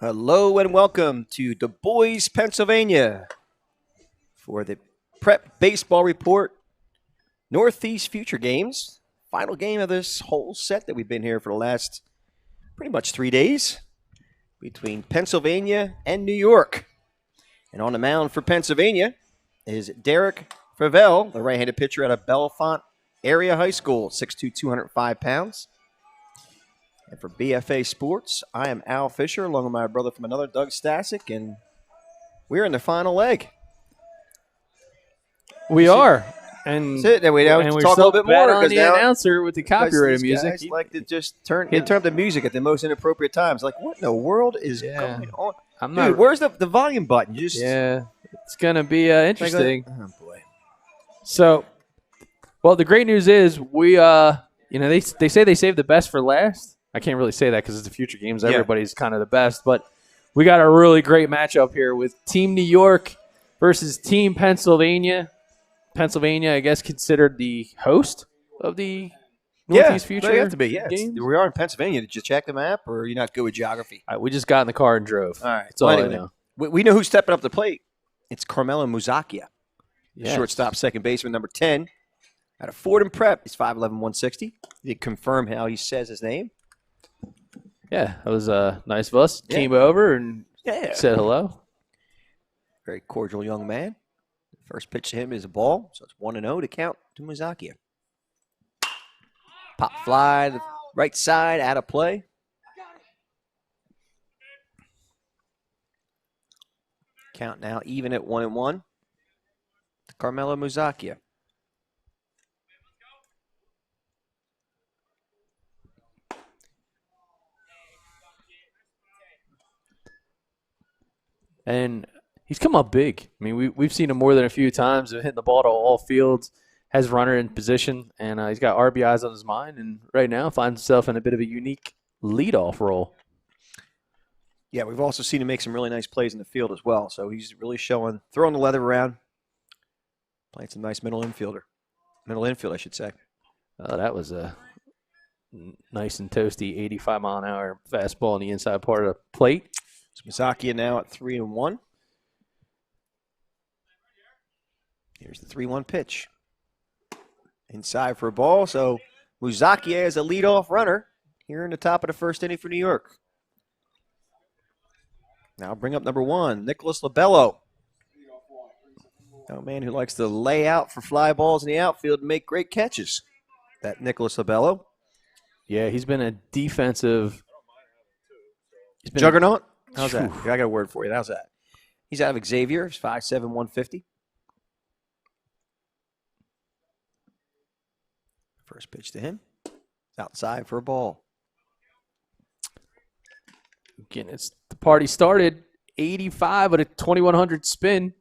Hello and welcome to Du Bois, Pennsylvania for the Prep Baseball Report Northeast Future Games. Final game of this whole set that we've been here for the last pretty much 3 days between Pennsylvania and New York. And on the mound for Pennsylvania is Derek Favell, the right-handed pitcher out of Bellefonte Area High School, 6'2", 205 pounds. And for BFA Sports, I am Al Fisher, along with my brother from another, Doug Stasic, and we're in the final leg. We are. And that's it. And we we're talk a little bit more on the announcer with the copyrighted music. Guys like to just turn up the music at the most inappropriate times. Like, what in the world is going on? Dude, where's the volume button? It's going to be interesting. Oh, boy. So, well, the great news is we, they say they saved the best for last. I can't really say that because it's the future games. Everybody's kind of the best. But we got a really great matchup here with Team New York versus Team Pennsylvania. Pennsylvania, I guess, considered the host of the Northeast Future they have to be. games. We are in Pennsylvania. Did you check the map, or are you not good with geography? We just got in the car and drove. All right. That's all I know. We know who's stepping up the plate. It's Carmelo Muzacchia, Yes. shortstop, second baseman, number 10. Out of Fordham Prep, he's 5'11", 160. Did confirm how he says his name. Yeah, that was nice of us. Came over and said hello. Very cordial young man. First pitch to him is a ball, so it's 1-0 to count to Muzacchia. Pop fly to the right side, out of play. Count now even at 1-1 to Carmelo Muzacchia. And he's come up big. I mean, we've seen him more than a few times hitting the ball to all fields, has runner in position, and he's got RBIs on his mind, and right now finds himself in a bit of a unique leadoff role. Yeah, we've also seen him make some really nice plays in the field as well, so he's really showing, throwing the leather around, playing some nice middle infield, I should say. That was a nice and toasty 85-mile-an-hour fastball on the inside part of the plate. So Muzacchia now at 3-1. Here's the 3-1 pitch. Inside for a ball. So Muzacchia is a leadoff runner here in the top of the first inning for New York. Now bring up number 1, Nicholas Labello. A man who likes to lay out for fly balls in the outfield and make great catches. That Nicholas Labello. Yeah, he's been a defensive juggernaut. How's that? I got a word for you. How's that? He's out of Xavier. He's 5'7", 150. First pitch to him. Outside for a ball. Again, it's the party started 85 with a 2100 spin.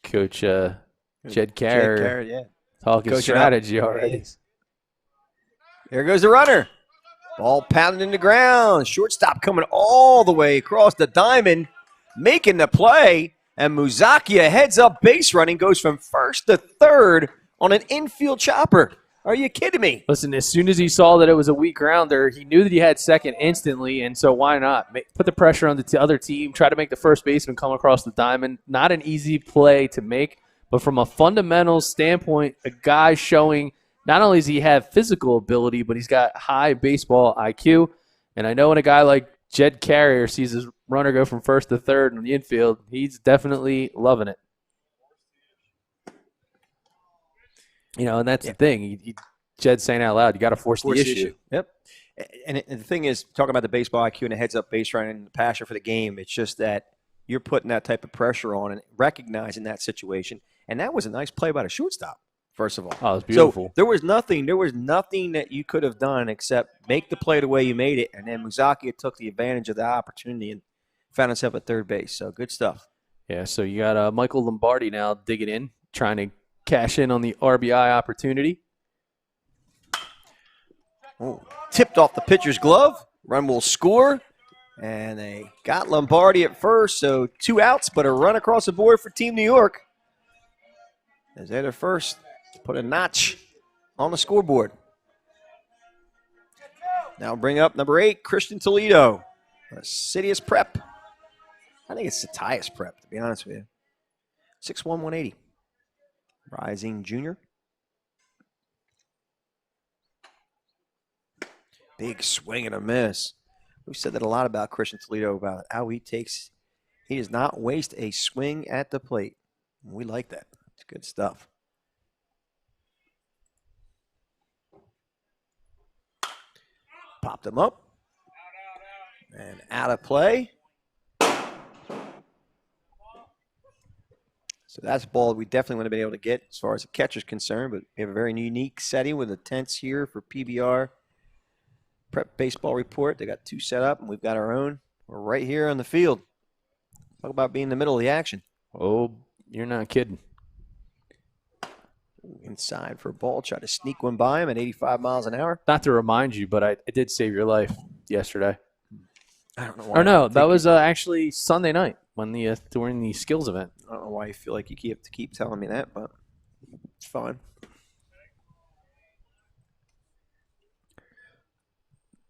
Coach Jed Carrier, talking Coaching strategy already. There goes the runner. Ball pounded in the ground. Shortstop coming all the way across the diamond, making the play. And Muzacchia heads up base running, goes from first to third on an infield chopper. Are you kidding me? Listen, as soon as he saw that it was a weak grounder, he knew that he had second instantly, and so why not? Put the pressure on the other team, try to make the first baseman come across the diamond. Not an easy play to make, but from a fundamentals standpoint, a guy showing not only does he have physical ability, but he's got high baseball IQ. And I know when a guy like Jed Carrier sees his runner go from first to third in the infield, he's definitely loving it. You know, and that's the thing. Jed's saying out loud, you got to force the issue. Yep. And the thing is, talking about the baseball IQ and the heads-up base running and the passion for the game, it's just that you're putting that type of pressure on and recognizing that situation. And that was a nice play by the shortstop, first of all. Oh, it was beautiful. So there was nothing that you could have done except make the play the way you made it, and then Muzacchia took the advantage of the opportunity and found himself at third base. So good stuff. Yeah, so you got Michael Lombardi now digging in, trying to cash in on the RBI opportunity. Oh, tipped off the pitcher's glove. Run will score. And they got Lombardi at first, so 2 outs, but a run across the board for Team New York. As they're the first Put a notch on the scoreboard. Now bring up number 8, Christian Toledo. Citius Prep. I think it's Citius Prep, to be honest with you. 6'1", 180. Rising junior. Big swing and a miss. We've said that a lot about Christian Toledo, about how he does not waste a swing at the plate. We like that. It's good stuff. Popped him up. And out of play. So that's a ball we definitely want to be able to get as far as the catcher's concerned, but we have a very unique setting with the tents here for PBR Prep Baseball Report. They got 2 set up, and we've got our own. We're right here on the field. Talk about being in the middle of the action. Oh, you're not kidding. Inside for a ball, try to sneak one by him at 85 miles an hour. Not to remind you, but I did save your life yesterday. I don't know why. Or no, that was actually Sunday night during the skills event. I don't know why you feel like you have to keep telling me that, but it's fine.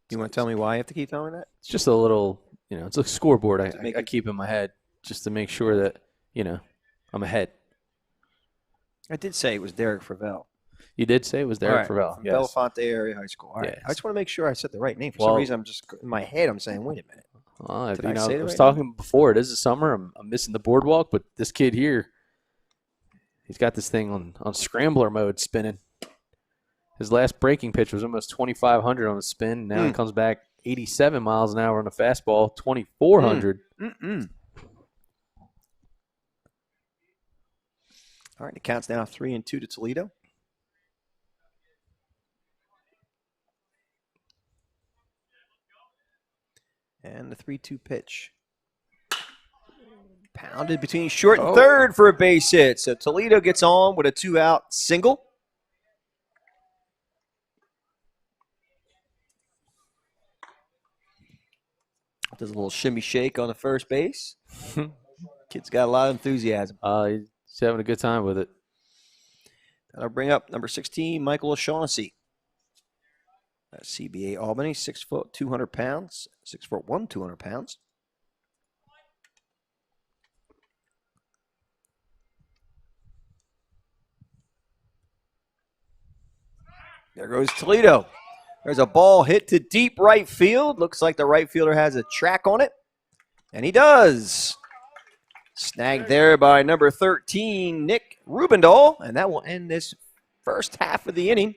You want to tell me why you have to keep telling me that? It's just a little, it's a scoreboard I keep in my head just to make sure that, I'm ahead. I did say it was Derek Fravel. You did say it was Derek Fravel. From Yes. Belafonte Area High School. All right. Yes. I just want to make sure I said the right name. For some reason, I'm just in my head. I'm saying, wait a minute. Did I say it I was right talking before. It is the summer. I'm missing the boardwalk, but this kid here, he's got this thing on scrambler mode spinning. His last breaking pitch was almost 2,500 on the spin. Now he comes back 87 miles an hour on the fastball, 2,400. All right, the count's now 3-2 to Toledo. And the 3-2 pitch. Pounded between short and third for a base hit. So Toledo gets on with a 2-out single. Does a little shimmy shake on the first base. Kid's got a lot of enthusiasm. He's having a good time with it. That'll bring up number 16, Michael O'Shaughnessy. CBA Albany, 6 foot, 200 pounds. 6'1", 200 pounds. There goes Toledo. There's a ball hit to deep right field. Looks like the right fielder has a track on it. And he does. Snagged there by number 13, Nick Rubendahl. And that will end this first half of the inning.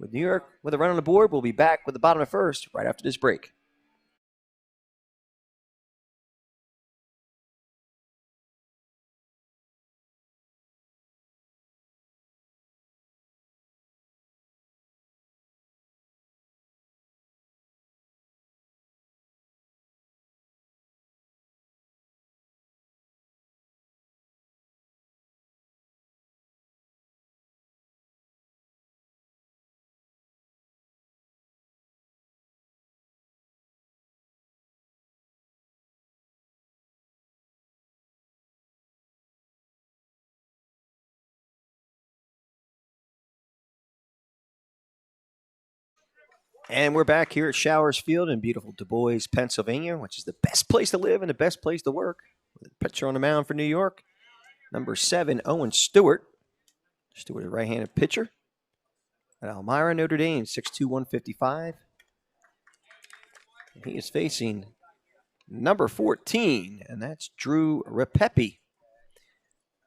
With New York with a run on the board, we'll be back with the bottom of first right after this break. And we're back here at Showers Field in beautiful Du Bois, Pennsylvania, which is the best place to live and the best place to work. The pitcher on the mound for New York, number 7, Owen Stewart. Stewart is a right-handed pitcher at Elmira, Notre Dame, 6'2", 155. He is facing number 14, and that's Drew Repepe,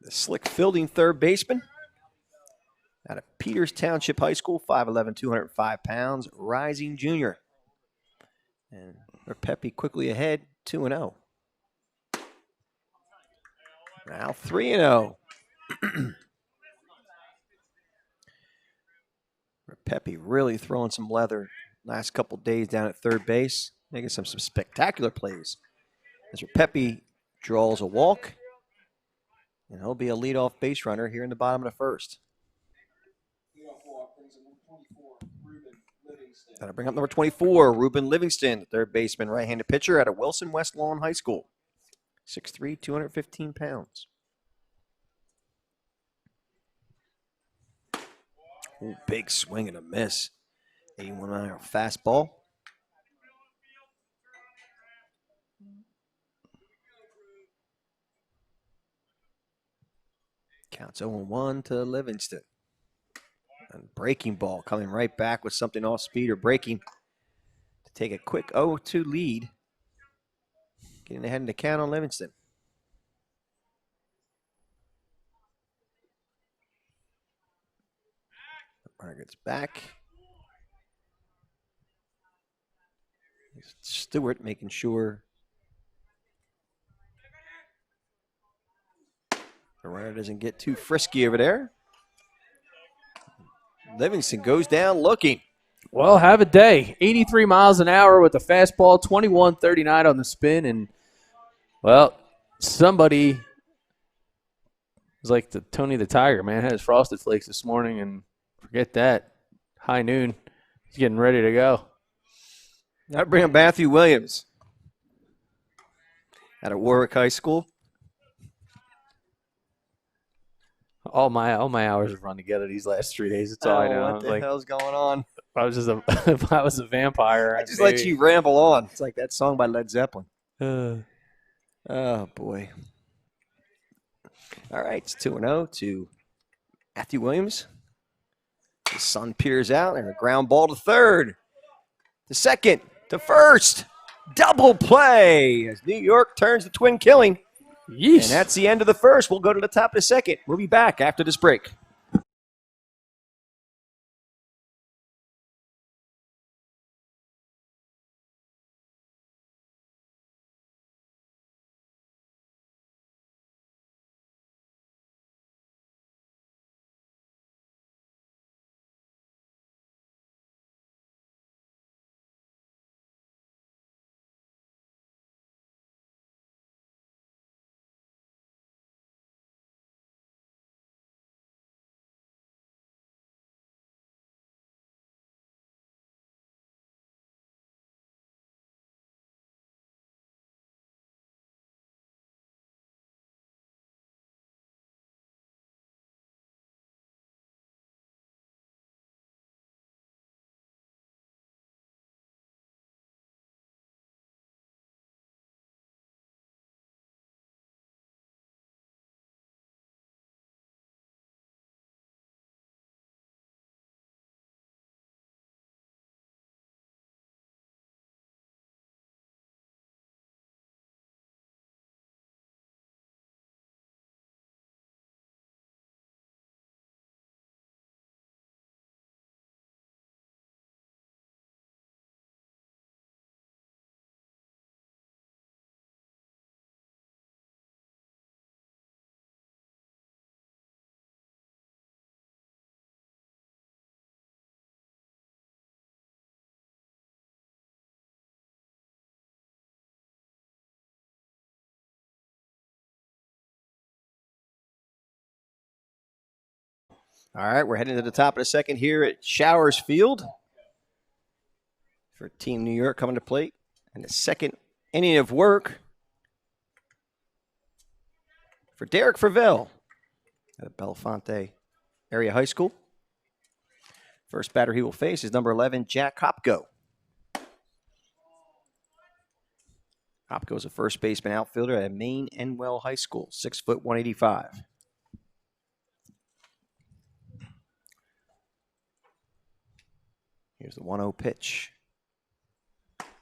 the slick fielding third baseman. Out of Peters Township High School, 5'11", 205 pounds, rising junior. And Repepe quickly ahead, 2-0. Now 3-0. Repepe really throwing some leather last couple days down at third base, making some spectacular plays. As Repepe draws a walk, and he'll be a leadoff base runner here in the bottom of the first. That'll bring up number 24, Ruben Livingston, third baseman, right-handed pitcher out of Wilson West Lawn High School. 6'3", 215 pounds. Ooh, big swing and a miss. 81-mile fastball. Counts 0-1 to Livingston. And breaking ball coming right back with something off speed or breaking to take a quick 0-2 lead. Getting ahead in the count on Livingston. Runner gets back. Stewart making sure the runner doesn't get too frisky over there. Livingston goes down looking. Well, have a day. 83 miles an hour with the fastball, 21.39 on the spin, and, well, somebody was like Tony the Tiger, man, had his Frosted Flakes this morning, and forget that. High noon. He's getting ready to go. I bring up Matthew Williams out of Warwick High School. All my hours have run together these last 3 days. That's all I know. What the hell's going on? If I was a vampire, I just let you ramble on. It's like that song by Led Zeppelin. Uh, Oh, boy. All right, it's 2-0 to Matthew Williams. The sun peers out and a ground ball to third. To second, to first. Double play as New York turns the twin killing. yeesh. And that's the end of the first. We'll go to the top of the second. We'll be back after this break. All right, we're heading to the top of the second here at Showers Field for Team New York coming to plate. And the second inning of work for Derek Fravel at Bellefonte Area High School. First batter he will face is number 11, Jack Hopko. Hopko is a first baseman outfielder at Maine Enwell High School, 6', 185. Here's the 1-0 pitch.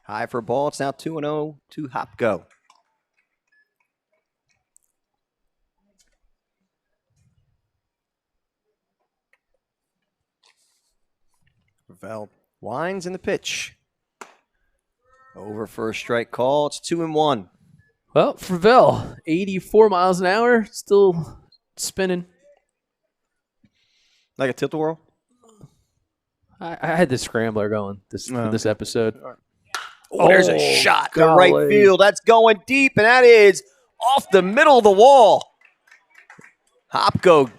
High for a ball. It's now 2-0 to Hopko. Ravel winds in the pitch. Over for a strike call. It's 2-1. Well, Fravel, 84 miles an hour, still spinning. Like a tilt-a-whirl? I had the scrambler going this episode. Oh, there's a shot to golly. right field. That's going deep, and that is off the middle of the wall. Hopko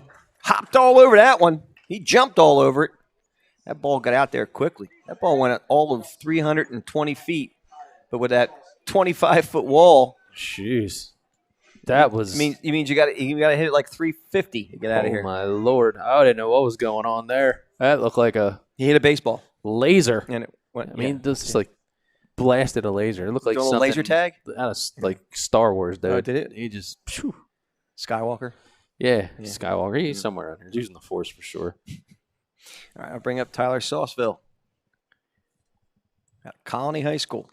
hopped all over that one. He jumped all over it. That ball got out there quickly. That ball went all of 320 feet. But with that 25-foot wall, Jeez. That was. You mean you got to hit it like 350 to get out of here. Oh my Lord! I didn't know what was going on there. That looked like a He hit a baseball laser. and it went. I mean, this is like blasted a laser. It looked like Doing a something laser tag? out of like Star Wars, dude. Oh, did it? He just. Phew. Skywalker. Yeah, Yeah. Skywalker. He's somewhere out here. He's using the Force for sure. All right, I'll bring up Tyler Sauceville at Colony High School.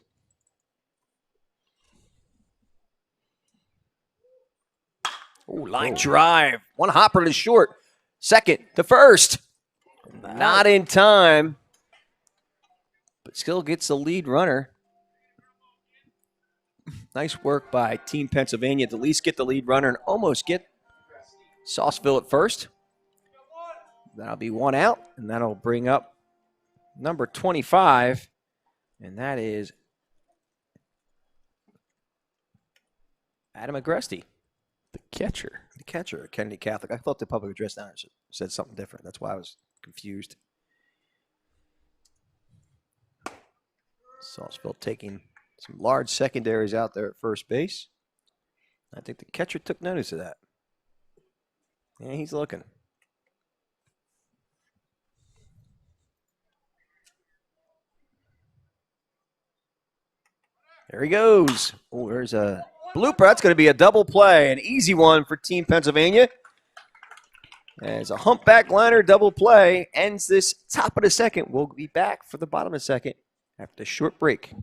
Oh, line drive. One hopper to short. Second to first. Not in time. But still gets the lead runner. Nice work by Team Pennsylvania to at least get the lead runner and almost get Sauceville at first. That'll be one out, and that'll bring up number 25, and that is Adam Agresti. The catcher. The catcher at Kennedy Catholic. I thought the public address down there said something different. That's why I was confused. Sauceville taking some large secondaries out there at first base. I think the catcher took notice of that. Yeah, he's looking. There he goes. Oh, there's a blooper. That's going to be a double play. An easy one for Team Pennsylvania. As a humpback liner double play ends this top of the second. We'll be back for the bottom of the second after a short break.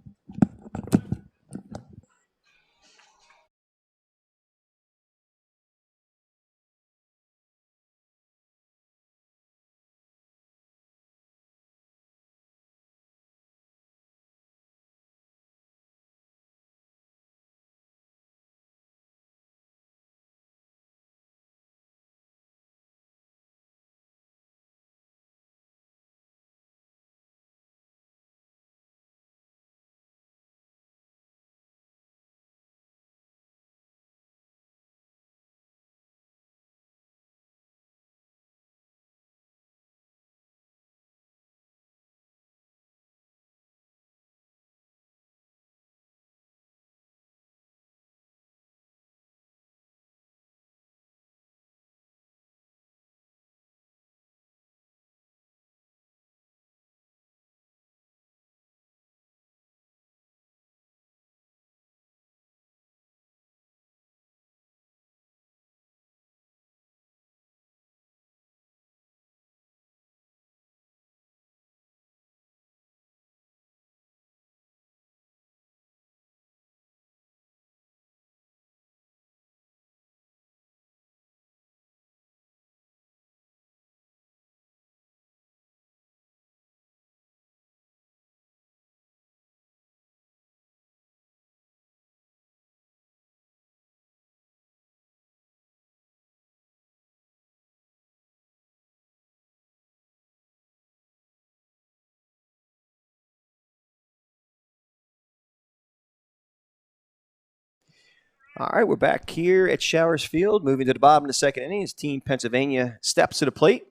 All right, we're back here at Showers Field. Moving to the bottom of the second inning as Team Pennsylvania steps to the plate.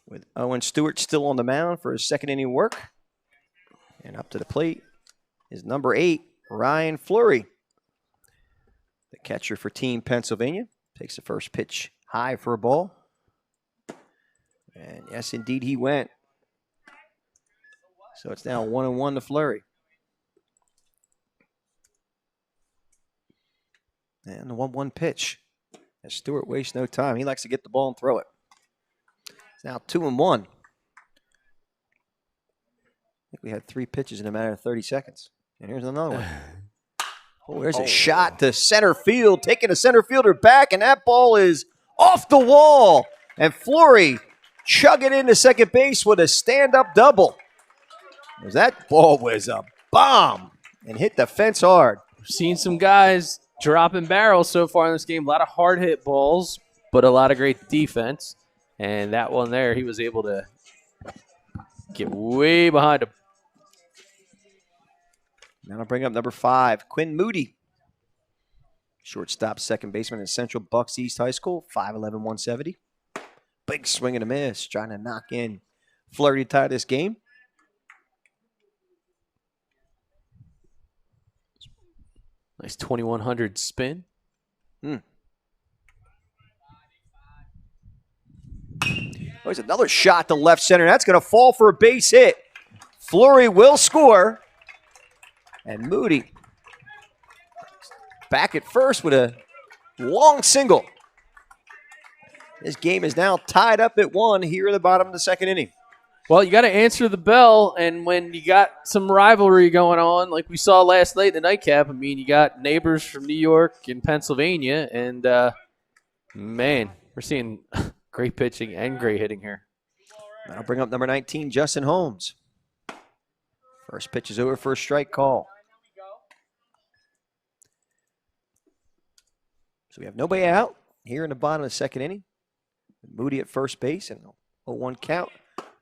With Owen Stewart still on the mound for his second inning work. And up to the plate is number 8, Ryan Fleury. The catcher for Team Pennsylvania. Takes the first pitch high for a ball. And yes, indeed, he went. So it's now 1-1 to Fleury. And the 1-1 pitch. As Stewart wastes no time. He likes to get the ball and throw it. It's now 2-1. I think we had 3 pitches in a matter of 30 seconds. And here's another one. Oh, there's a shot to center field, taking a center fielder back, and that ball is off the wall. And Fleury chugging into second base with a stand-up double. That ball was a bomb and hit the fence hard. We've seen some guys dropping barrels so far in this game. A lot of hard hit balls, but a lot of great defense. And that one there, he was able to get way behind him. Now I'll bring up number 5, Quinn Moody. Shortstop, second baseman in Central Bucks East High School, 5'11", 170. Big swing and a miss, trying to knock in Fleury to tie this game. Nice 2100 spin. There's another shot to left center. That's going to fall for a base hit. Fleury will score. And Moody back at first with a long single. This game is now tied up at 1 here in the bottom of the second inning. Well, you got to answer the bell, and when you got some rivalry going on, like we saw last night in the nightcap, I mean, you got neighbors from New York and Pennsylvania, and, man, we're seeing great pitching and great hitting here. I'll bring up number 19, Justin Holmes. First pitch is over for a strike call. So we have nobody out here in the bottom of the second inning. Moody at first base and 0-1 count.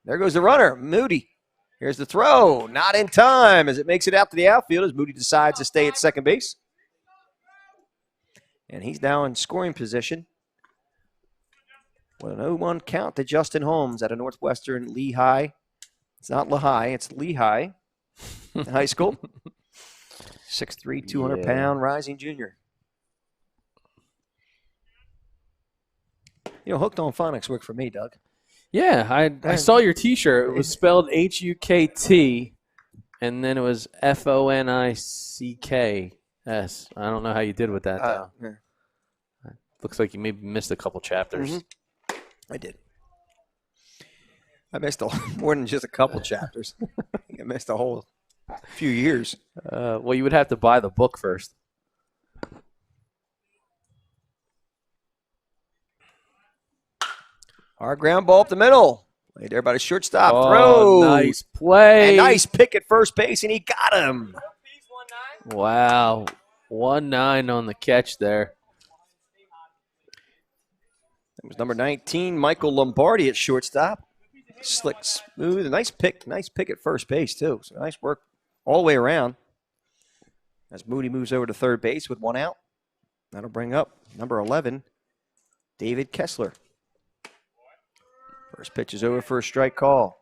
There goes the runner, Moody. Here's the throw. Not in time as it makes it out to the outfield as Moody decides to stay at second base. And he's now in scoring position with an 0-1 count to Justin Holmes at a Northwestern Lehigh. It's not Lehigh, it's Lehigh High School. 6'3", 200-pound rising junior. You know, Hooked on Phonics worked for me, Doug. Yeah, I saw your T-shirt. It was spelled H-U-K-T, and then it was F-O-N-I-C-K-S. I don't know how you did with that, though. Yeah. Looks like you maybe missed a couple chapters. Mm-hmm. I did. I missed more than just a couple chapters. I missed a whole few years. Well, you would have to buy the book first. Our ground ball up the middle. Played there by the shortstop. Oh, Throw. nice play. And nice pick at first base, and he got him. Wow. 1-9 on the catch there. That was number 19, Michael Lombardi at shortstop. Slick, smooth, a nice pick at first base, too. So nice work all the way around. As Moody moves over to third base with 1 out. That'll bring up number 11, David Kessler. First pitch is over for a strike call.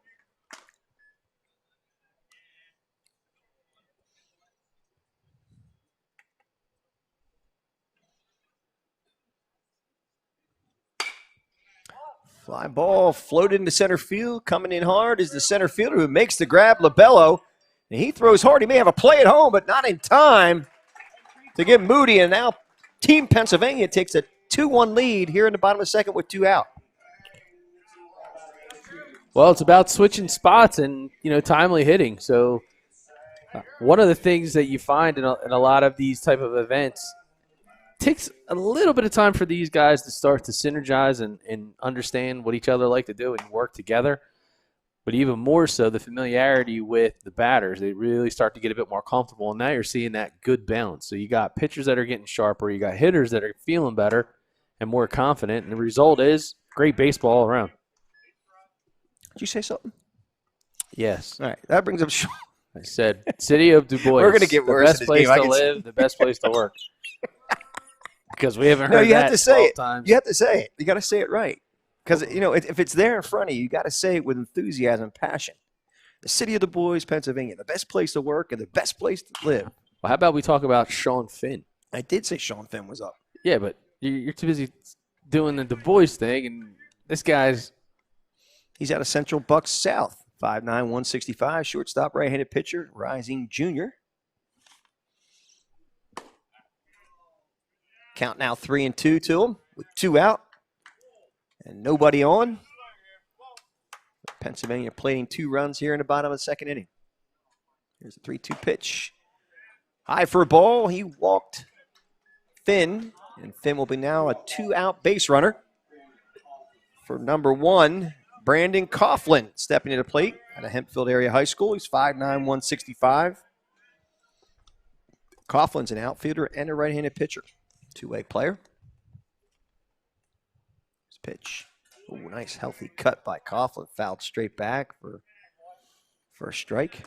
Fly ball floated into center field. Coming in hard is the center fielder who makes the grab, Labello. And he throws hard. He may have a play at home, but not in time to get Moody. And now Team Pennsylvania takes a 2-1 lead here in the bottom of the second with 2 out. Well, it's about switching spots and, timely hitting. So one of the things that you find in a lot of these type of events, takes a little bit of time for these guys to start to synergize and understand what each other like to do and work together. But even more so, the familiarity with the batters, they really start to get a bit more comfortable. And now you're seeing that good balance. So you got pitchers that are getting sharper. You got hitters that are feeling better and more confident. And the result is great baseball all around. Did you say something? Yes. All right. That brings up I said, City of Du Bois. We're going to get worse. The best place to live, the best place to work. Because we haven't heard you that have to say it. times. You have to say it. You got to say it right. Because, if it's there in front of you, you got to say it with enthusiasm and passion. The City of Du Bois, Pennsylvania, the best place to work and the best place to live. Well, how about we talk about Sean Finn? I did say Sean Finn was up. Yeah, but you're too busy doing the Du Bois thing, and this guy's – he's out of Central Bucks South, 5'9", 165, shortstop, right-handed pitcher, rising junior. Count now 3-2 to him with 2 out and nobody on. Pennsylvania playing 2 runs here in the bottom of the second inning. Here's a 3-2 pitch. High for a ball. He walked Finn, and Finn will be now a 2-out base runner for number 1, Brandon Coughlin, stepping to the plate at a Hempfield Area High School. He's 5'9", 165. Coughlin's an outfielder and a right-handed pitcher. 2-way player. This pitch. Oh, nice healthy cut by Coughlin. Fouled straight back for a strike.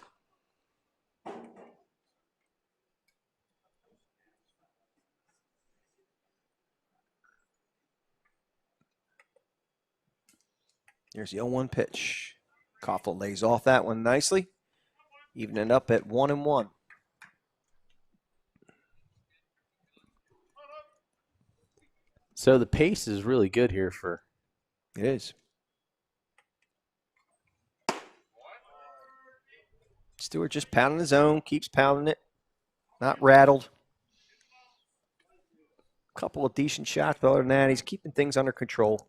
Here's the 0-1 pitch. Coughlin lays off that one nicely. Evening up at 1-1. So the pace is really good here for. It is. Stewart just pounding his own, keeps pounding it, not rattled. Couple of decent shots, but other than that, he's keeping things under control.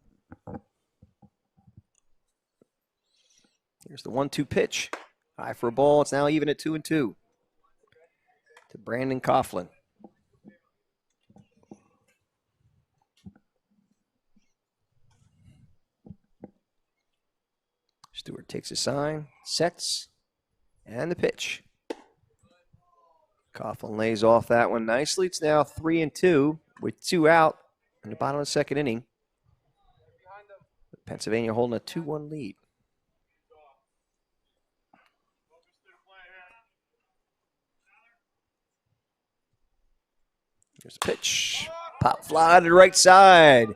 Here's the 1-2 pitch. High for a ball. It's now even at 2-2 to Brandon Coughlin. Stewart takes a sign, sets, and the pitch. Coughlin lays off that one nicely. It's now 3-2 with 2 out in the bottom of the second inning. Pennsylvania holding a 2-1 lead. Here's the pitch. Pop fly to the right side.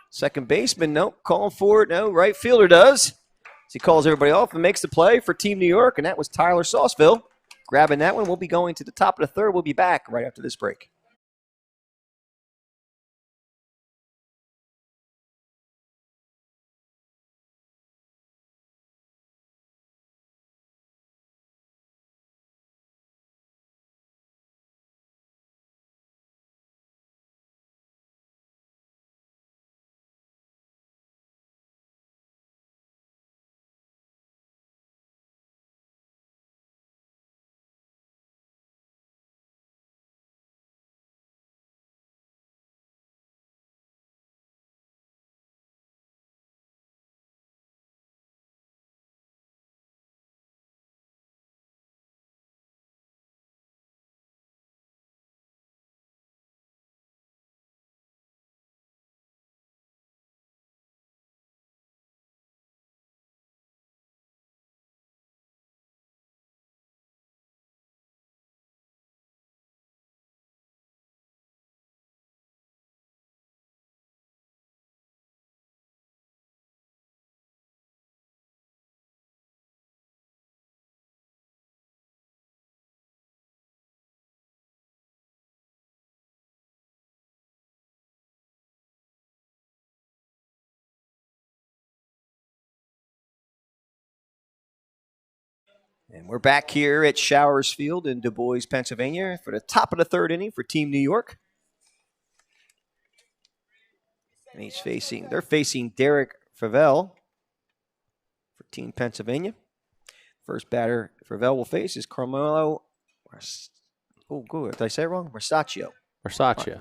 Second baseman, nope, calling for it. No, right fielder does. As he calls everybody off and makes the play for Team New York, and that was Tyler Sauceville. Grabbing that one. We'll be going to the top of the third. We'll be back right after this break. And we're back here at Showers Field in Du Bois, Pennsylvania for the top of the third inning for Team New York. And they're facing Derek Favell for Team Pennsylvania. First batter Favell will face is Carmelo. Oh, good. Did I say it wrong? Musacchio.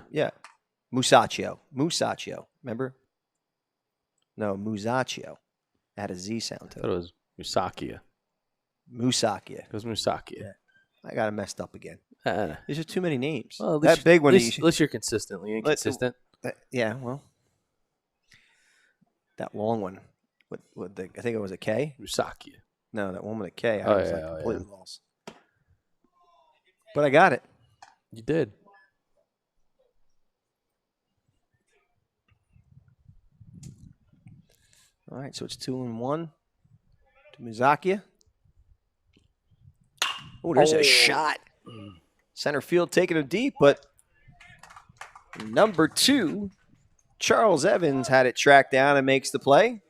Yeah. Musacchio. Remember? No, Musacchio. Had a Z sound to it. I thought it was Musakia. Musakia. It was Musakia. Yeah. I got it messed up again. There's just too many names. Well, that big one. At least you're consistently inconsistent. Yeah, well. That long one. I think it was a K. Musakia. No, that one with a K. I was completely lost. But I got it. You did. All right, so it's 2-1 to Musakia. Oh, there's a shot. Center field taking it deep, but number 2, Charles Evans, had it tracked down and makes the play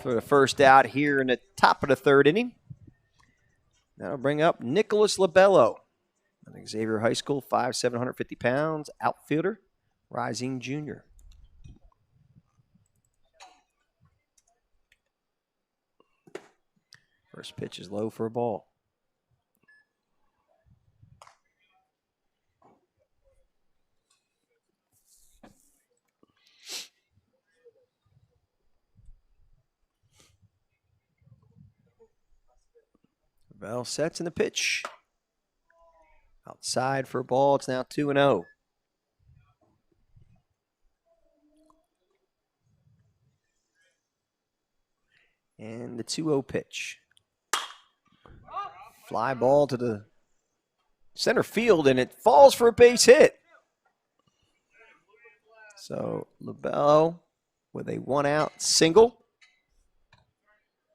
for the first out here in the top of the third inning. That'll bring up Nicholas Labello, an Xavier High School, 5'7", 150 pounds, outfielder, rising junior. First pitch is low for a ball. Bell sets in the pitch. Outside for a ball. It's now 2-0. And the 2-0 pitch. Fly ball to the center field, and it falls for a base hit. So Labello with a 1-out single.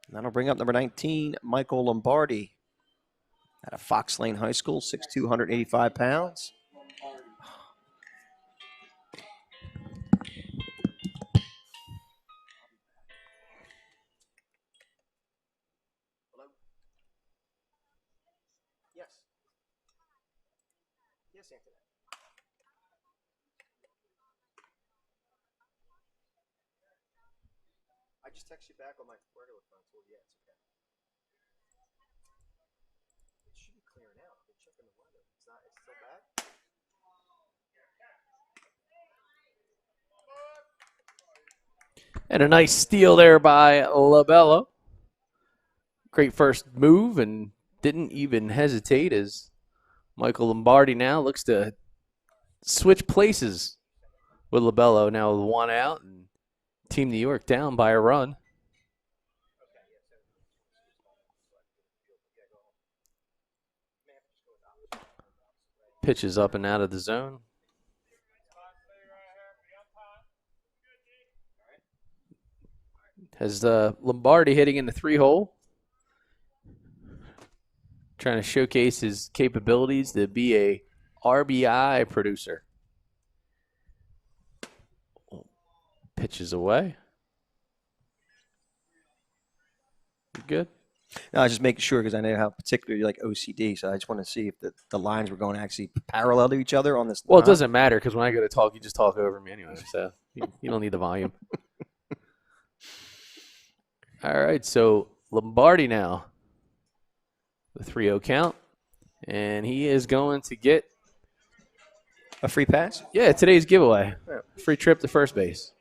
And that'll bring up number 19, Michael Lombardi, out of Fox Lane High School, 6'2", 185 pounds. Yes, Anthony. I just text you back on my regular phone. So yeah, it's okay. It should be clearing out. I've been checking the weather. It's not. It's still bad. And a nice steal there by LaBello. Great first move and didn't even hesitate as Michael Lombardi now looks to switch places with LaBello now with one out and Team New York down by a run. Pitches up and out of the zone. Has Lombardi hitting in the 3-hole. Trying to showcase his capabilities to be a RBI producer. Pitches away. You good? No, I was just making sure because I know how particular you like OCD, so I just want to see if the lines were going actually parallel to each other on this. Well, it doesn't matter because when I go to talk, you just talk over me anyway, so you don't need the volume. All right, so Lombardi now. The 3-0 count. And he is going to get a free pass? Yeah, today's giveaway. Free trip to first base.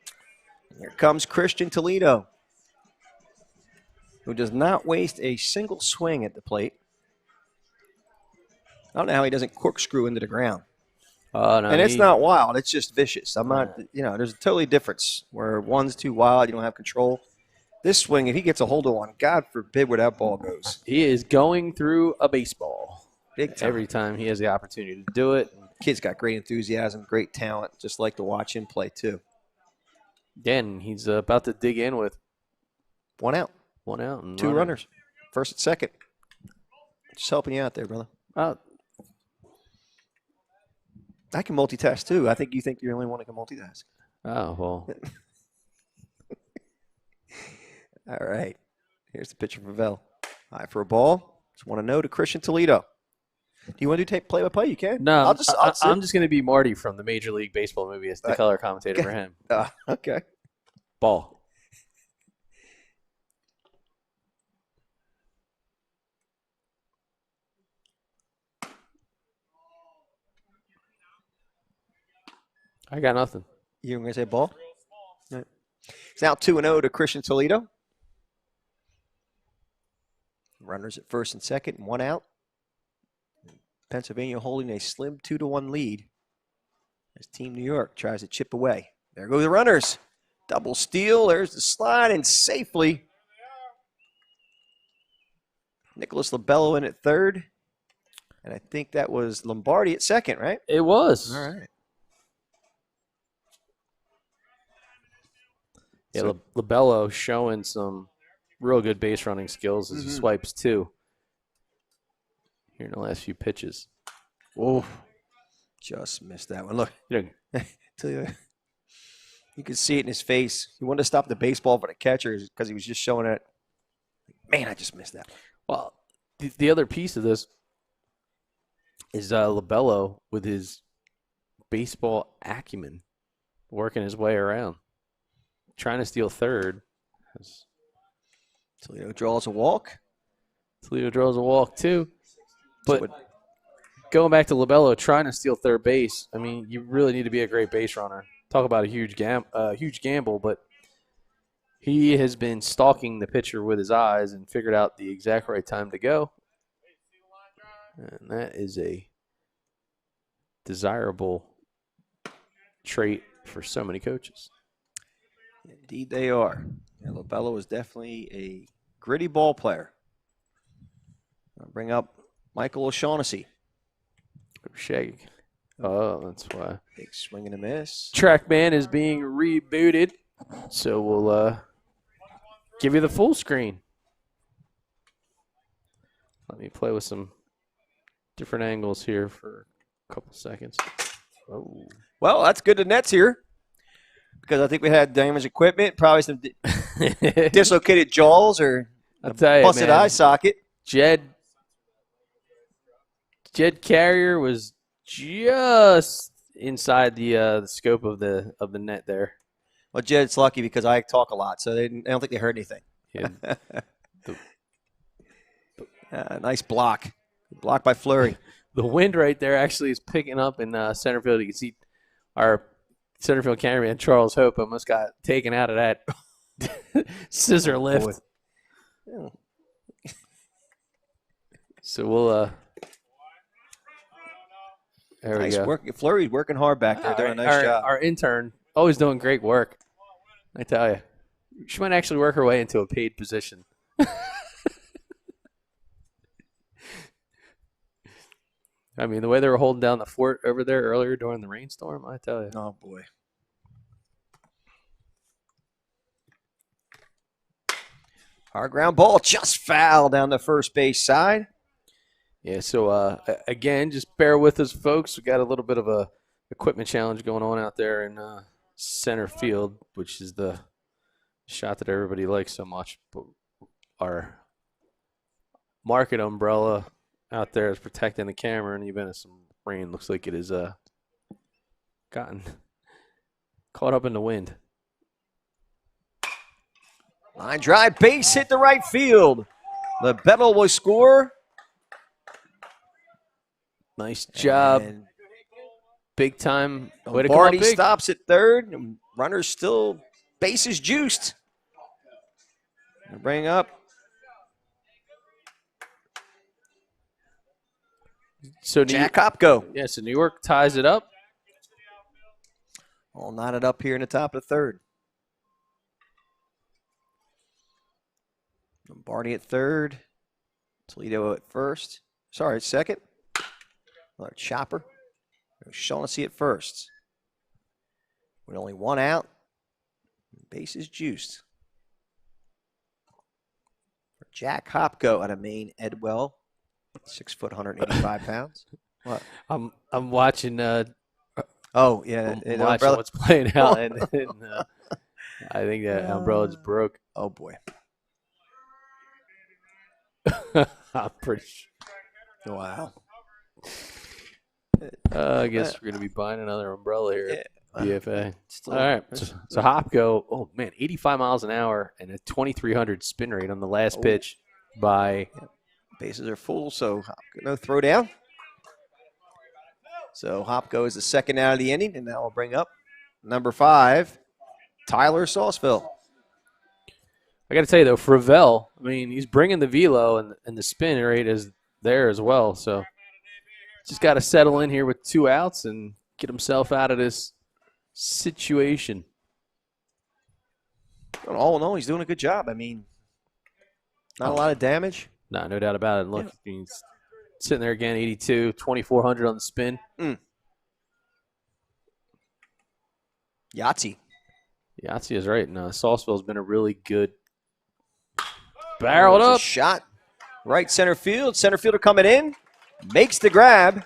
Here comes Christian Toledo, who does not waste a single swing at the plate. I don't know how he doesn't corkscrew into the ground. No, and it's not wild. It's just vicious. I'm not, there's a totally difference where one's too wild, you don't have control. This swing, if he gets a hold of one, God forbid where that ball goes. He is going through a baseball. Big time. Every time he has the opportunity to do it. Kid's got great enthusiasm, great talent. Just like to watch him play, too. Again, he's about to dig in with one out. And two runners. First and second. Just helping you out there, brother. I can multitask, too. I think you think you're the only one who can multitask. Oh, well. All right. Here's the pitcher for Vel. High for a ball. Just want to know to Christian Toledo. Do you want to do play-by-play? You can. No, I'm just going to be Marty from the Major League Baseball movie as the color commentator for him. Okay. Ball. I got nothing. You were going to say ball? Right. It's now 2-0 to Christian Toledo. Runners at first and second, and one out. Pennsylvania holding a slim 2-1 lead as Team New York tries to chip away. There go the runners. Double steal. There's the slide, and safely. Nicholas LaBello in at third. And I think that was Lombardi at second, right? It was. All right. Yeah, LaBello showing some real good base running skills as he swipes two here in the last few pitches. Oh, just missed that one. Look, you could see it in his face. He wanted to stop the baseball for the catcher because he was just showing it. Man, I just missed that one. Well, the other piece of this is LaBello with his baseball acumen working his way around. Trying to steal third. Toledo draws a walk. Toledo draws a walk, too. But going back to LaBello, trying to steal third base, I mean, you really need to be a great base runner. Talk about a huge gamble, but he has been stalking the pitcher with his eyes and figured out the exact right time to go. And that is a desirable trait for so many coaches. Indeed they are. Yeah, LaBello is definitely a gritty ball player. I'll bring up Michael O'Shaughnessy. Shaggy. Oh, that's why. Big swing and a miss. TrackMan is being rebooted, so we'll give you the full screen. Let me play with some different angles here for a couple seconds. Oh. Well, that's good to Nets here. Because I think we had damaged equipment, probably some dislocated jaws or I'll tell you, busted eye socket. Jed Carrier was just inside the scope of the net there. Well, Jed's lucky because I talk a lot, so I don't think they heard anything. Yeah. Nice block. Blocked by Fleury. The wind right there actually is picking up in center field. You can see our center field cameraman, Charles Hope, almost got taken out of that scissor lift. Yeah. So we'll there Nice we go. work. Fleury's working hard back there, doing a nice job. Our intern, always doing great work. I tell you. She might actually work her way into a paid position. I mean, the way they were holding down the fort over there earlier during the rainstorm, I tell you. Oh, boy. Our ground ball just fouled down the first base side. Yeah, so again, just bear with us, folks. We got a little bit of a equipment challenge going on out there in center field, which is the shot that everybody likes so much. But our market umbrella out there is protecting the camera in the event of some rain. Looks like it is gotten caught up in the wind. Line drive, base hit the right field. LaBettel will score. Nice job. And Big time. Way to come up Lombardi big. stops at third. And runner's still bases juiced. Bring up. So Jack Hopko. Yeah, so New York ties it up. All knotted up here in the top of the third. Lombardi at third. Toledo at first. Sorry, at second. Another chopper. Shaughnessy at first. With only one out. Base is juiced. For Jack Hopko out of Maine, Edwell. 6 foot, 185 pounds. What? I'm watching Oh, yeah. I'm watching what's playing out, and I think that umbrella just broke. Oh, boy. I'm pretty sure. Wow. I guess we're going to be buying another umbrella here at BFA. Still, All right. So Hopko, oh, man, 85 miles an hour and a 2,300 spin rate on the last pitch by – bases are full, so Hopko, no throw down. So Hopko is the second out of the inning, and that will bring up number 5, Tyler Sausville. I got to tell you, though, Fravel, I mean, he's bringing the velo, and the spin rate is there as well. So just got to settle in here with 2 outs and get himself out of this situation. All in all, he's doing a good job. I mean, not a lot of damage. No doubt about it. Look, he's sitting there again, 82, 2,400 on the spin. Yahtzee. Yahtzee is right. And Sausville's been a really good barreled up shot. Right center field. Center fielder coming in. Makes the grab.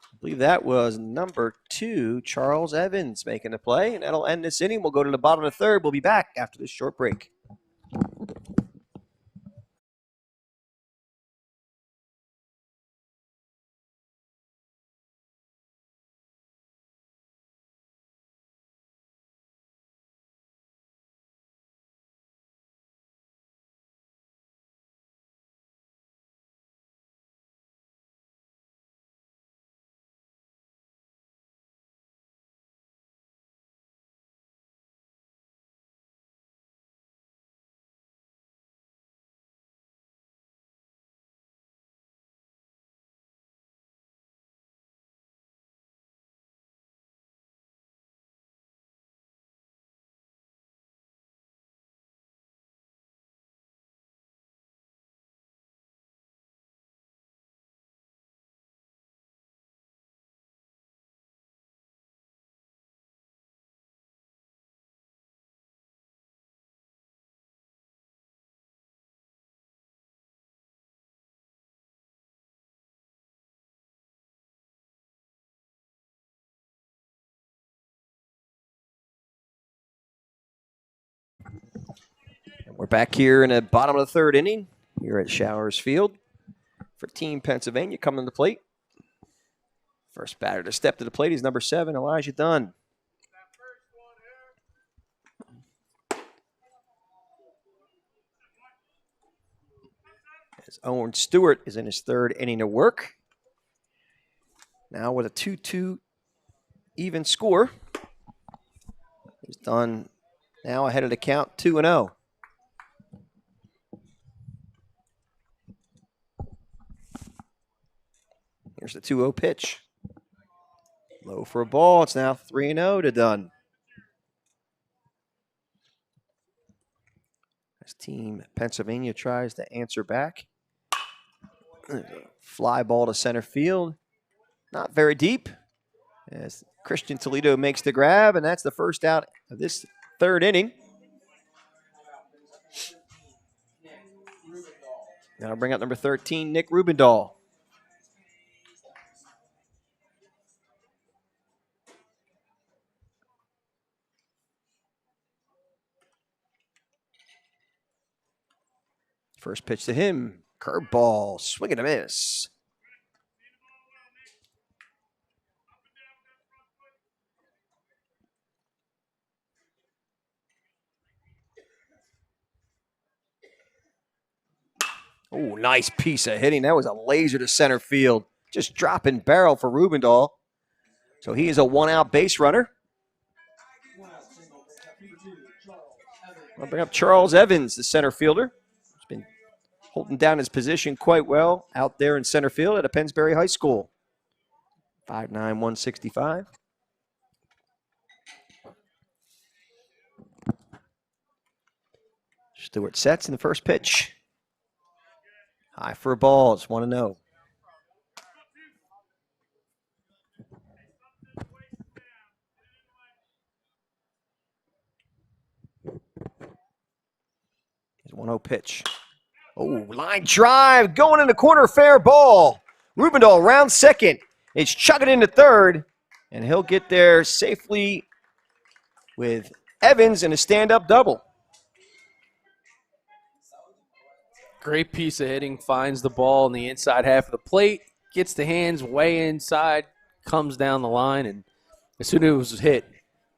I believe that was number 2, Charles Evans, making the play. And that'll end this inning. We'll go to the bottom of the third. We'll be back after this short break. And we're back here in the bottom of the third inning here at Showers Field. for Team Pennsylvania coming to the plate. First batter to step to the plate is number 7, Elijah Dunn. As Owen Stewart is in his 3rd inning of work. Now with a 2-2 even score. He's Dunn now ahead of the count, 2-0. Here's the 2-0 pitch. Low for a ball. It's now 3-0 to Dunn. As Team Pennsylvania tries to answer back. Fly ball to center field. Not very deep. As Christian Toledo makes the grab, and that's the first out of this 3rd inning. Now I'll bring up number 13, Nick Rubendahl. First pitch to him, curveball, swing and a miss. Oh, nice piece of hitting. That was a laser to center field. Just dropping barrel for Rubendahl. So he is a 1-out base runner. I'll bring up Charles Evans, the center fielder. He's been holding down his position quite well out there in center field at Pennsbury High School. 5'9", 165. Stewart sets in the first pitch. High for a ball. It's 1-0. Here's 1-0 pitch. Oh, line drive going in the corner, fair ball. Rubendahl round second. It's chugging into third, and he'll get there safely with Evans in a stand-up double. Great piece of hitting, finds the ball in the inside half of the plate, gets the hands way inside, comes down the line, and as soon as it was hit,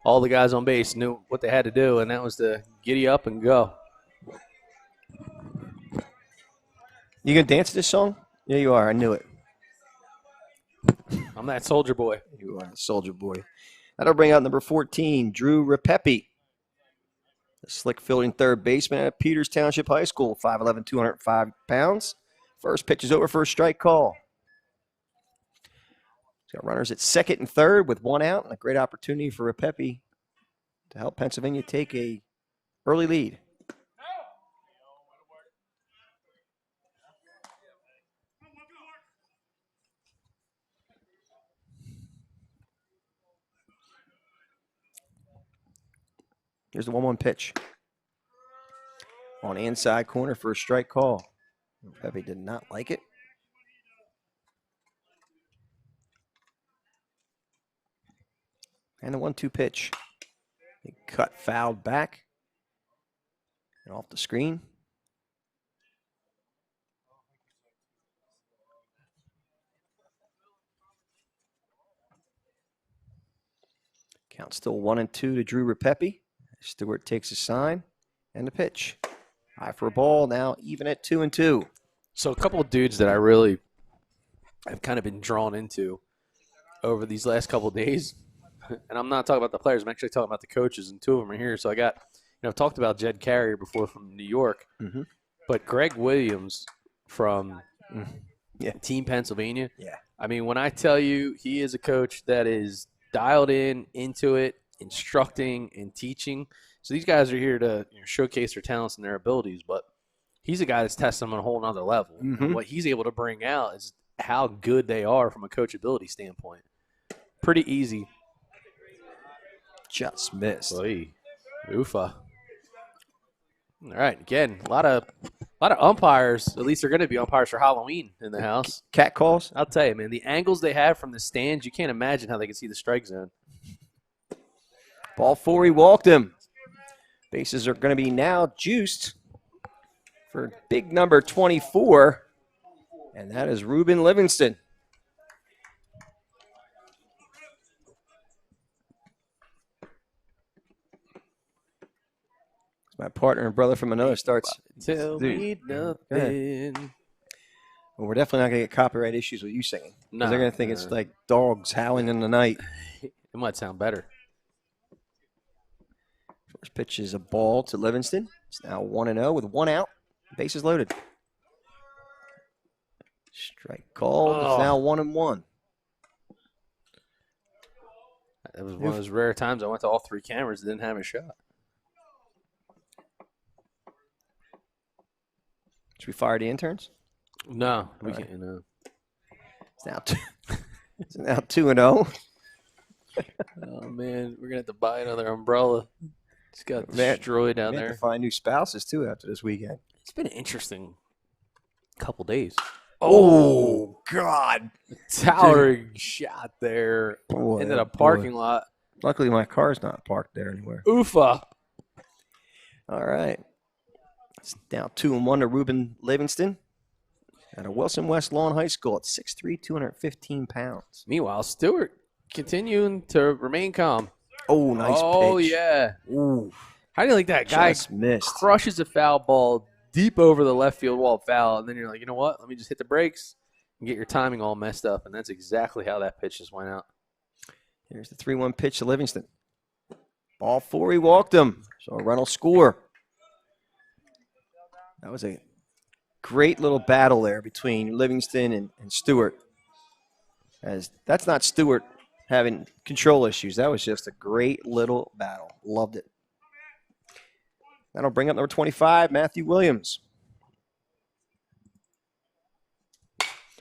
all the guys on base knew what they had to do, and that was to giddy up and go. You gonna dance to this song? Yeah, you are. I knew it. I'm that soldier boy. You are a soldier boy. That'll bring out number 14, Drew Repepe. The slick fielding third baseman at Peters Township High School, 5'11", 205 pounds. First pitch is over for a strike call. He's got runners at second and third with 1 out, and a great opportunity for Repepe to help Pennsylvania take a early lead. Here's the 1-1 pitch. On the inside corner for a strike call. Pepe did not like it. And the 1-2 pitch. He cut fouled back and off the screen. Count still 1-2 to Drew Repepe. Stewart takes a sign and the pitch. High for a ball, now even at 2-2. So a couple of dudes that I really have kind of been drawn into over these last couple of days, and I'm not talking about the players, I'm actually talking about the coaches, and 2 of them are here. So I got, I've talked about Jed Carrier before from New York, but Greg Williams from Team Pennsylvania. Yeah. I mean, when I tell you he is a coach that is dialed into it, instructing and teaching. So these guys are here to showcase their talents and their abilities, but he's a guy that's testing them on a whole nother level. And what he's able to bring out is how good they are from a coachability standpoint. Pretty easy. Just missed. Oy. Oofa. All right, again, a lot of umpires. At least they're going to be umpires for Halloween in the house. Cat calls? I'll tell you, man, the angles they have from the stands, you can't imagine how they can see the strike zone. Ball 4, he walked him. Bases are going to be now juiced for big number 24. And that is Ruben Livingston. My partner and brother from another starts. Tell me nothing. Well, we're definitely not going to get copyright issues with you singing. No, They're going to think it's like dogs howling in the night. It might sound better. First pitch is a ball to Livingston. It's now 1-0 with 1 out. Bases loaded. Strike called. Oh. It's now 1-1. That was one of those rare times I went to all 3 cameras and didn't have a shot. Should we fire the interns? No, we can't. No. It's now it's now 2-0. Oh man, we're gonna have to buy another umbrella. It's got destroyed down We have there. to find new spouses too after this weekend. It's been an interesting couple days. Oh God! Towering shot there Boy, into the boy. parking lot. Luckily, my car's not parked there anywhere. Oofa. All right. It's now 2-1 to Ruben Livingston at a Wilson West Lawn High School at 6'3", 215 pounds. Meanwhile, Stewart continuing to remain calm. Oh, nice pitch. Oh yeah. Ooh, How do you like that guy just missed. crushes a foul ball deep over the left field wall foul, and then you're like, you know what? Let me just hit the brakes and get your timing all messed up, and that's exactly how that pitch just went out. Here's the 3-1 pitch to Livingston. Ball 4, he walked him. So a Reynolds score. That was a great little battle there between Livingston and Stewart. As that's not Stewart having control issues. That was just a great little battle. Loved it. That'll bring up number 25, Matthew Williams.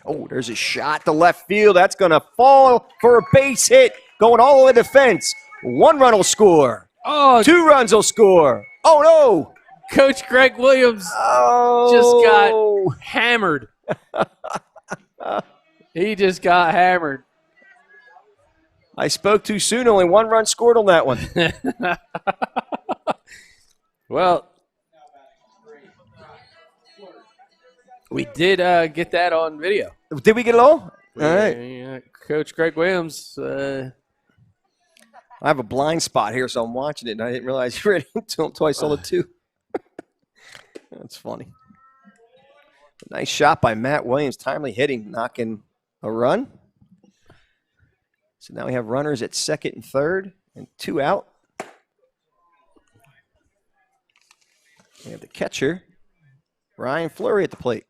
Oh, there's a shot to left field. That's going to fall for a base hit. Going all the way to the fence. 1 run will score. Oh, 2 runs will score. Oh, no. Coach Greg Williams Oh. just got hammered. He just got hammered. I spoke too soon. Only 1 run scored on that one. Well, we did get that on video. Did we get it all? All right. Yeah, Coach Greg Williams. I have a blind spot here, so I'm watching it, and I didn't realize you read it until I saw the 2. That's funny. Nice shot by Matt Williams. Timely hitting, knocking a run. So now we have runners at second and third and 2 out. We have the catcher, Ryan Fleury, at the plate.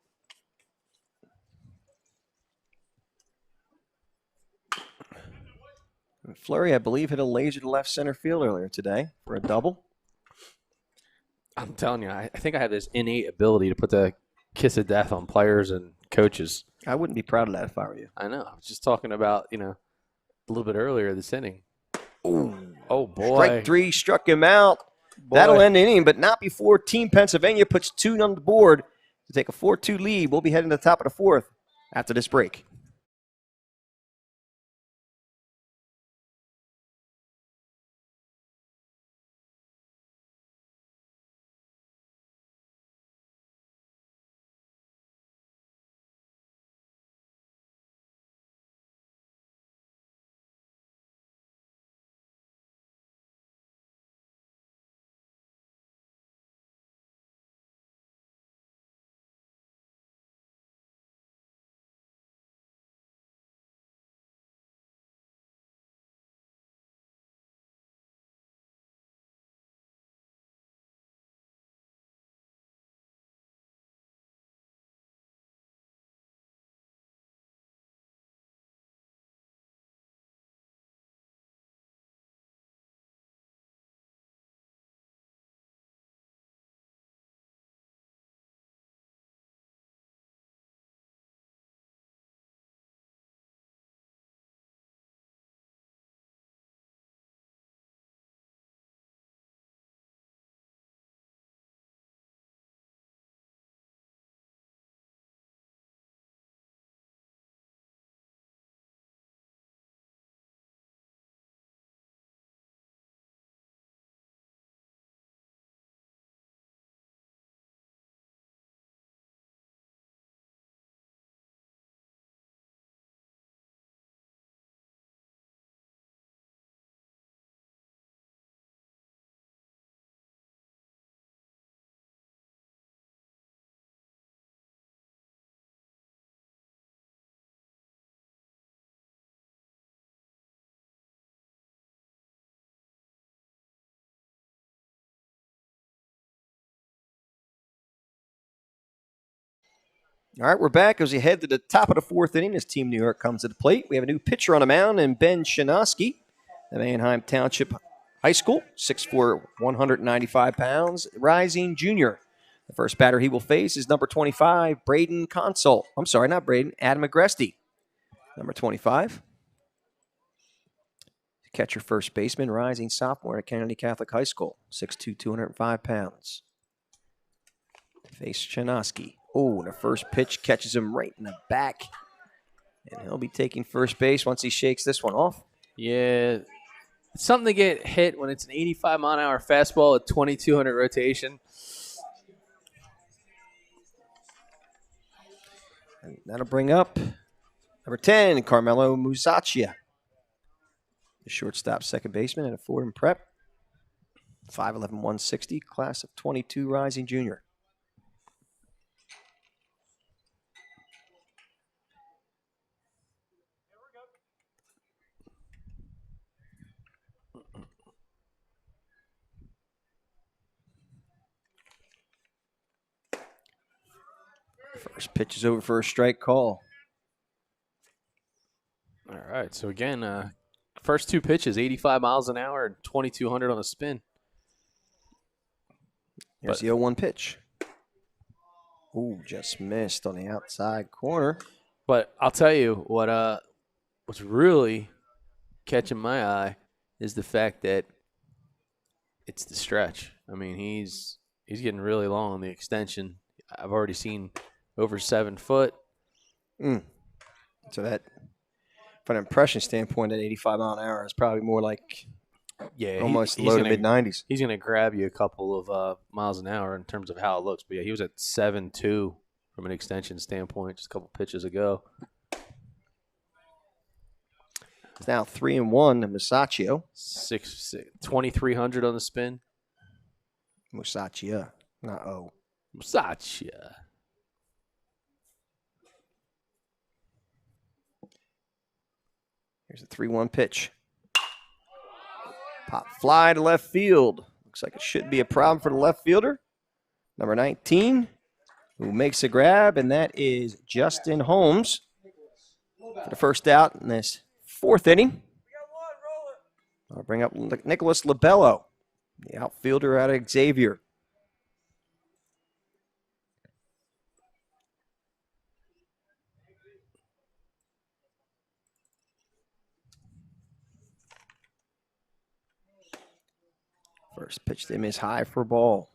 And Fleury, I believe, hit a laser to left center field earlier today for a double. I'm telling you, I think I have this innate ability to put the kiss of death on players and coaches. I wouldn't be proud of that if I were you. I know. I was just talking about, a little bit earlier this inning. Ooh. Oh, boy. Strike 3 struck him out. Boy. That'll end the inning, but not before Team Pennsylvania puts 2 on the board to take a 4-2 lead. We'll be heading to the top of the 4th after this break. All right, we're back as we head to the top of the fourth inning as Team New York comes to the plate. We have a new pitcher on the mound, and Ben Shanoski, the Manheim Township High School, 6'4", 195 pounds, rising junior. The first batter he will face is number 25, Braden Consult. I'm sorry, not Braden, Adam Agresti, number 25. Catcher first baseman, rising sophomore at Kennedy Catholic High School, 6'2", 205 pounds. Face Shanoski. Oh, and the first pitch catches him right in the back. And he'll be taking first base once he shakes this one off. Yeah, it's something to get hit when it's an 85-mile-an-hour fastball at 2,200 rotation. And that'll bring up number 10, Carmelo Musacchia. The shortstop, second baseman at a Fordham Prep. 5'11", 160, class of 22, rising junior. First pitch is over for a strike call. All right, so again, first two pitches, 85 miles an hour and 2,200 on the spin. Here's the 0-1 pitch. Ooh, just missed on the outside corner. But I'll tell you what's really catching my eye is the fact that it's the stretch. I mean, he's getting really long on the extension. I've already seen over 7 foot. So that, from an impression standpoint, at 85 mile an hour is probably more like almost low to mid 90s. He's going to grab you a couple of miles an hour in terms of how it looks. But yeah, he was at 7.2 from an extension standpoint just a couple pitches ago. It's now 3-1 to Musacchio. 2,300 on the spin. Musacchia, not O. Musacchia. Here's a 3-1 pitch. Pop fly to left field. Looks like it should be a problem for the left fielder. Number 19, who makes a grab, and that is Justin Holmes for the first out in this fourth inning. I'll bring up Nicholas Labello, the outfielder out of Xavier. First pitch to him is high for a ball.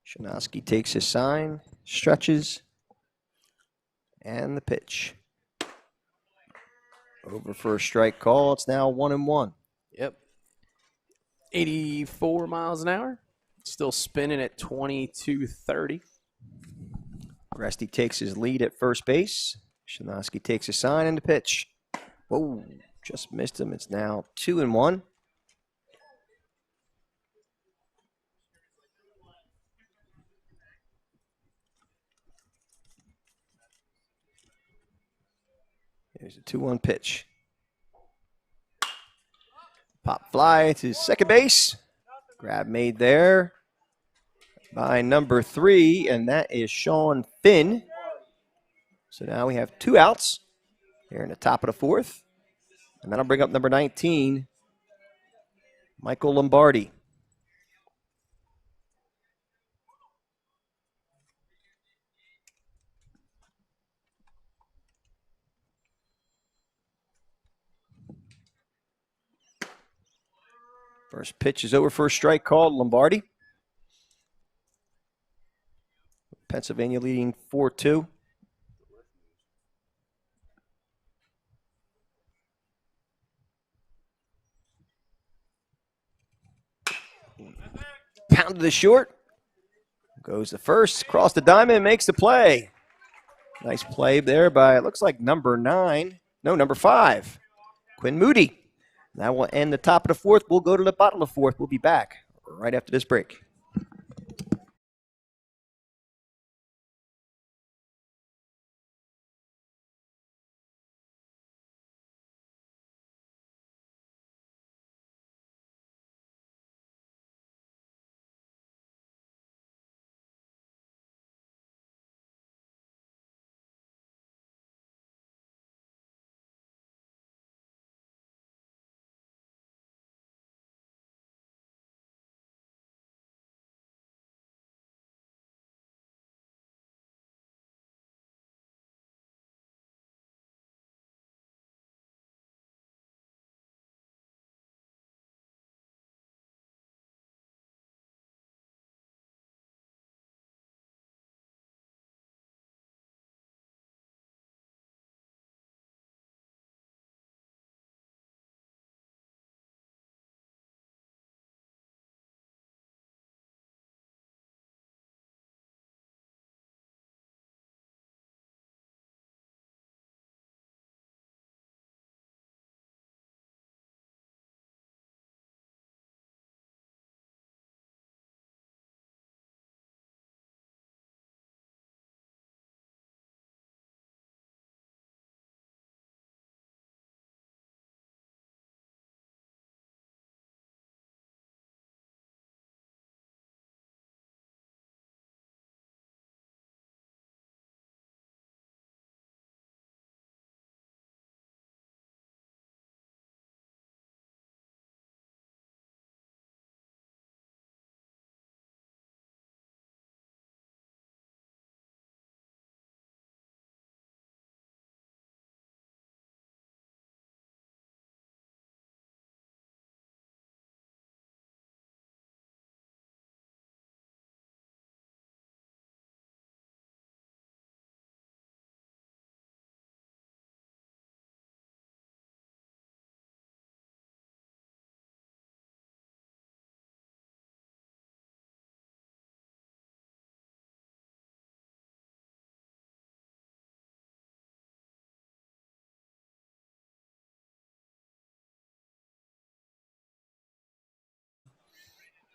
Shanoski takes his sign, stretches, and the pitch. Over for a strike call. It's now 1-1. Yep. 84 miles an hour. Still spinning at 2230. Agresti takes his lead at first base. Shanoski takes a sign and the pitch. Whoa, just missed him. It's now 2-1. Here's a 2-1 pitch. Pop fly to second base. Grab made there by number 3, and that is Sean Finn. So now we have 2 outs here in the top of the fourth. And then I'll bring up number 19, Michael Lombardi. First pitch is over for a strike called Lombardi. Pennsylvania leading 4-2. Pounded to short. Goes to first, across the diamond, makes the play. Nice play there by, it looks like number 5, Quinn Moody. That will end the top of the fourth. We'll go to the bottom of the fourth. We'll be back right after this break.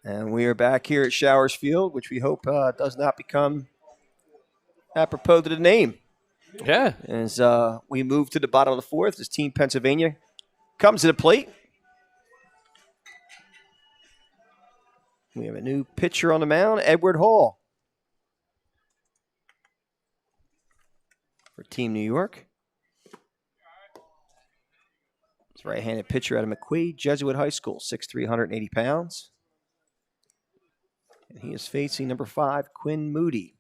And we are back here at Showers Field, which we hope does not become apropos to the name. Yeah. As we move to the bottom of the fourth, as Team Pennsylvania comes to the plate. We have a new pitcher on the mound, Edward Hall, for Team New York. He's a right-handed pitcher out of McQuaid Jesuit High School, 6'3", 180 pounds. And he is facing number 5, Quinn Moody.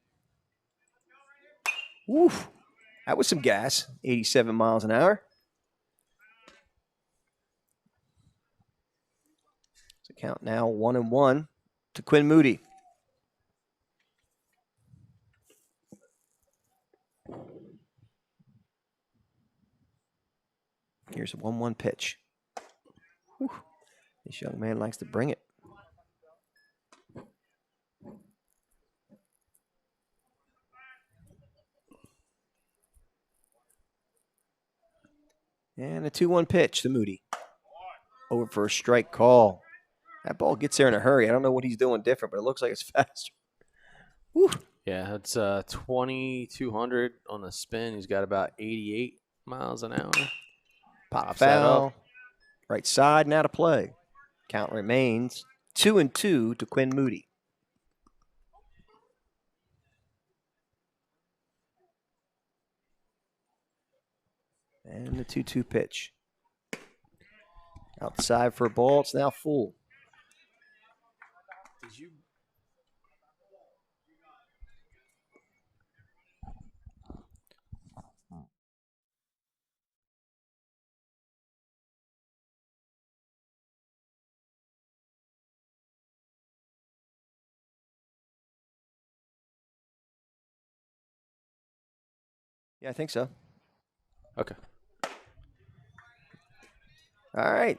Woof. That was some gas, 87 miles an hour. So count now 1-1 to Quinn Moody. Here's a 1-1 pitch. Whew. This young man likes to bring it. And a 2-1 pitch to Moody. Over for a strike call. That ball gets there in a hurry. I don't know what he's doing different, but it looks like it's faster. Whew. Yeah, it's 2,200 on the spin. He's got about 88 miles an hour. Pop foul. Right side, now to play. Count remains 2-2 to Quinn Moody. And the 2-2 pitch. Outside for a ball. It's now full. Yeah, I think so. Okay. All right.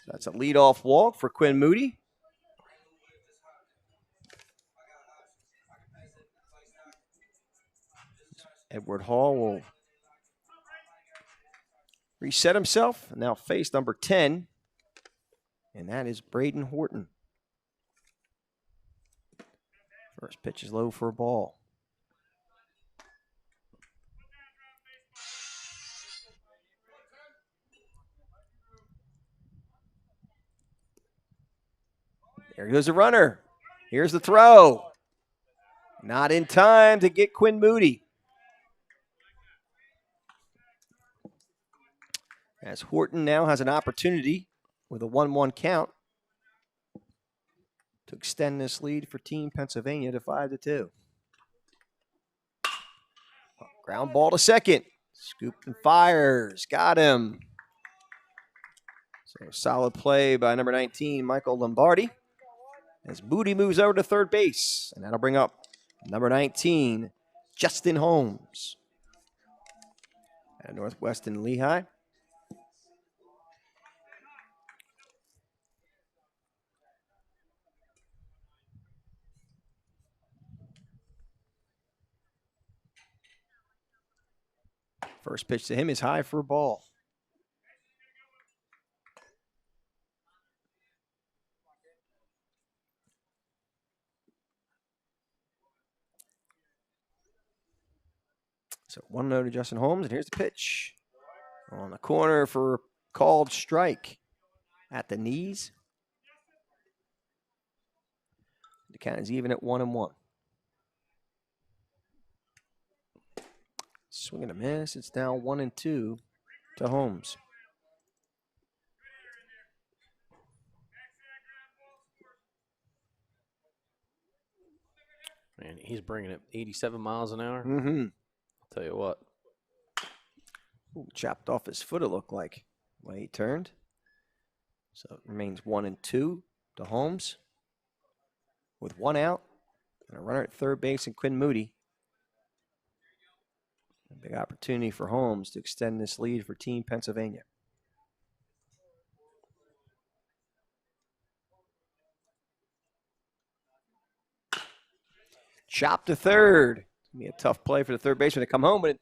That's a leadoff walk for Quinn Moody. Edward Hall will reset himself and now face number 10, and that is Braden Horton. First pitch is low for a ball. There goes the runner. Here's the throw. Not in time to get Quinn Moody. As Horton now has an opportunity with a 1-1 count to extend this lead for Team Pennsylvania to 5-2. Ground ball to second. Scooped and fires. Got him. So solid play by number 19, Michael Lombardi. As Moody moves over to third base. And that'll bring up number 19, Justin Holmes. At Northwestern Lehigh. First pitch to him is high for a ball. So 1-0 to Justin Holmes, and here's the pitch. On the corner for a called strike at the knees. The count is even at 1-1. Swing and a miss. It's now 1-2 to Holmes. Man, he's bringing it 87 miles an hour. Mm-hmm. I'll tell you what. Ooh, chopped off his foot, it looked like, when he turned. So it remains 1-2 to Holmes. With 1 out and a runner at third base and Quinn Moody. A big opportunity for Holmes to extend this lead for Team Pennsylvania. Chop to third. It's going to be a tough play for the third baseman to come home, but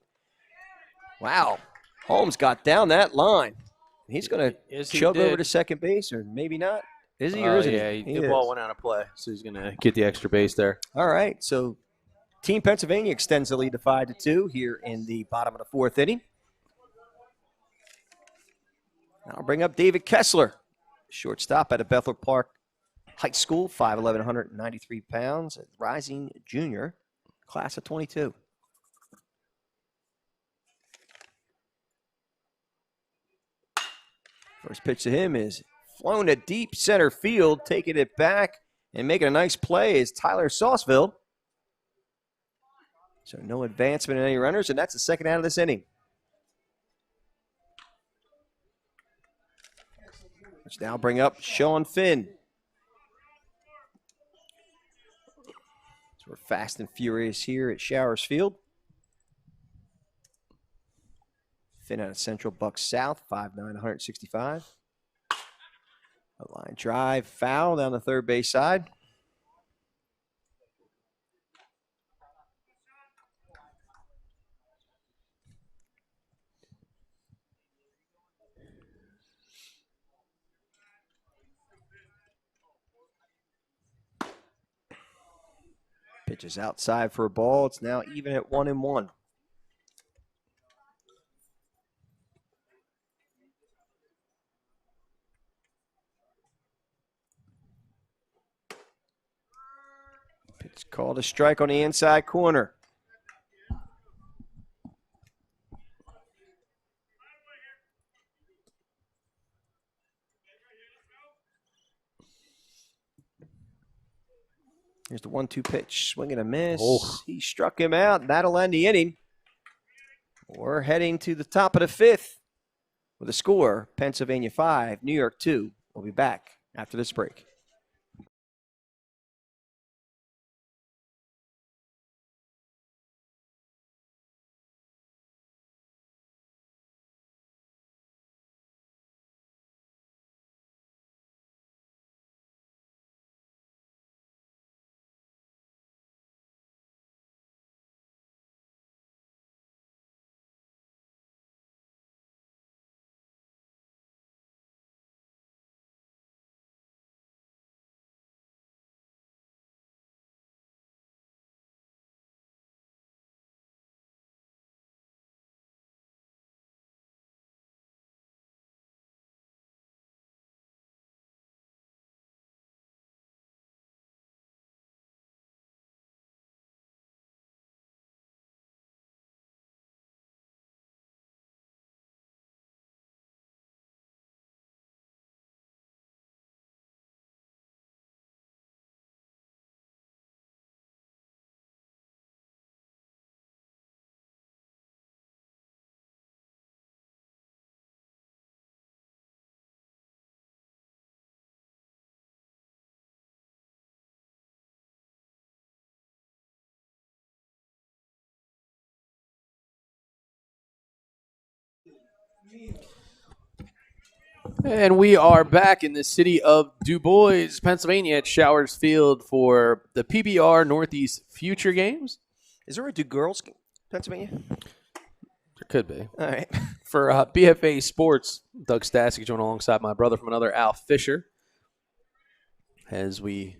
wow, Holmes got down that line. He's going to chug over to second base, or maybe not. Is he or isn't yeah, he? the ball went out of play, so he's going to get the extra base there. All right, so Team Pennsylvania extends the lead to 5-2 here in the bottom of the fourth inning. I'll bring up David Kessler, shortstop out of Bethel Park High School, 5'11", 193 pounds, a rising junior, class of 22. First pitch to him is flown to deep center field, taking it back and making a nice play is Tyler Sauceville. So no advancement in any runners, and that's the second out of this inning. Let's now bring up Sean Finn. So we're fast and furious here at Showers Field. Finn out of Central Bucks South, 5'9", 165. A line drive, foul down the third base side. Pitch is outside for a ball. It's now even at 1-1. Pitch called a strike on the inside corner. Here's the 1-2 pitch. Swing and a miss. Oh. He struck him out. That'll end the inning. We're heading to the top of the fifth with a score, Pennsylvania 5, New York 2. We'll be back after this break. And we are back in the city of Du Bois, Pennsylvania at Showers Field for the PBR Northeast Future Games. Is there a Do Girls Pennsylvania? There could be. All right. For BFA Sports, Doug Stasic joined alongside my brother from another, Al Fisher, as we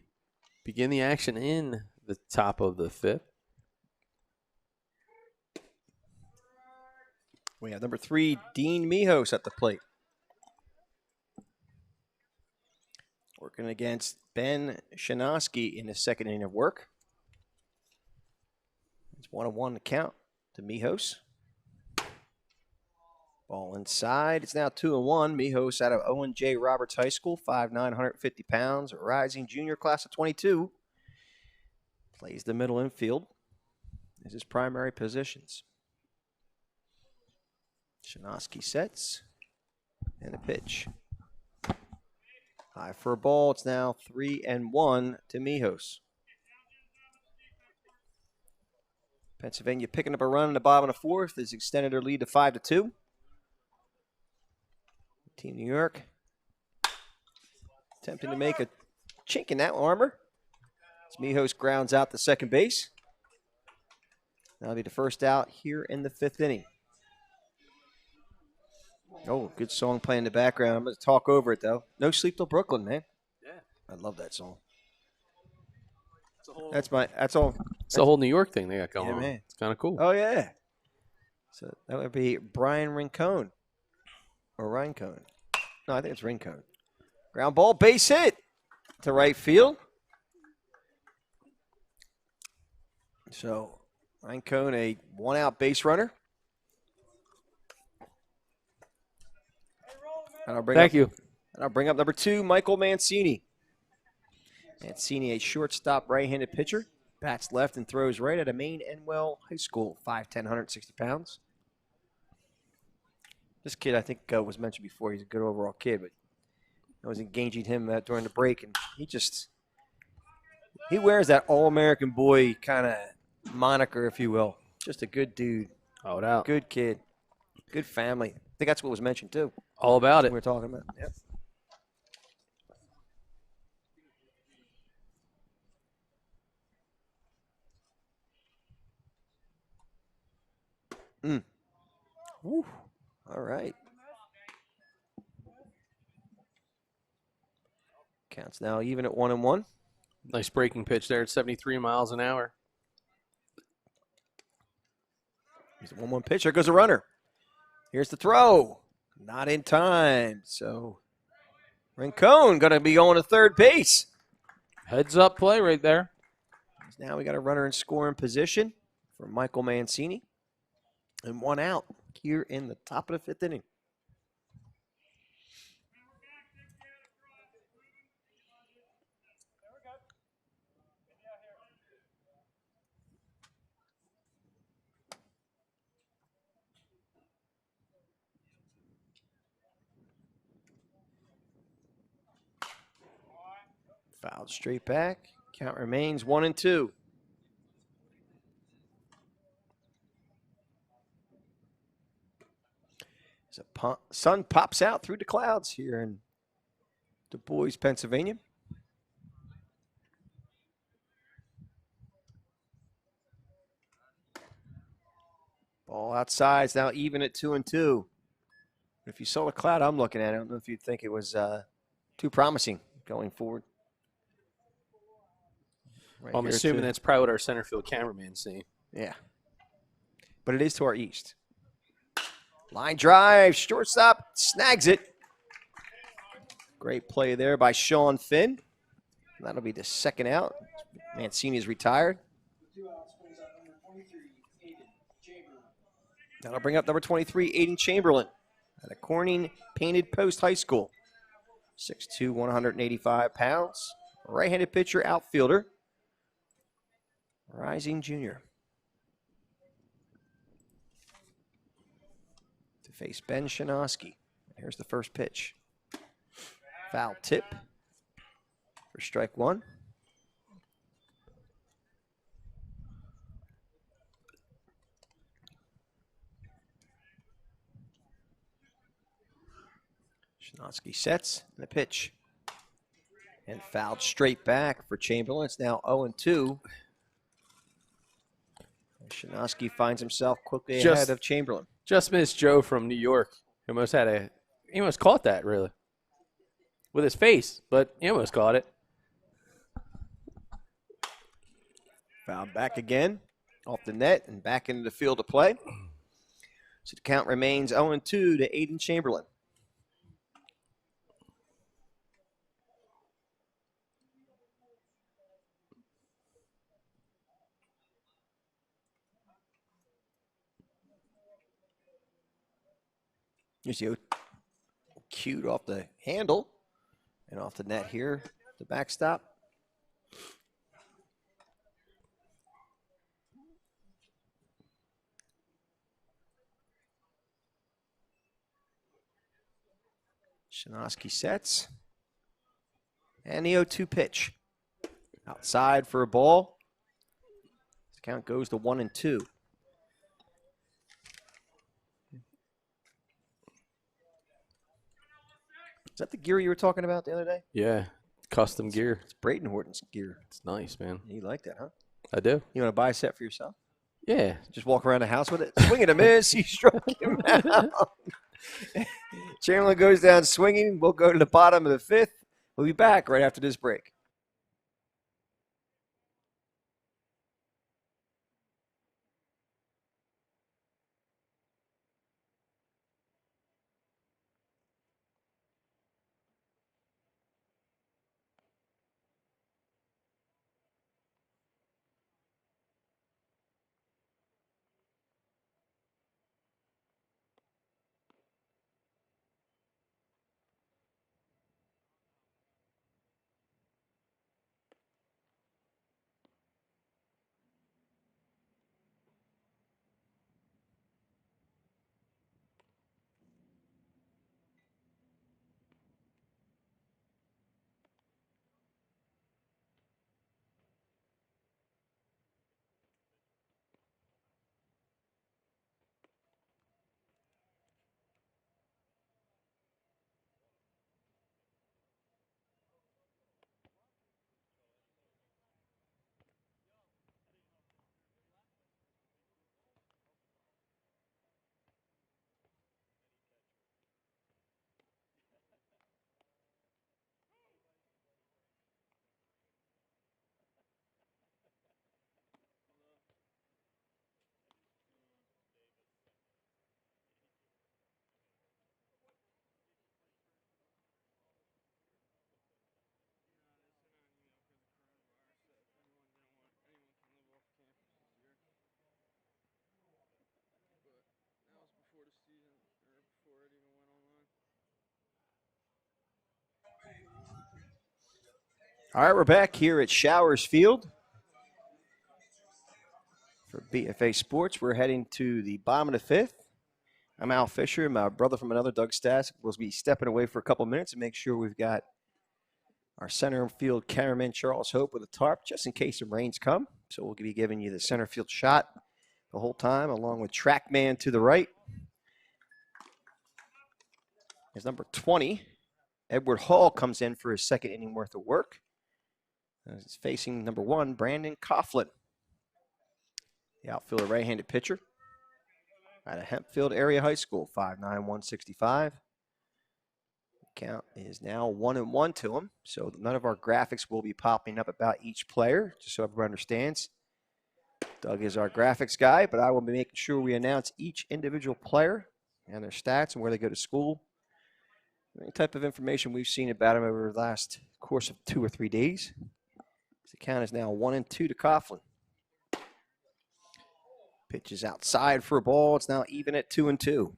begin the action in the top of the fifth. We have number 3, Dean Mijos at the plate. Working against Ben Shanoski in the second inning of work. It's 1-1 to count to Mijos. Ball inside. It's now 2-1. Mijos out of Owen J. Roberts High School, 5'9", 150 pounds, a rising junior class of 22. Plays the middle infield as his primary positions. Shanoski sets. And a pitch. High for a ball. It's now 3-1 to Mijos. Pennsylvania picking up a run in the bottom of the fourth has extended their lead to 5-2. Team New York attempting to make a chink in that armor. As Mijos grounds out to second base. That'll be the first out here in the fifth inning. Oh, good song playing in the background. I'm going to talk over it, though. No Sleep Till Brooklyn, man. Yeah, I love that song. That's all. It's a whole New York thing they got going on. Man. It's kind of cool. Oh, yeah. So that would be Brian Rincon. Or Rincon. No, I think it's Rincon. Ground ball, base hit to right field. So Rincon, a one-out base runner. And I'll bring up number 2, Michael Mancini. Mancini, a shortstop right-handed pitcher. Bats left and throws right at a Maine Enwell High School, 5'10", 160 pounds. This kid, I think, was mentioned before. He's a good overall kid, but I was engaging him during the break, and he wears that all-American boy kind of moniker, if you will. Just a good dude. Oh, doubt. Good kid. Good family. I think that's what was mentioned, too. All about it. We were talking about. Yep. Woo. All right. Counts now even at 1-1. Nice breaking pitch there at 73 miles an hour. Here's the 1-1 pitch. There goes a runner. Here's the throw. Not in time. So Rincon going to be going to third base. Heads up play right there. Now we got a runner in scoring position for Michael Mancini. And 1 out here in the top of the 5th inning. Fouled straight back. Count remains 1-2. The sun pops out through the clouds here in Du Bois, Pennsylvania. Ball outside is now even at 2-2. If you saw the cloud I'm looking at, I don't know if you'd think it was too promising going forward. Right, I'm assuming that's probably what our center field cameraman's seeing. Yeah. But it is to our east. Line drive, shortstop, snags it. Great play there by Sean Finn. That'll be the 2nd out. Mancini's retired. That'll bring up number 23, Aiden Chamberlain, at a Corning Painted Post High School. 6'2", 185 pounds. Right-handed pitcher, outfielder. Rising junior. To face Ben Shanoski. Here's the first pitch. Foul tip for strike 1. Shanoski sets the pitch. And fouled straight back for Chamberlain. It's now 0-2. Shanoski finds himself quickly ahead of Chamberlain. Just missed Joe from New York. He almost caught that, really. With his face, but he almost caught it. Fouled back again, off the net and back into the field of play. So the count remains 0-2 to Aiden Chamberlain. You see, cued off the handle and off the net here, the backstop. Shanoski sets. And the 0-2 pitch. Outside for a ball. The count goes to 1-2. Is that the gear you were talking about the other day? Yeah, custom gear. It's Braden Horton's gear. It's nice, man. You like that, huh? I do. You want to buy a set for yourself? Yeah. Just walk around the house with it? Swing and a miss. He struck him out. Chamberlain goes down swinging. We'll go to the bottom of the 5th We'll be back right after this break. All right, we're back here at Showers Field for BFA Sports. We're heading to the bottom of the fifth. I'm Al Fisher. My brother from another, Doug Stas, will be stepping away for a couple minutes to make sure we've got our center field cameraman, Charles Hope, with a tarp just in case some rains come. So we'll be giving you the center field shot the whole time, along with Trackman to the right. As number 20, Edward Hall comes in for his second inning worth of work. He's facing number 1, Brandon Coughlin, the outfielder, right-handed pitcher out of Hempfield Area High School, 5'9", 165. Count is now 1-1 to him, so none of our graphics will be popping up about each player, just so everyone understands. Doug is our graphics guy, but I will be making sure we announce each individual player and their stats and where they go to school. Any type of information we've seen about him over the last course of 2 or 3 days. The count is now 1-2 to Coughlin. Pitch is outside for a ball. It's now even at 2-2.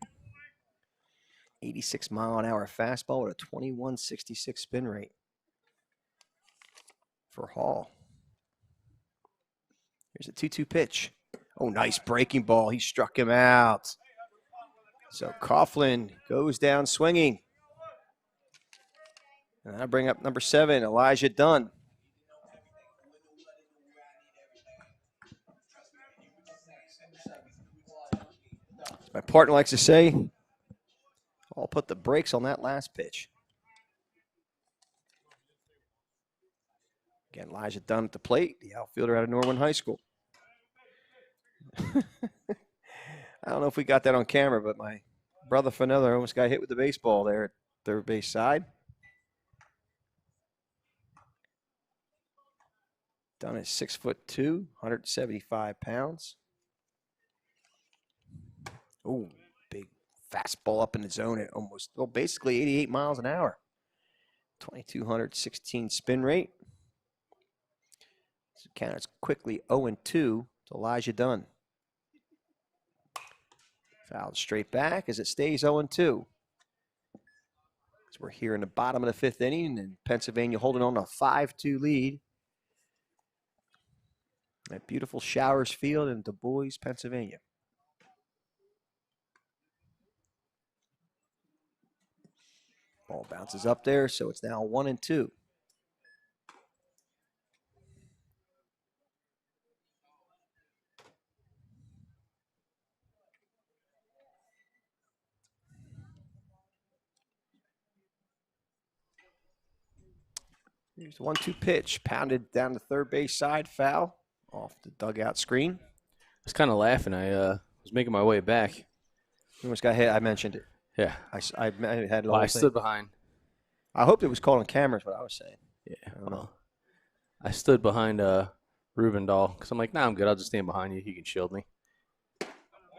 86-mile-an-hour fastball with a 21.66 spin rate for Hall. Here's a 2-2 pitch. Oh, nice breaking ball. He struck him out. So Coughlin goes down swinging. And I bring up number 7, Elijah Dunn. As my partner likes to say, I'll put the brakes on that last pitch. Again, Elijah Dunn at the plate, the outfielder out of Norwin High School. I don't know if we got that on camera, but my brother from another almost got hit with the baseball there at third base side. Dunn is 6'2", 175 pounds. Oh, big fastball up in the zone at almost, well, basically 88 miles an hour. 2,216 spin rate. So count is quickly 0-2 to Elijah Dunn. Fouled straight back as it stays 0-2. So we're here in the bottom of the 5th inning, and Pennsylvania holding on to a 5-2 lead at beautiful Showers Field in Du Bois, Pennsylvania. Ball bounces up there, so it's now 1-2. Here's the 1-2 pitch, pounded down the third base side, foul off the dugout screen. I was kind of laughing. I was making my way back. Almost got hit. I mentioned it. Yeah. I had I stood behind. I hoped it was called on camera is what I was saying. Yeah. I don't know. I stood behind Rubendahl because I'm like, nah, I'm good. I'll just stand behind you. He can shield me.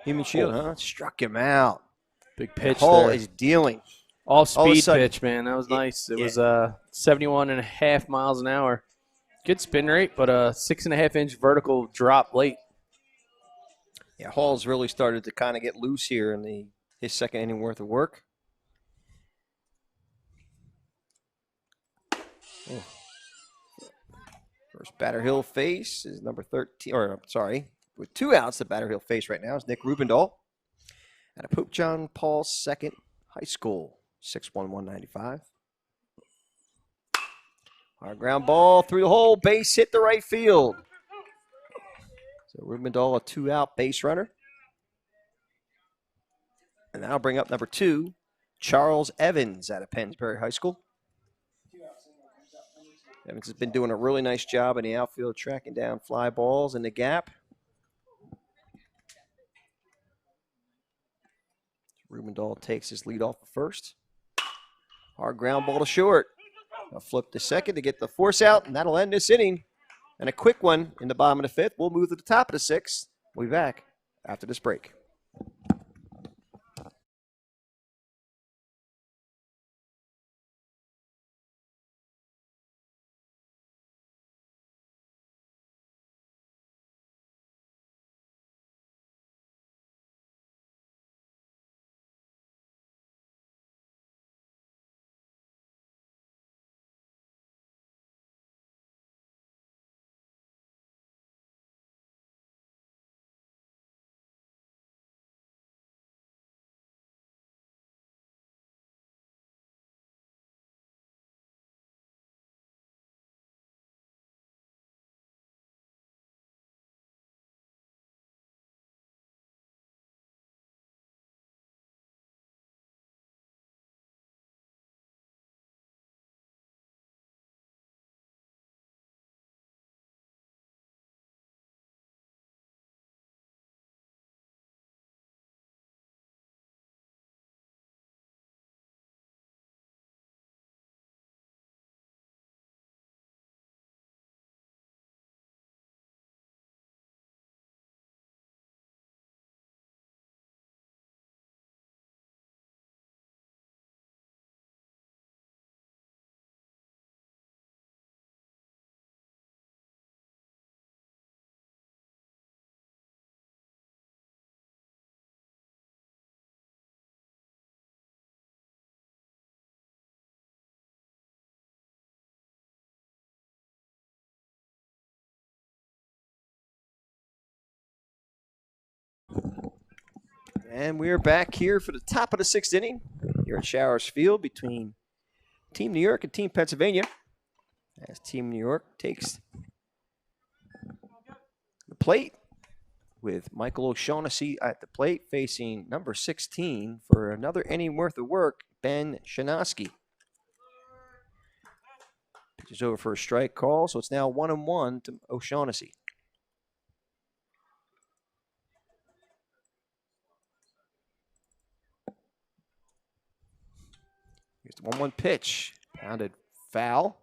Human shield, huh? Struck him out. Big pitch Hall there. is dealing. All all of a speed sudden- pitch, man. That was nice. It Yeah. was 71.5 miles an hour. Good spin rate, but a 6.5-inch vertical drop late. Yeah, Hall's really started to kind of get loose here in his second inning worth of work. Oh. First batter he'll face is number 13, or sorry, with 2 outs, the batter he'll face right now is Nick Rubendahl out of Pope John Paul II High School, 6'1", 195. Our ground ball through the hole, base hit the right field. So Rubendahl, a 2-out base runner. And now bring up number 2, Charles Evans out of Pennsbury High School. Evans has been doing a really nice job in the outfield, tracking down fly balls in the gap. Rubendahl takes his lead off the first. Hard ground ball to short. A flip to second to get the force out, and that'll end this inning. And a quick one in the bottom of the 5th. We'll move to the top of the 6th. We'll be back after this break. And we're back here for the top of the 6th inning here at Showers Field between Team New York and Team Pennsylvania. As Team New York takes the plate with Michael O'Shaughnessy at the plate facing number 16 for another inning worth of work, Ben Shanoski. Pitch is over for a strike call, so it's now 1-1 to O'Shaughnessy. Here's the 1-1 pitch. Pounded foul.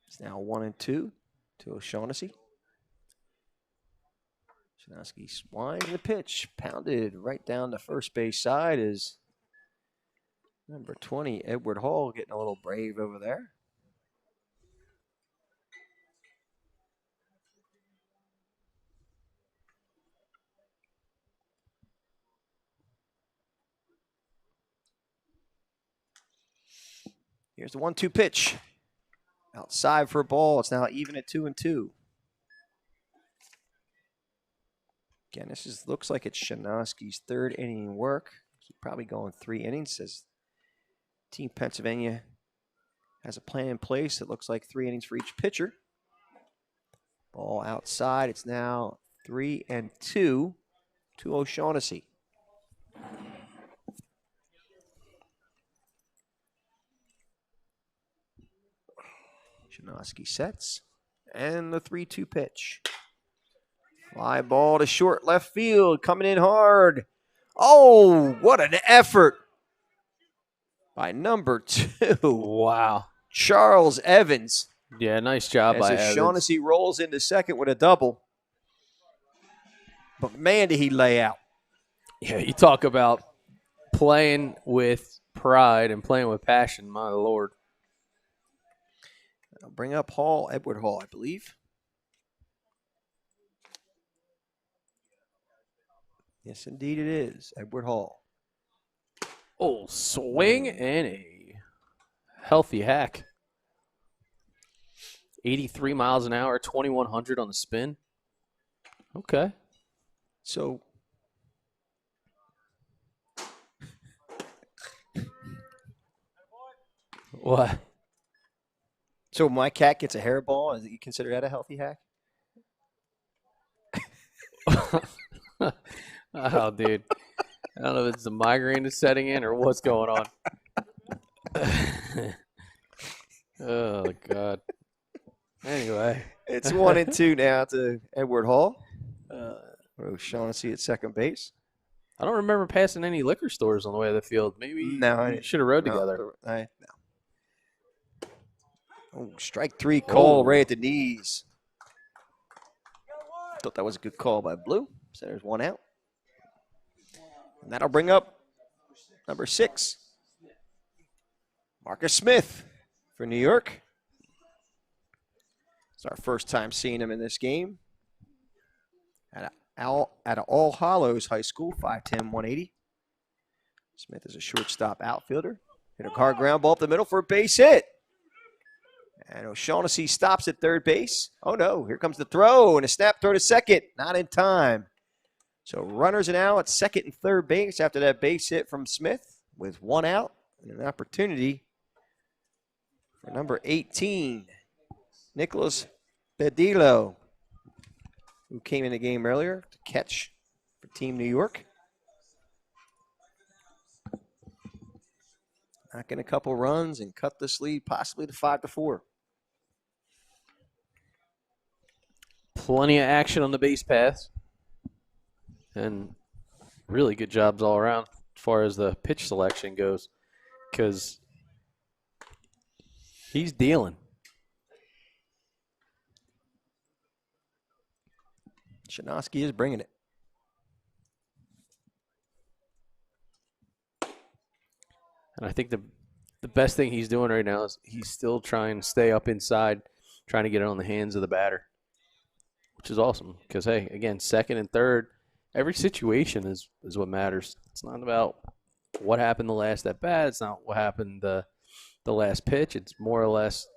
It's now 1-2 to O'Shaughnessy. Shanoski swinging the pitch. Pounded right down the first base side is number 20, Edward Hall, getting a little brave over there. Here's the 1-2 pitch. Outside for a ball. It's now even at 2-2. Again, this looks like it's Shanoski's 3rd inning work. He's probably going 3 innings as Team Pennsylvania has a plan in place. It looks like 3 innings for each pitcher. Ball outside. It's now 3-2 to O'Shaughnessy. Shanoski sets. And the 3-2 pitch. Fly ball to short left field. Coming in hard. Oh, what an effort by number 2. Wow. Charles Evans. Yeah, nice job by As Evans. Shaughnessy rolls into second with a double. But man, did he lay out. Yeah, you talk about playing with pride and playing with passion, my Lord. I'll bring up Hall, Edward Hall, I believe. Yes, indeed it is. Edward Hall. Oh, swing and a healthy hack. 83 miles an hour, 2,100 on the spin. Okay. So, What? so my cat gets a hairball. Is it, you consider that a healthy hack? Oh, dude. I don't know if it's the migraine is setting in or what's going on. Oh, God. Anyway. It's 1-2 now to Edward Hall. O'Shaughnessy at second base. I don't remember passing any liquor stores on the way to the field. Maybe No, we should have rode No, together. no. Oh, strike 3 call Oh. right at the knees. Thought that was a good call by Blue. So there's 1 out. And that'll bring up number 6. Marcus Smith for New York. It's our first time seeing him in this game. At All Hallows High School, 5'10", 180. Smith is a shortstop outfielder. Hit a hard ground ball up the middle for a base hit. And O'Shaughnessy stops at third base. Oh, no. Here comes the throw and a snap throw to second. Not in time. So runners are now at second and third base after that base hit from Smith with 1 out and an opportunity for number 18, Nicholas Bedillo, who came in the game earlier to catch for Team New York. Knocking a couple runs and cut this lead possibly to 5-4. Plenty of action on the base paths. And really good jobs all around as far as the pitch selection goes. Because he's dealing. Shanoski is bringing it. And I think the best thing he's doing right now is he's still trying to stay up inside, trying to get it on the hands of the batter, which is awesome. Because, hey, again, second and third, every situation is what matters. It's not about what happened the last at bat. It's not what happened the last pitch. It's more or less,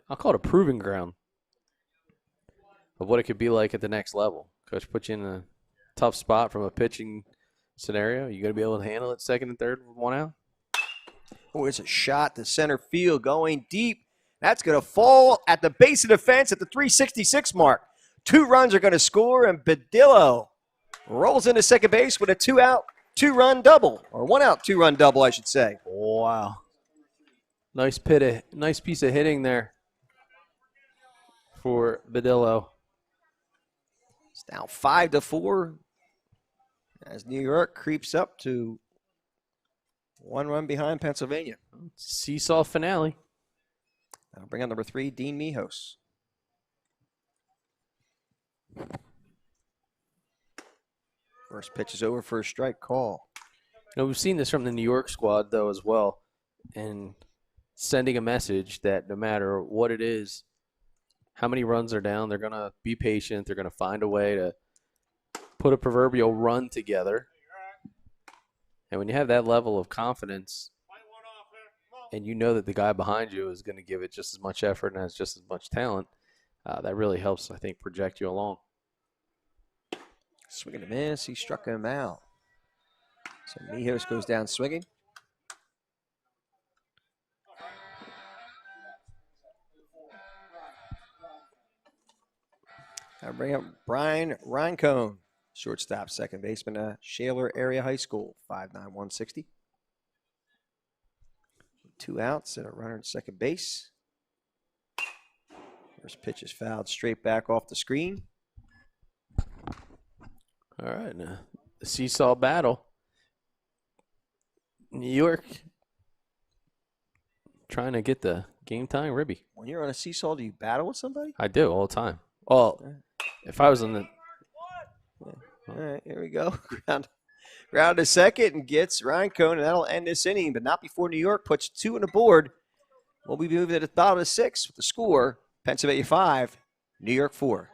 I'll call it a proving ground of what it could be like at the next level. Coach puts you in a tough spot from a pitching scenario. You got to be able to handle it second and third with 1 out. Oh, it's a shot to center field going deep. That's going to fall at the base of the fence at the 366 mark. 2 runs are going to score, and Bedillo rolls into second base with a 2-out, 2-run double, or 1-out, 2-run double, I should say. Wow. Nice piece of hitting there for Bedillo. It's now 5-4 as New York creeps up to 1 run behind Pennsylvania. Seesaw finale. That'll bring on number 3, Dean Mijos. First pitch is over for a strike call. You know, we've seen this from the New York squad, though, as well, and sending a message that no matter what it is, how many runs are down, they're going to be patient. They're going to find a way to put a proverbial run together. And when you have that level of confidence and you know that the guy behind you is going to give it just as much effort and has just as much talent, that really helps, I think, project you along. Swing and a miss. He struck him out. So Mijos goes down swinging. I'll bring up Brian Rincone, shortstop, second baseman, Shaler Area High School, 5'9", 160. 2 outs and a runner at second base. First pitch is fouled straight back off the screen. All right, now the seesaw battle. New York trying to get the game tying ribby. When you're on a seesaw, do you battle with somebody? I do all the time. Well, if I was on the All right, here we go. Ground to second and gets Ryan Cohn, and that'll end this inning, but not before New York puts 2 on the board. We'll be moving to the bottom of the 6th with the score, Pennsylvania 5, New York 4.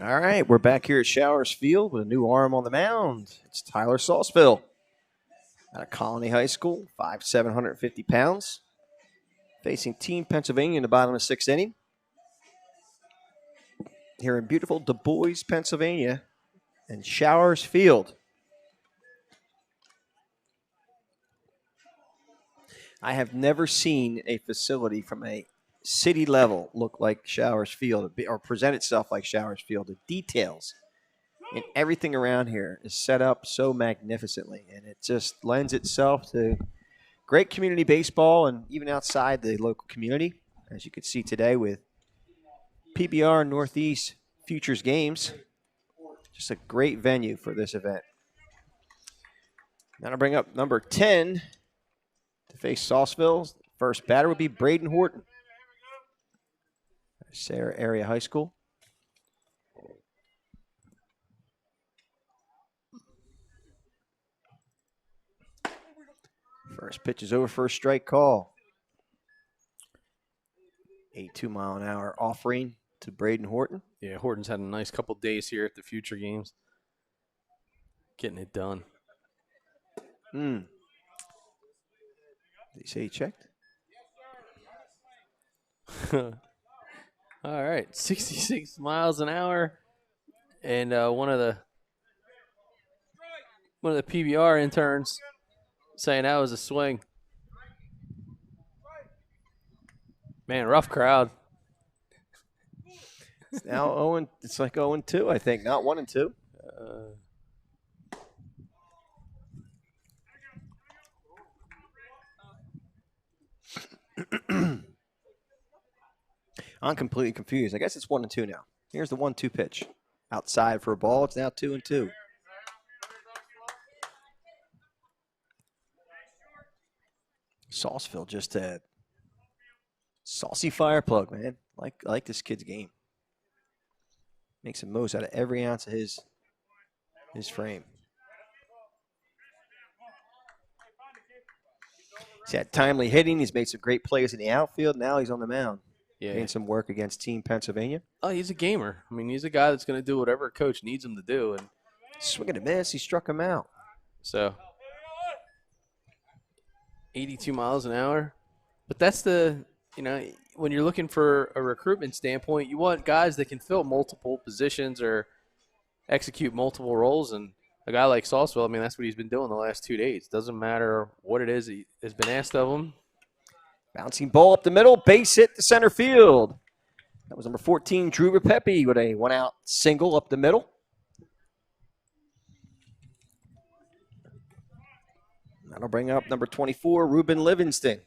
All right, we're back here at Showers Field with a new arm on the mound. It's Tyler Salsville out of Colony High School, 5'7", 150 pounds, facing Team Pennsylvania in the bottom of the 6th inning. Here in beautiful Du Bois, Pennsylvania, and Showers Field. I have never seen a facility from a city level look like Showers Field or present itself like Showers Field. The details and everything around here is set up so magnificently, and it just lends itself to great community baseball and even outside the local community, as you can see today with PBR Northeast Futures Games. Just a great venue for this event. Now I'll bring up number 10 to face Salsville. First batter would be Braden Horton. Sarah Area High School. First pitch is over for a strike call. A 2-mile-an-hour offering to Braden Horton. Yeah, Horton's had a nice couple days here at the Future Games. Getting it done. Did he say he checked? All right, 66 miles an hour, and one of the PBR interns saying that was a swing. Man, rough crowd. It's now 0. It's like 0-2, I think, not 1-2. I'm completely confused. I guess it's 1-2 now. Here's the 1-2 pitch. Outside for a ball. It's now 2-2. Salsville just a saucy fire plug, man. Like this kid's game. Makes the most out of every ounce of his frame. He's had timely hitting. He's made some great plays in the outfield. Now he's on the mound. Yeah. Doing some work against Team Pennsylvania. Oh, he's a gamer. I mean, he's a guy that's going to do whatever a coach needs him to do. And Swing and a miss. He struck him out. so 82 miles an hour. But that's the, when you're looking for a recruitment standpoint, you want guys that can fill multiple positions or, execute multiple roles. And a guy like Salsville, I mean, that's what he's been doing the last 2 days. Doesn't matter what it is he has been asked of him. Bouncing ball up the middle, base hit to center field. That was number 14, Drew Repepe, with a one-out single up the middle. That'll bring up number 24, Ruben Livingston.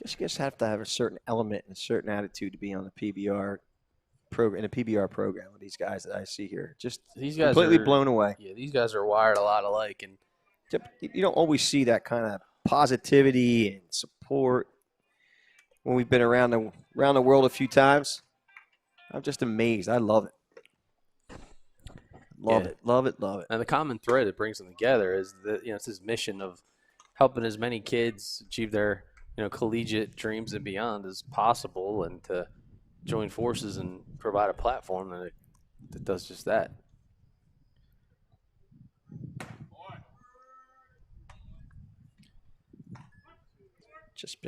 Guess you just have to have a certain element and a certain attitude to be on the PBR program, in a PBR program with these guys that I see here. Just These guys completely are blown away. Yeah, these guys are wired a lot alike. And You don't always see that kind of positivity and support when we've been around the world a few times. I'm just amazed. I love it. Love Yeah. it. Love it. Love it. And the common thread that brings them together is it's his mission of helping as many kids achieve their collegiate dreams and beyond as possible, and to join forces and provide a platform that does just that. Just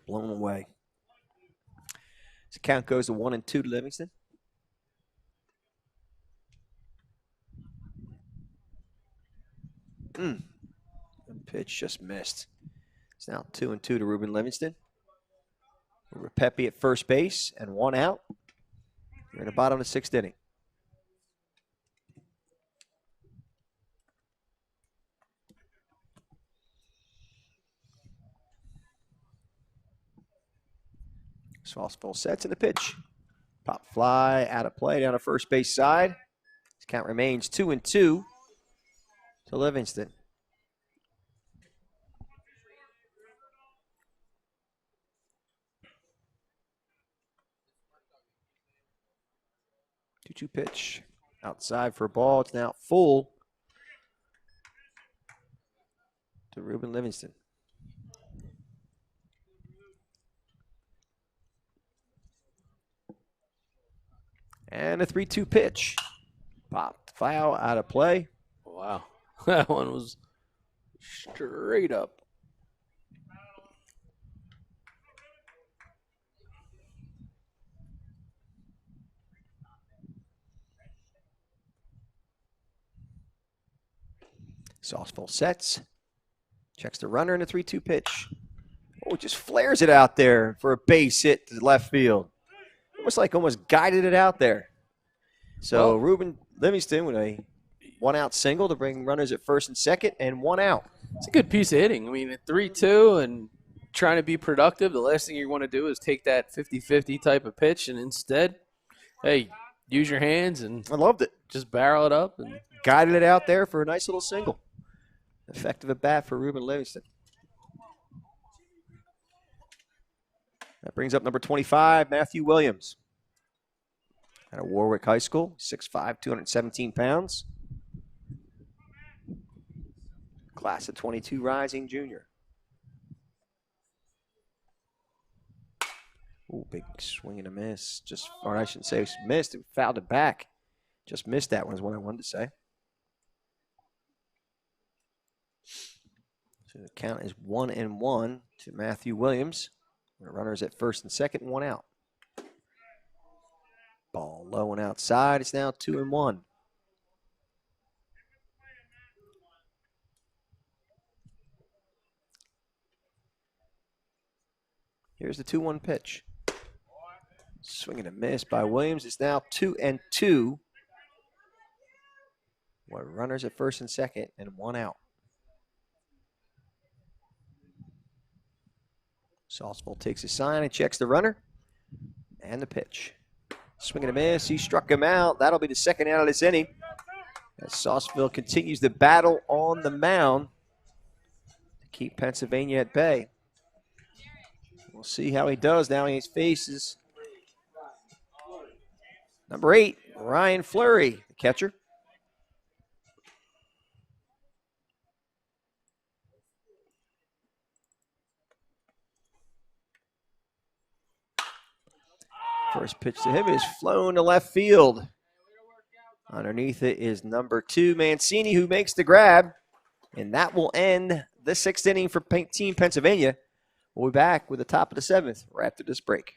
blown away. So count goes to 1-2 to Livingston. Good pitch, just missed. It's now 2-2 to Ruben Livingston. Repepe at first base and one out. We're in the bottom of the 6th inning. Salsville sets in the pitch. Pop fly out of play down the first base side. This count remains 2-2 to Livingston. Two pitch outside for a ball. It's now full to Ruben Livingston. And a 3-2 pitch. Popped foul out of play. Wow. That one was straight up. Salsville sets. Checks the runner in a 3-2 pitch. Oh, just flares it out there for a base hit to left field. Almost guided it out there. So Ruben Livingston with a one-out single to bring runners at first and second, and one out. It's a good piece of hitting. I mean, at 3-2 and trying to be productive, the last thing you want to do is take that 50-50 type of pitch, and instead, hey, use your hands and I loved it. Just barrel it up and Guided it out there for a nice little single. Effective at bat for Ruben Livingston. That brings up number 25, Matthew Williams. Out of Warwick High School, 6'5", 217 pounds. Class of 22 rising junior. Ooh, big swing and a miss. Or I shouldn't say missed, it fouled it back. Just missed that one is what I wanted to say. So the count is 1-1 to Matthew Williams. The runners at first and second, one out. Ball low and outside. It's now 2-1. Here's the 2-1 pitch. Swing and a miss by Williams. It's now 2-2. Runners at first and second, and one out. Salsville takes a sign and checks the runner and the pitch. Swing and a miss. He struck him out. That'll be the second out of this inning. As Salsville continues the battle on the mound to keep Pennsylvania at bay. We'll see how he does now. He faces number 8, Ryan Fleury, the catcher. First pitch to him is flown to left field. Underneath it is number 2, Mancini, who makes the grab. And that will end the 6th inning for Team Pennsylvania. We'll be back with the top of the 7th right after this break.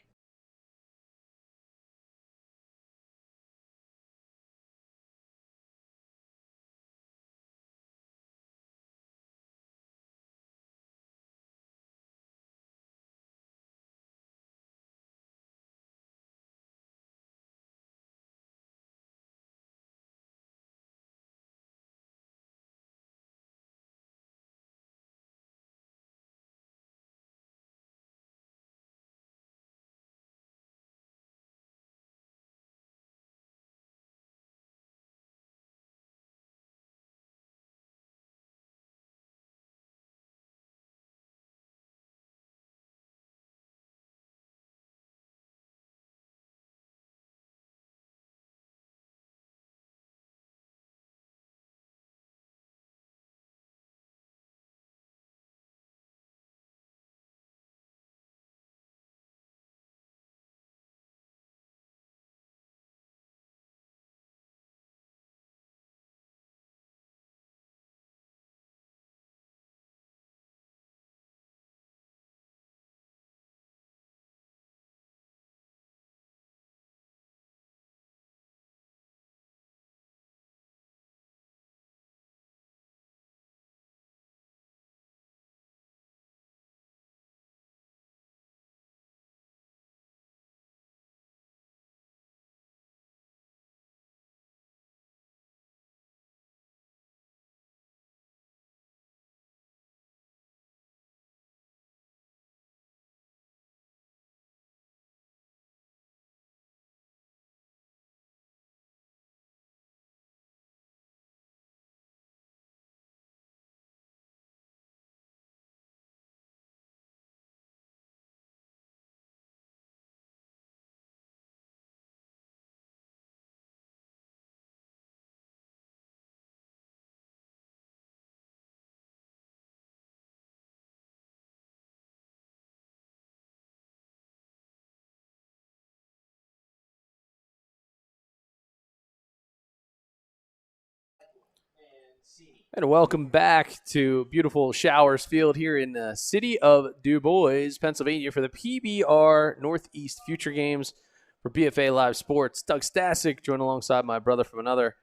And welcome back to beautiful Showers Field here in the city of Du Bois, Pennsylvania for the PBR Northeast Future Games for BFA Live Sports. Doug Stasic joined alongside my brother from another,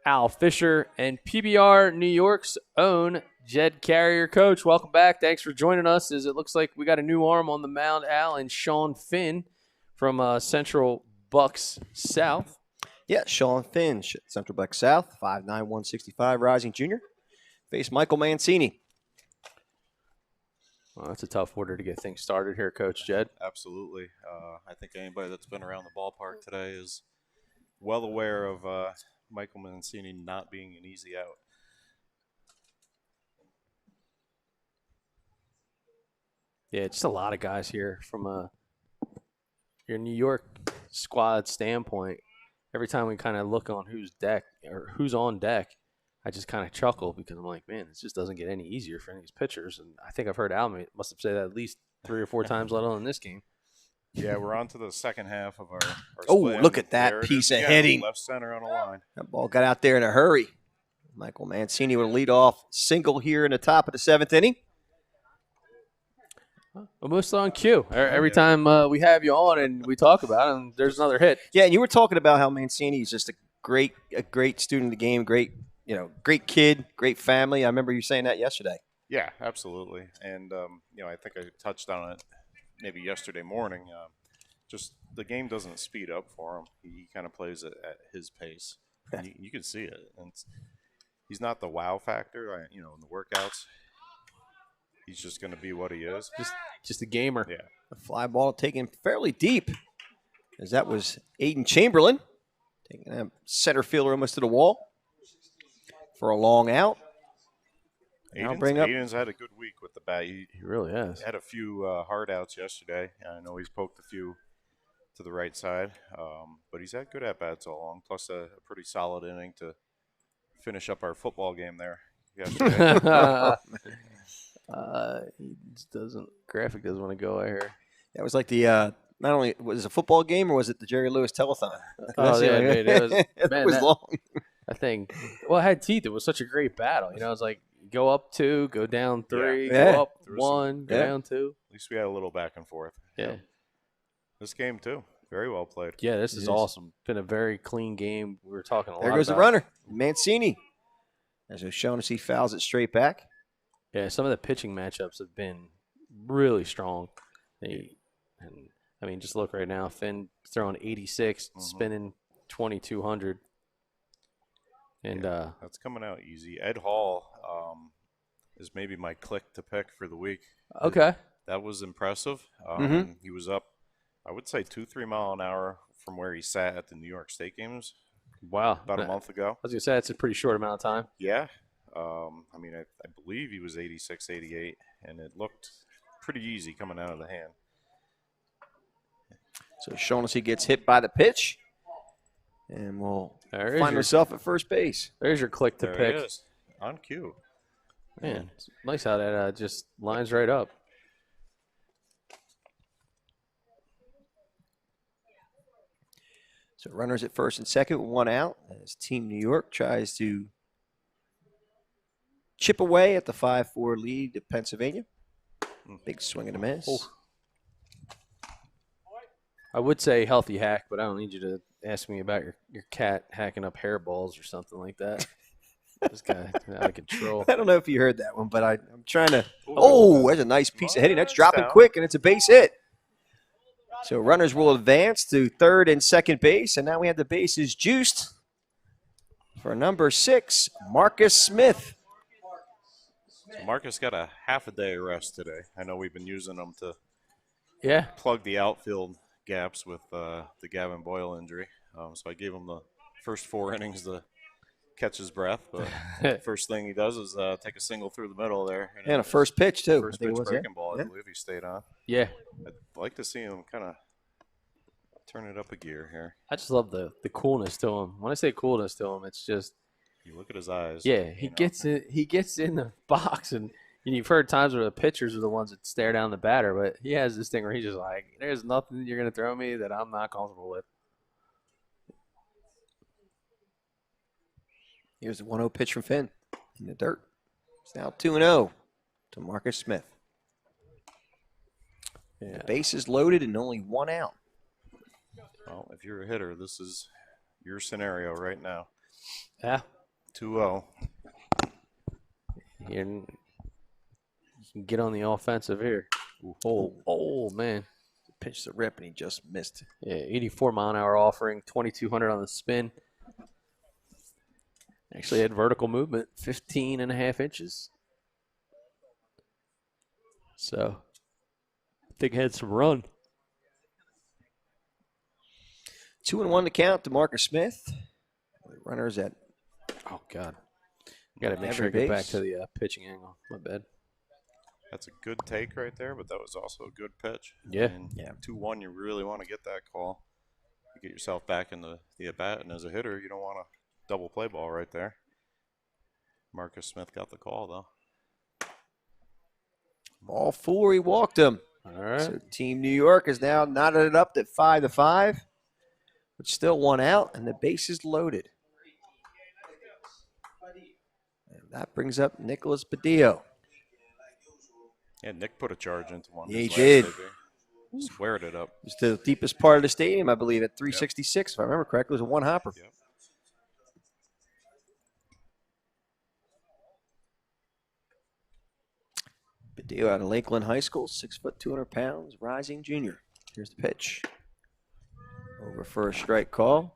Al Fisher, and PBR New York's own Jed Carrier. Coach, welcome back. Thanks for joining us. As it looks like we got a new arm on the mound, Al, and Sean Finn from Central Bucks South. Yeah, Sean Finn, Central Bucks South, 5'9", 165, rising junior. Face Michael Mancini. Well, that's a tough order to get things started here, Coach Jed. Absolutely. I think anybody that's been around the ballpark today is well aware of Michael Mancini not being an easy out. Yeah, just a lot of guys here from your New York squad standpoint. Every time we kind of look on who's on deck, I just kind of chuckle because I'm like, man, this just doesn't get any easier for any of these pitchers. And I think I've heard Al must have said that at least 3 or 4 times, let alone in this game. Yeah, we're on to the second half of our Oh, split. look at that There it piece is of again, hitting. Left center on a line. That ball got out there in a hurry. Michael Mancini with a leadoff single here in the top of the 7th inning. Almost on cue. Every time we have you on and we talk about him, there's another hit. Yeah, and you were talking about how Mancini is just a great student of the game, great kid, great family. I remember you saying that yesterday. Yeah, absolutely. And, I think I touched on it maybe yesterday morning. Just the game doesn't speed up for him. He kind of plays it at his pace. And you can see it. And he's not the wow factor, in the workouts. He's just going to be what he is. Just a gamer. Yeah. A fly ball taken fairly deep, as that was Aiden Chamberlain taking a center fielder almost to the wall for a long out. Aiden's had a good week with the bat. He really has. Had a few hard outs yesterday. I know he's poked a few to the right side, but he's had good at-bats all along, plus a pretty solid inning to finish up our football game there yesterday. Graphic doesn't want to go out here. That was like the not only was it a football game or was it the Jerry Lewis telethon? Oh, yeah, dude, it was, it man, was that- long. I think, well, it had teeth. It was such a great battle. You know, it was like go up 2, go down 3, Yeah. go up There was some- 1, go yeah. down 2. At least we had a little back and forth. Yeah. This game too, very well played. Yeah, this It is is. awesome. Been a very clean game. We were talking a lot There goes the about- runner, Mancini. As O'Shaughnessy fouls it straight back. Yeah, some of the pitching matchups have been really strong. I mean, just look right now. Finn throwing 86, spinning 2,200. And That's coming out easy. Ed Hall is maybe my click to pick for the week. okay, That was impressive. Mhm. He was up, I would say, 2-3 mile an hour from where he sat at the New York State games wow. about a I month ago. was gonna say that's a pretty short amount of time. Yeah. I mean, I believe he was 86, 88, and it looked pretty easy coming out of the hand. So O'Shaughnessy gets hit by the pitch. And we'll There is find your- herself at first base. There's your click to There pick. he is, on cue. Man, it's nice how that just lines right up. So runners at first and second, one out, as Team New York tries to chip away at the 5-4 lead to Pennsylvania. Big swing and a miss. Oh. I would say healthy hack, but I don't need you to ask me about your cat hacking up hairballs or something like that. This guy out of control. I don't know if you heard that one, but I'm trying to. Oh, that's a nice piece of hitting. That's dropping Down. quick, and it's a base hit. So runners will advance to third and second base, and now we have the bases juiced for number 6, Marcus Smith. So Marcus got a half a day of rest today. I know we've been using him to Yeah, plug the outfield gaps with the Gavin Boyle injury. So I gave him the first 4 innings to catch his breath. But first thing he does is take a single through the middle there. And a first pitch, too. First I think pitch it was, yeah. breaking ball, I Yeah. believe he stayed on. yeah. I'd like to see him kind of turn it up a gear here. I just love the coolness to him. When I say coolness to him, it's just You look at his eyes. yeah. He you know. gets it. He gets in the box, and you've heard times where the pitchers are the ones that stare down the batter, but he has this thing where he's just like, "There's nothing you're gonna throw me that I'm not comfortable with." Here's the 1-0 pitch from Finn in the dirt. It's now 2-0 to Marcus Smith. Yeah. The base is loaded and only one out. Well, if you're a hitter, this is your scenario right now. Yeah. 2-0. You can get on the offensive here. Oh man. Pitched the rip and he just missed. Yeah, 84 mile an hour offering, 2,200 on the spin. Actually had vertical movement, 15 and a half inches. So, I think had some run. 2-1 to count to Marcus Smith. The runners at Oh, God. Got to make Every sure I get back base. to the pitching angle. My bad. That's a good take right there, but that was also a good pitch. Yeah. And Yeah. 2-1, you really want to get that call. You get yourself back in the at-bat, and as a hitter, you don't want a double play ball right there. Marcus Smith got the call, though. ball 4, he walked him. All right. So Team New York is now knotted it up at 5-5, but still one out, and the base is loaded. And that brings up Nicholas Badillo. Yeah, Nick put a charge into one. Yeah, he his did. last day. Squared it up. It's the deepest part of the stadium, I believe, at 366, if I remember correctly. It was a one-hopper. Yep. Badillo out of Lakeland High School, 6 foot 200 pounds, rising junior. Here's the pitch. Over for a strike call.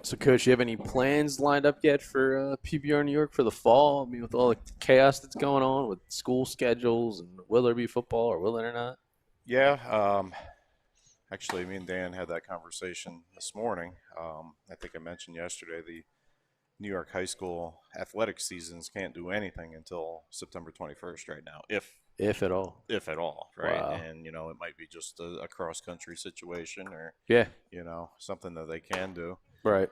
So, Coach, you have any plans lined up yet for PBR New York for the fall? I mean, with all the chaos that's going on with school schedules and will there be football or will it or not? Yeah. Actually, me and Dan had that conversation this morning. I think I mentioned yesterday the New York high school athletic seasons can't do anything until September 21st right now, if If at all. at all, right? Wow. And, you know, it might be just a cross-country situation or, Yeah. you know, something that they can do, Right.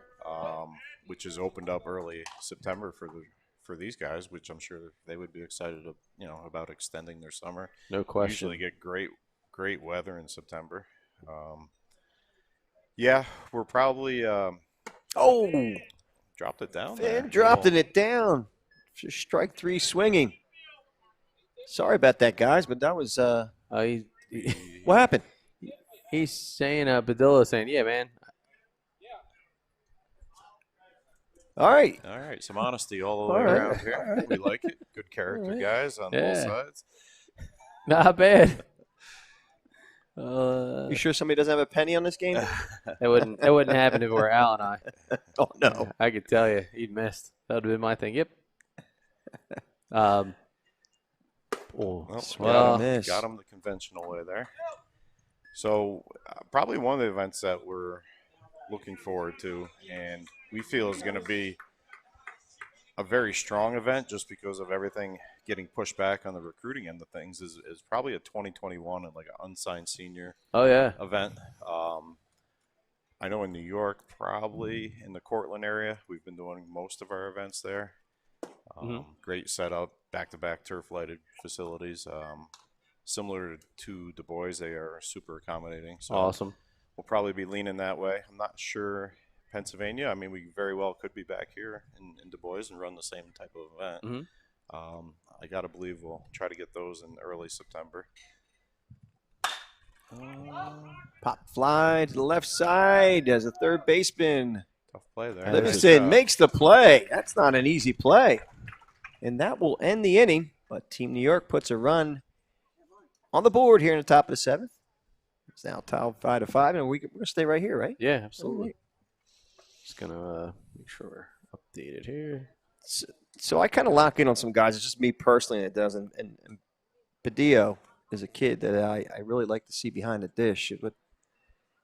which is opened up early September for these guys, which I'm sure they would be excited, about extending their summer. No question. Usually get great great weather in September. Yeah, we're probably Oh, dropped it down. Finn dropping it down. Just strike 3 swinging. Sorry about that, guys, but that was what happened? He's saying, Padilla saying, yeah, man. All right. All right, some honesty all the way All right. around here. We like it. Good character guys on both Yeah. sides. Not bad. You sure somebody doesn't have a penny on this game? That wouldn't happen if it were Al and I. Oh no. I could tell you, he'd missed. That would have been my thing. Yep. Well, well, miss. got him the conventional way there. So probably one of the events that we're looking forward to and we feel is going to be a very strong event just because of everything getting pushed back on the recruiting end of things is probably a 2021 and like an unsigned senior Oh, yeah. event. I know in New York, probably in the Cortland area, we've been doing most of our events there. Great setup, back-to-back turf-lighted facilities. Similar to Du Bois, they are super accommodating. So Awesome. we'll probably be leaning that way. I'm not sure Pennsylvania. I mean, we very well could be back here in Du Bois and run the same type of event. I got to believe we'll try to get those in early September. Pop fly to the left side as a third baseman. Tough play there. Livingston makes the play. That's not an easy play. And that will end the inning. But Team New York puts a run on the board here in the top of the 7th. It's now tied 5-5, and we're going to stay right here, right? Yeah, absolutely. Just going to make sure we're updated here. So I kind of lock in on some guys. It's just me personally that does. And Padillo is a kid that I really like to see behind the dish.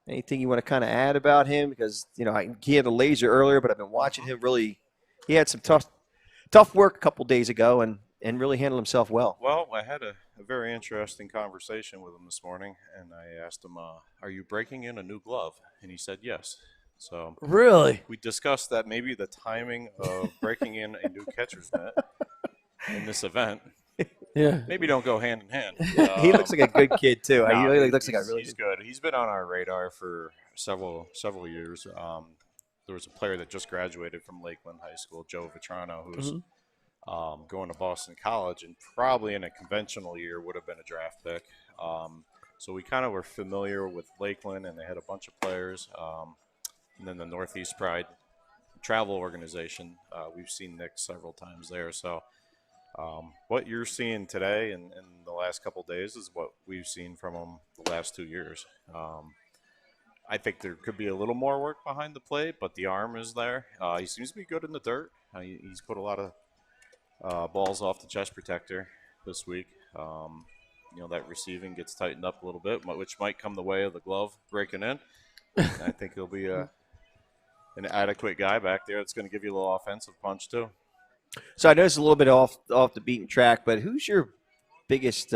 Anything you want to kind of add about him? Because, he had a laser earlier, but I've been watching him really. He had some tough work a couple days ago and really handled himself well. Well, I had a very interesting conversation with him this morning, and I asked him, are you breaking in a new glove? And he said yes. So Really? we discussed that maybe the timing of breaking in a new catcher's mitt in this event Yeah. maybe don't go hand in hand. He looks like a good kid, too. No, He really looks like a really he's good. He's been on our radar for several years. There was a player that just graduated from Lakeland High School, Joe Vitrano, who's going to Boston College, and probably in a conventional year would have been a draft pick. So we kind of were familiar with Lakeland, and they had a bunch of players. And then the Northeast Pride travel organization, we've seen Nick several times there. So what you're seeing today and in the last couple of days is what we've seen from him the last 2 years. I think there could be a little more work behind the plate, but the arm is there. He seems to be good in the dirt. He's put a lot of balls off the chest protector this week. That receiving gets tightened up a little bit, which might come the way of the glove breaking in. I think he'll be an adequate guy back there that's going to give you a little offensive punch too. So I know it's a little bit off the beaten track, but who's your biggest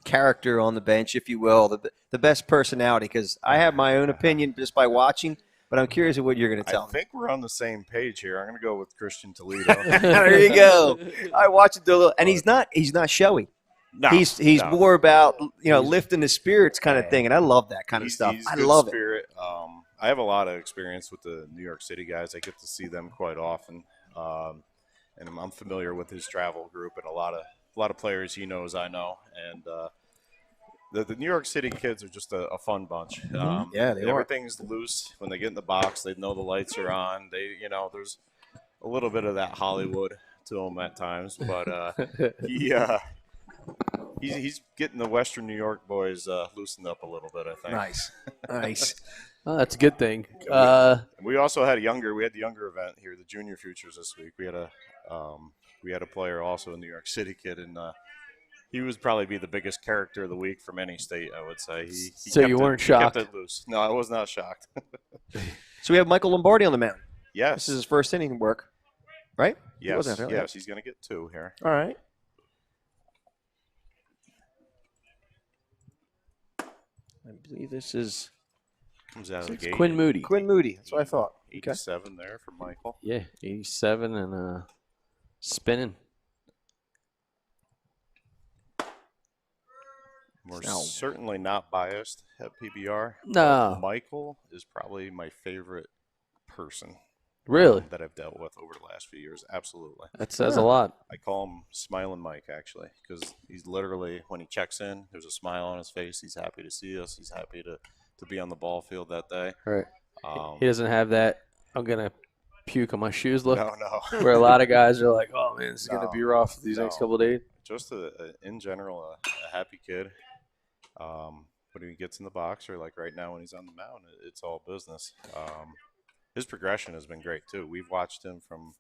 character on the bench, if you will, the best personality? Because I have my own opinion just by watching, but I'm curious of what you're going to tell me. I think we're on the same page here. I'm going to go with Christian Toledo. There you go. I watch it do a little, and he's not showy. No, he's more about lifting the spirits kind of thing, and I love that kind of stuff. I love it. I have a lot of experience with the New York City guys. I get to see them quite often, and I'm familiar with his travel group and a lot of players he knows I know, and the New York City kids are just a fun bunch. Yeah, they are. Everything's loose when they get in the box. They know the lights are on. There's a little bit of that Hollywood to them at times, but he's getting the Western New York boys loosened up a little bit, I think. Nice. Oh, that's a good thing. We also had the younger event here, the Junior Futures this week. We had a player also, a New York City kid, and he would probably be the biggest character of the week from any state, I would say. So you weren't shocked? He kept it loose. No, I was not shocked. So we have Michael Lombardi on the mound. Yes. This is his first inning work, right? Yes, he's going to get 2 here. All right. I believe this is Comes out of the gate. Quinn Moody. Quinn Moody. That's what I thought. 87 there for Michael. Yeah, 87 and spinning. We're No. certainly not biased at PBR. No. Michael is probably my favorite person Really? that I've dealt with over the last few years. Absolutely. That says a lot. I call him Smiling Mike, actually, because he's literally, when he checks in, there's a smile on his face. He's happy to see us. He's happy to be on the ball field that day. Right. He doesn't have that, I'm going to puke on my shoes look, No, where a lot of guys are like, oh, man, this is going to No, be rough these next no. couple of days. just in general, a happy kid. When he gets in the box, or like right now when he's on the mound, it's all business. His progression has been great too. We've watched him from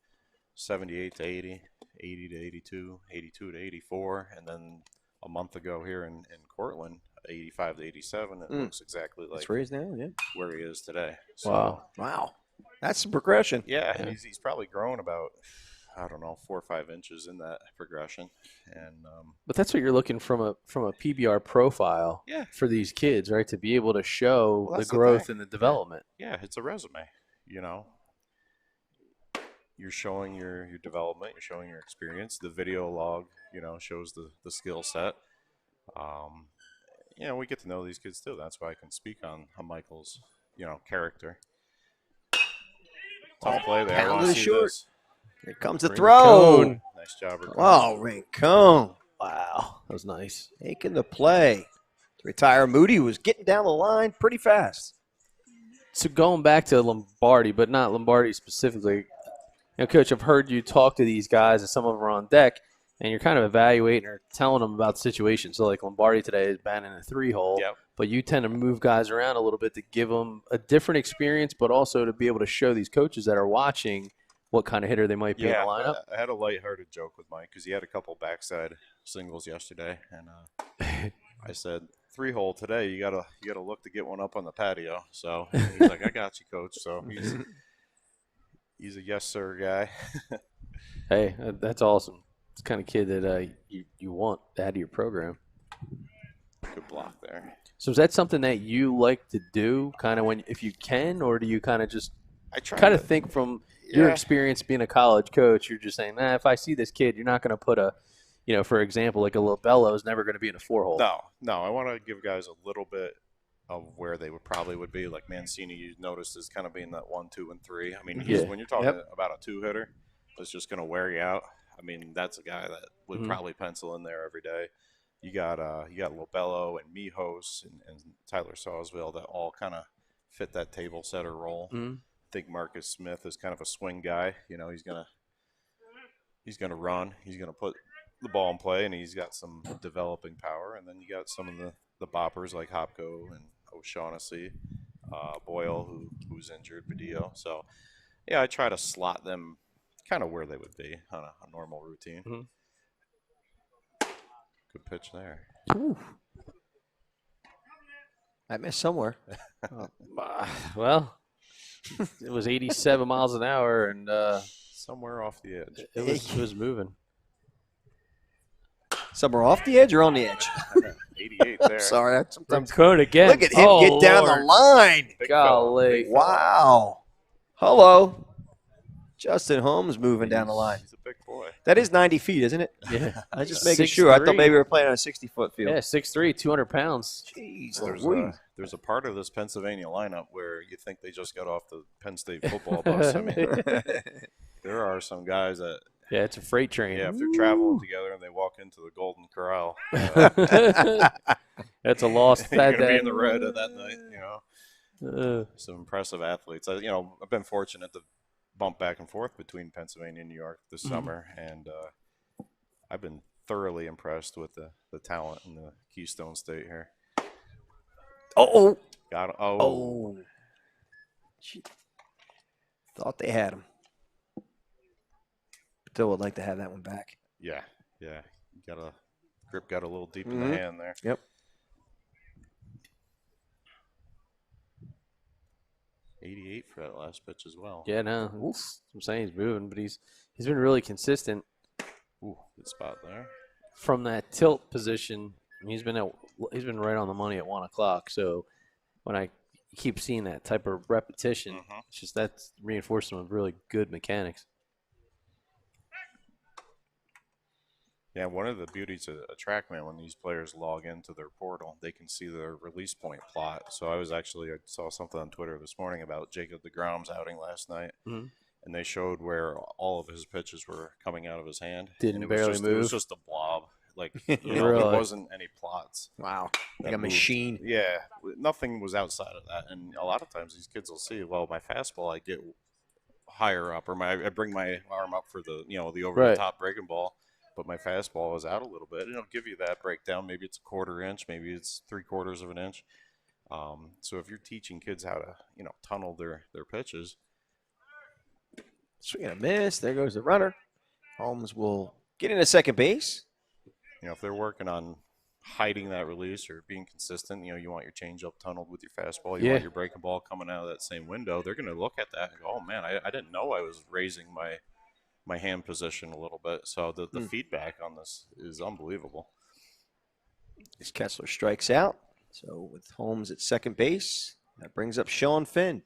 78 to 80, 80 to 82, 82 to 84, and then a month ago here in Cortland, 85 to 87. It looks exactly like That's where he's now, yeah. where he is today. So, Wow. Wow. That's some progression. yeah, and he's probably grown about, I don't know, 4 or 5 inches in that progression. And But that's what you're looking from a PBR profile Yeah. for these kids, right? To be able to show Well, the that's the growth thing. and the development. yeah, it's a resume, you know. You're showing your development, you're showing your experience. The video log, shows the skill set. We get to know these kids too. That's why I can speak on Michael's, character. Tough play there. I pounded want to it see short. this. Here comes the throw. Rincon. Nice job. Rincon. Oh, Rincon. Wow. That was nice. Taking the play. To retire, Moody was getting down the line pretty fast. So going back to Lombardi, but not Lombardi specifically, Coach, I've heard you talk to these guys, and some of them are on deck, and you're kind of evaluating or telling them about the situation. So like Lombardi today is batting in a 3-hole, Yep. but you tend to move guys around a little bit to give them a different experience, but also to be able to show these coaches that are watching what kind of hitter they might be in the lineup. I had a lighthearted joke with Mike because he had a couple backside singles yesterday, and I said, 3-hole today. You gotta look to get one up on the patio. So he's like, I got you, coach. So he's a yes sir guy. Hey, that's awesome. It's the kind of kid that you want to add to your program. Good block there. So is that something that you like to do, kind of if you can, or do you kind of just I try kind of to think from your Yeah. experience being a college coach, you're just saying, if I see this kid, you're not going to put for example, like a Lobello is never going to be in a 4-hole. No. I want to give guys a little bit of where they probably would be. Like Mancini, you noticed is kind of being that 1, 2, and 3. I mean, when you're talking about a 2-hitter that's just going to wear you out. I mean, that's a guy that would probably pencil in there every day. You got Lobello and Mijos and Tyler Sawsville that all kind of fit that table setter role. Mhm. I think Marcus Smith is kind of a swing guy. He's gonna run. He's gonna put the ball in play, and he's got some developing power. And then you got some of the boppers like Hopko and O'Shaughnessy, Boyle, who's injured, Badillo. So, yeah, I try to slot them kind of where they would be on a normal routine. Mhm. Good pitch there. I missed somewhere. Well, it was 87 miles an hour, and Somewhere off the edge. it was moving. Somewhere off the edge or on the edge? 88 there. Sorry. I sometimes Code again. look at him Oh, get down Lord. the line. Big fella, Golly. big fella. Wow. Hello. Justin Holmes moving down the line. He's a big boy. That is 90 feet, isn't it? Yeah. I was just making sure. I thought 6'3". maybe we were playing on a 60-foot field. Yeah, 6'3", 200 pounds. Jeez, There's a part of this Pennsylvania lineup where you think they just got off the Penn State football bus. I mean, there are some guys that, Yeah, it's a freight train. if they're traveling together and they walk into the Golden Corral, That's a loss. you're going to be in the red at that night. Uh, Some impressive athletes. I've been fortunate to bump back and forth between Pennsylvania and New York this summer, and I've been thoroughly impressed with the talent in the Keystone State here. Oh. Got Oh. Gee. Thought they had him. Still would like to have that one back. yeah. Grip got a little deep in the hand there. Yep. 88 for that last pitch as well. yeah, no. I'm saying he's moving, but he's been really consistent Ooh, good spot there. from that tilt position. He's been right on the money at 1 o'clock. So when I keep seeing that type of repetition, it's just that's reinforcement of really good mechanics. Yeah, one of the beauties of TrackMan, when these players log into their portal, they can see their release point plot. So I saw something on Twitter this morning about Jacob deGrom's outing last night, Mhm. and they showed where all of his pitches were coming out of his hand. Didn't and it was barely just, move. It was just a blob. Like, Really? there wasn't any plots. Wow. Like that a moved. machine. Yeah, nothing was outside of that. And a lot of times these kids will see, well, my fastball, I get higher up, or I bring my arm up for the the over the top breaking ball, but my fastball is out a little bit, and it'll give you that breakdown. Maybe it's a 1/4 inch, maybe it's 3/4 of an inch. So if you're teaching kids how to tunnel their pitches, Swing and a miss. There goes the runner. Holmes will get into second base. if they're working on hiding that release or being consistent, you want your changeup tunneled with your fastball, you want your breaking ball coming out of that same window, they're going to look at that and go, oh man, I didn't know I was raising my hand position a little bit. So the feedback on this is unbelievable. As Kessler strikes out. So with Holmes at second base, that brings up Sean Finn.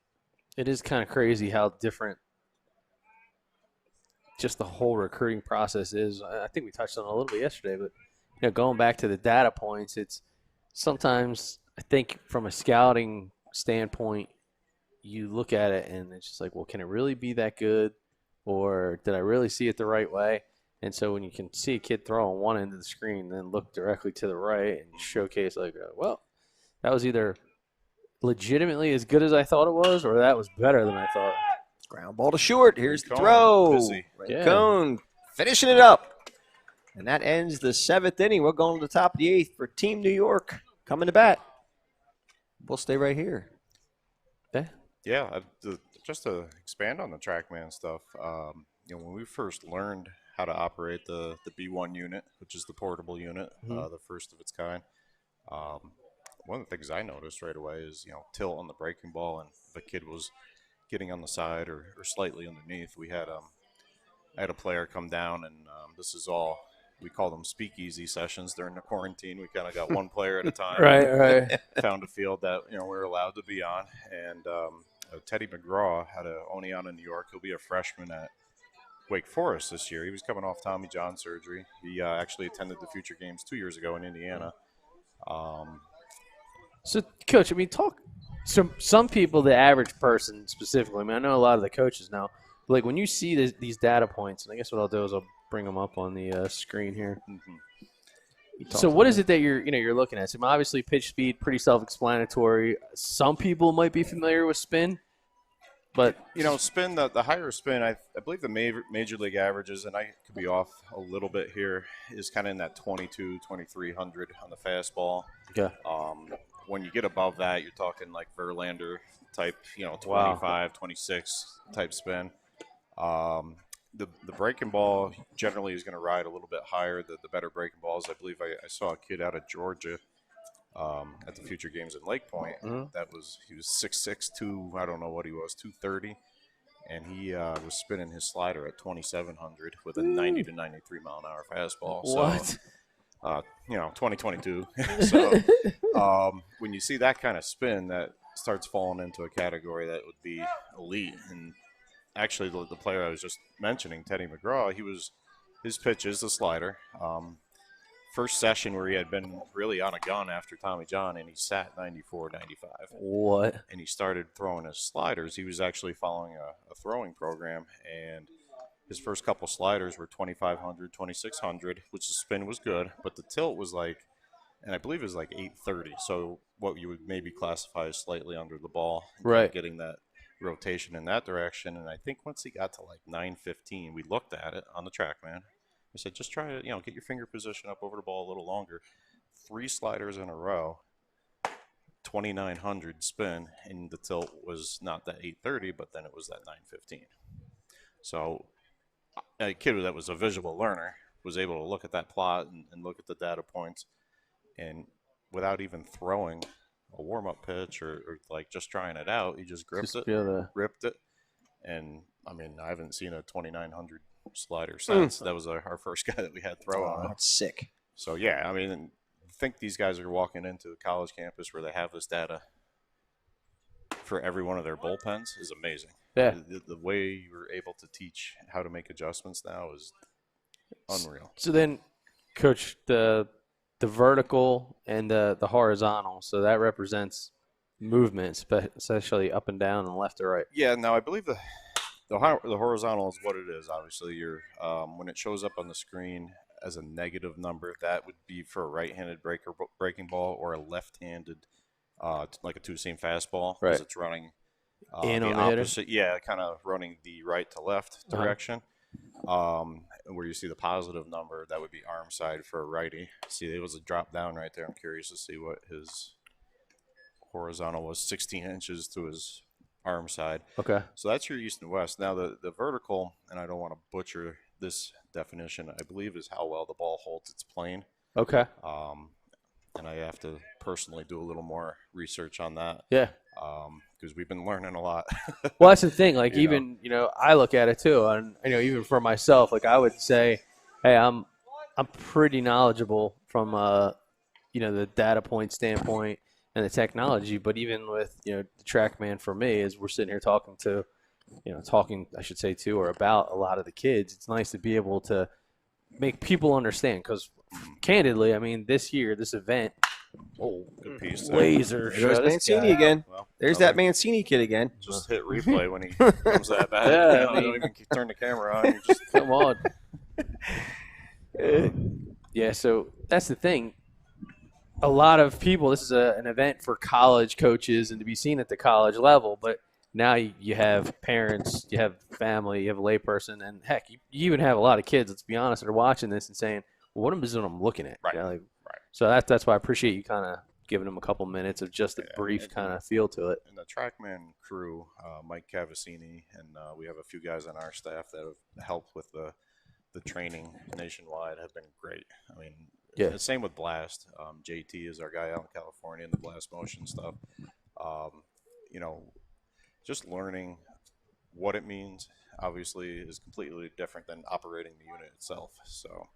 It is kind of crazy how different just the whole recruiting process is. I think we touched on it a little bit yesterday, but going back to the data points, it's sometimes I think from a scouting standpoint, you look at it and it's just like, well, can it really be that good, or did I really see it the right way? And so when you can see a kid throw on one end of the screen, then look directly to the right and showcase like, well, that was either legitimately as good as I thought it was, or that was better than I thought. Ground ball to short. Here's the Rincon, throw. busy. Rincon finishing it up. And that ends the 7th inning. We're going to the top of the 8th for Team New York coming to bat. We'll stay right here. Yeah, just to expand on the TrackMan stuff, when we first learned how to operate the B1 unit, which is the portable unit, the first of its kind, one of the things I noticed right away is, tilt on the breaking ball, and if a kid was getting on the side or slightly underneath, I had a player come down, and this is all, we call them speakeasy sessions during the quarantine. We kind of got one player at a time. Right. Found a field that we were allowed to be on, and Teddy McGraw had a Oneonta in New York. He'll be a freshman at Wake Forest this year. He was coming off Tommy John surgery. He actually attended the Future Games 2 years ago in Indiana. So, Coach, talk. Some people, the average person specifically, I know a lot of the coaches now, but like when you see these data points, and I guess what I'll do is I'll bring them up on the screen here. So what is it that you're looking at? So obviously pitch speed, pretty self-explanatory. Some people might be familiar with spin, but spin, the higher spin, I believe the major league averages, and I could be off a little bit here, is kind of in that 2,300 on the fastball. Yeah. When you get above that, you're talking like Verlander type, 25, 26 type spin. The breaking ball generally is going to ride a little bit higher. The better breaking balls. I believe I saw a kid out of Georgia at the Future Games in Lake Point. He was 6'6", I don't know what he was, 230, and he was spinning his slider at 2,700 with a 90 to 93 mile an hour fastball. What? So, 2022. So when you see that kind of spin, that starts falling into a category that would be elite. And actually, the player I was just mentioning, Teddy McGraw, his pitch is the slider. First session where he had been really on a gun after Tommy John, and he sat 94, 95. What? And he started throwing his sliders. He was actually following a throwing program, and his first couple sliders were 2,500, 2,600, which the spin was good, but the tilt was like, and I believe it was like 830. So what you would maybe classify as slightly under the ball, right? Getting that rotation in that direction. And I think once he got to like 915, we looked at it on the TrackMan. I said, just try to get your finger position up over the ball a little longer. 3 sliders in a row, 2,900 spin, and the tilt was not that 830, but then it was that 915. So a kid that was a visual learner was able to look at that plot and look at the data points, and without even throwing a warm-up pitch or like just trying it out, he just ripped it. And I mean, I haven't seen a 2,900 slider since. That was our first guy that we had throw on. That's sick. So yeah, I mean, I think these guys are walking into the college campus where they have this data for every one of their bullpens is amazing. Yeah. The way you're able to teach how to make adjustments now is unreal. So then Coach, the vertical and the horizontal, so that represents movement, especially up and down and left to right. Yeah, no, I believe the horizontal is what it is. Obviously, you're when it shows up on the screen as a negative number, that would be for a right-handed breaking ball or a left-handed, like a two-seam fastball, Right. because it's running In the on the hitter? opposite. Yeah, kind of running the right to left direction. Where you see the positive number, that would be arm side for a righty. See, it was a drop down right there. I'm curious to see what his horizontal was, 16 inches to his arm side. Okay. So that's your east and west. Now the vertical, and I don't want to butcher this definition, I believe is how well the ball holds its plane. Okay. And I have to personally do a little more research on that Yeah. because we've been learning a lot. Well, that's the thing. Like, You even I look at it too, and even for myself, like I would say, hey, I'm pretty knowledgeable from the data point standpoint and the technology. But even with the TrackMan for me, as we're sitting here talking I should say to or about a lot of the kids, it's nice to be able to make people understand. Because candidly, I mean, this event. Oh, Good piece there. laser! There goes show this Mancini guy. again. Well, There's that Mancini kid again. Just hit replay when he comes that bad. Yeah, I Don't mean- even turn the camera on. You just Come on. Yeah, so that's the thing. A lot of people, this is an event for college coaches and to be seen at the college level, but now you have parents, you have family, you have a layperson, and heck, you even have a lot of kids, let's be honest, that are watching this and saying, well, what is it I'm looking at? Right. Like, Right. So that's why I appreciate you kind of giving them a couple minutes of just a brief kind of feel to it. and the TrackMan crew, Mike Cavassini, and we have a few guys on our staff that have helped with the training nationwide, have been great. I mean, Yeah. the same with Blast. JT is our guy out in California in the Blast Motion stuff. Just learning what it means, obviously, is completely different than operating the unit itself. So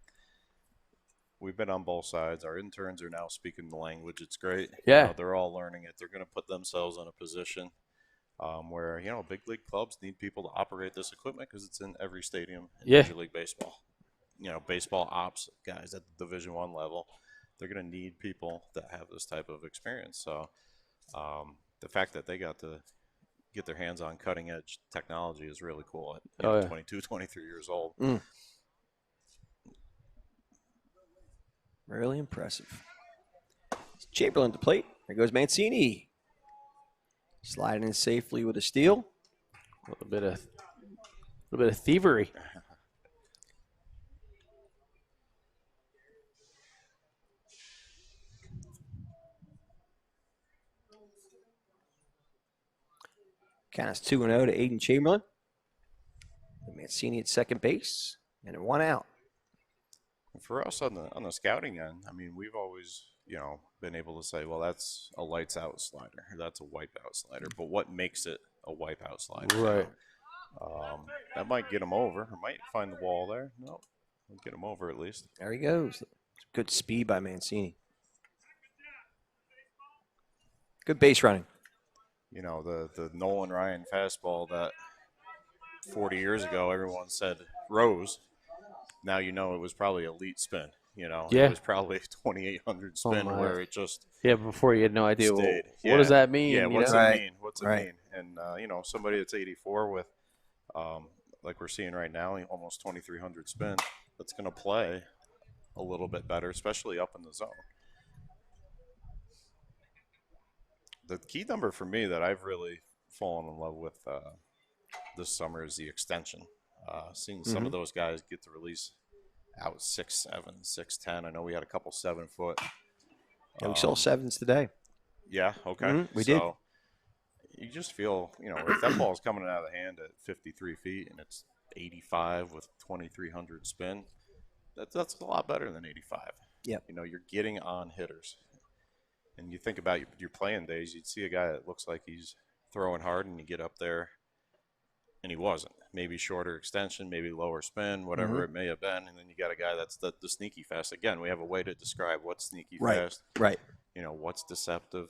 we've been on both sides. Our interns are now speaking the language. It's great. Yeah. They're all learning it. They're going to put themselves in a position where, big league clubs need people to operate this equipment because it's in every stadium in Yeah. Major League Baseball. Baseball ops guys at the Division I level, they're going to need people that have this type of experience. So the fact that they got to get their hands on cutting edge technology is really cool at Oh, yeah. 22, 23 years old. Really impressive. Chamberlain to plate. There goes Mancini. Sliding in safely with a steal. A little bit of thievery. Count is 2-0 to Aiden Chamberlain. Mancini at second base. And a 1 out. For us on the scouting end, I mean, we've always, been able to say, well, that's a lights out slider, or that's a wipeout slider. But what makes it a wipeout slider? Right. That might get him over. Or might find the wall there. No, we'll get him over at least. There he goes. Good speed by Mancini. Good base running. The Nolan Ryan fastball that 40 years ago everyone said rose. Now it was probably elite spin. Yeah. It was probably 2,800 spin my. where it just Yeah, before you had no idea stayed. what does that mean? Yeah, what's Right. it mean? What's it Right. mean? And somebody that's 84 with, like we're seeing right now, almost 2,300 spin, that's going to play a little bit better, especially up in the zone. The key number for me that I've really fallen in love with this summer is the extension. Seeing some of those guys get to release out 6'7", 6'10". I know we had a couple 7-foot. Yeah, we saw sevens today. Yeah, okay. We did. So you just feel, if that ball is coming out of the hand at 53 feet and it's 85 with 2,300 spin, that's a lot better than 85. Yep. You're getting on hitters. And you think about your playing days, you'd see a guy that looks like he's throwing hard and you get up there and he wasn't. Maybe shorter extension, maybe lower spin, whatever it may have been. And then you got a guy that's the sneaky fast. Again, we have a way to describe what's sneaky fast. Right. What's deceptive.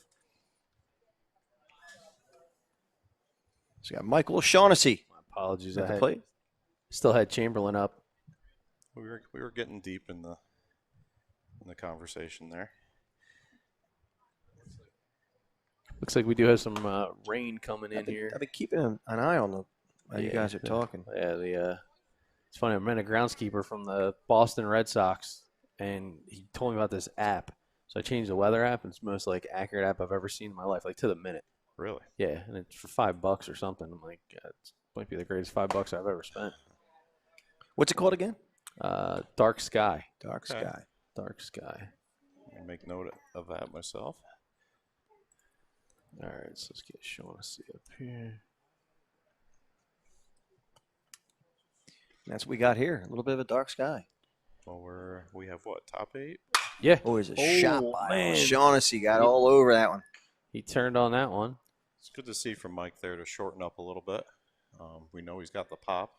So we got Michael O'Shaughnessy Apologies, at the I plate. still had Chamberlain up. We were getting deep in the in the conversation there. Looks like we do have some rain coming in here. I've been keeping an eye on them while you guys are talking. Yeah, it's funny. I met a groundskeeper from the Boston Red Sox, and he told me about this app. So I changed the weather app, and it's the most accurate app I've ever seen in my life, to the minute. Really? Yeah, and it's for $5 or something. I'm like, it might be the greatest $5 I've ever spent. What's it called again? Dark Sky. Dark Okay. Sky. Dark Sky. I'll make note of that myself. All right, so let's get Shaughnessy up here. That's what we got here. A little bit of a dark sky. Well, we have what, top 8? Yeah, Always a shot by man. Shaughnessy. Got all over that one. he turned on that one. It's good to see from Mike there to shorten up a little bit. We know he's got the pop.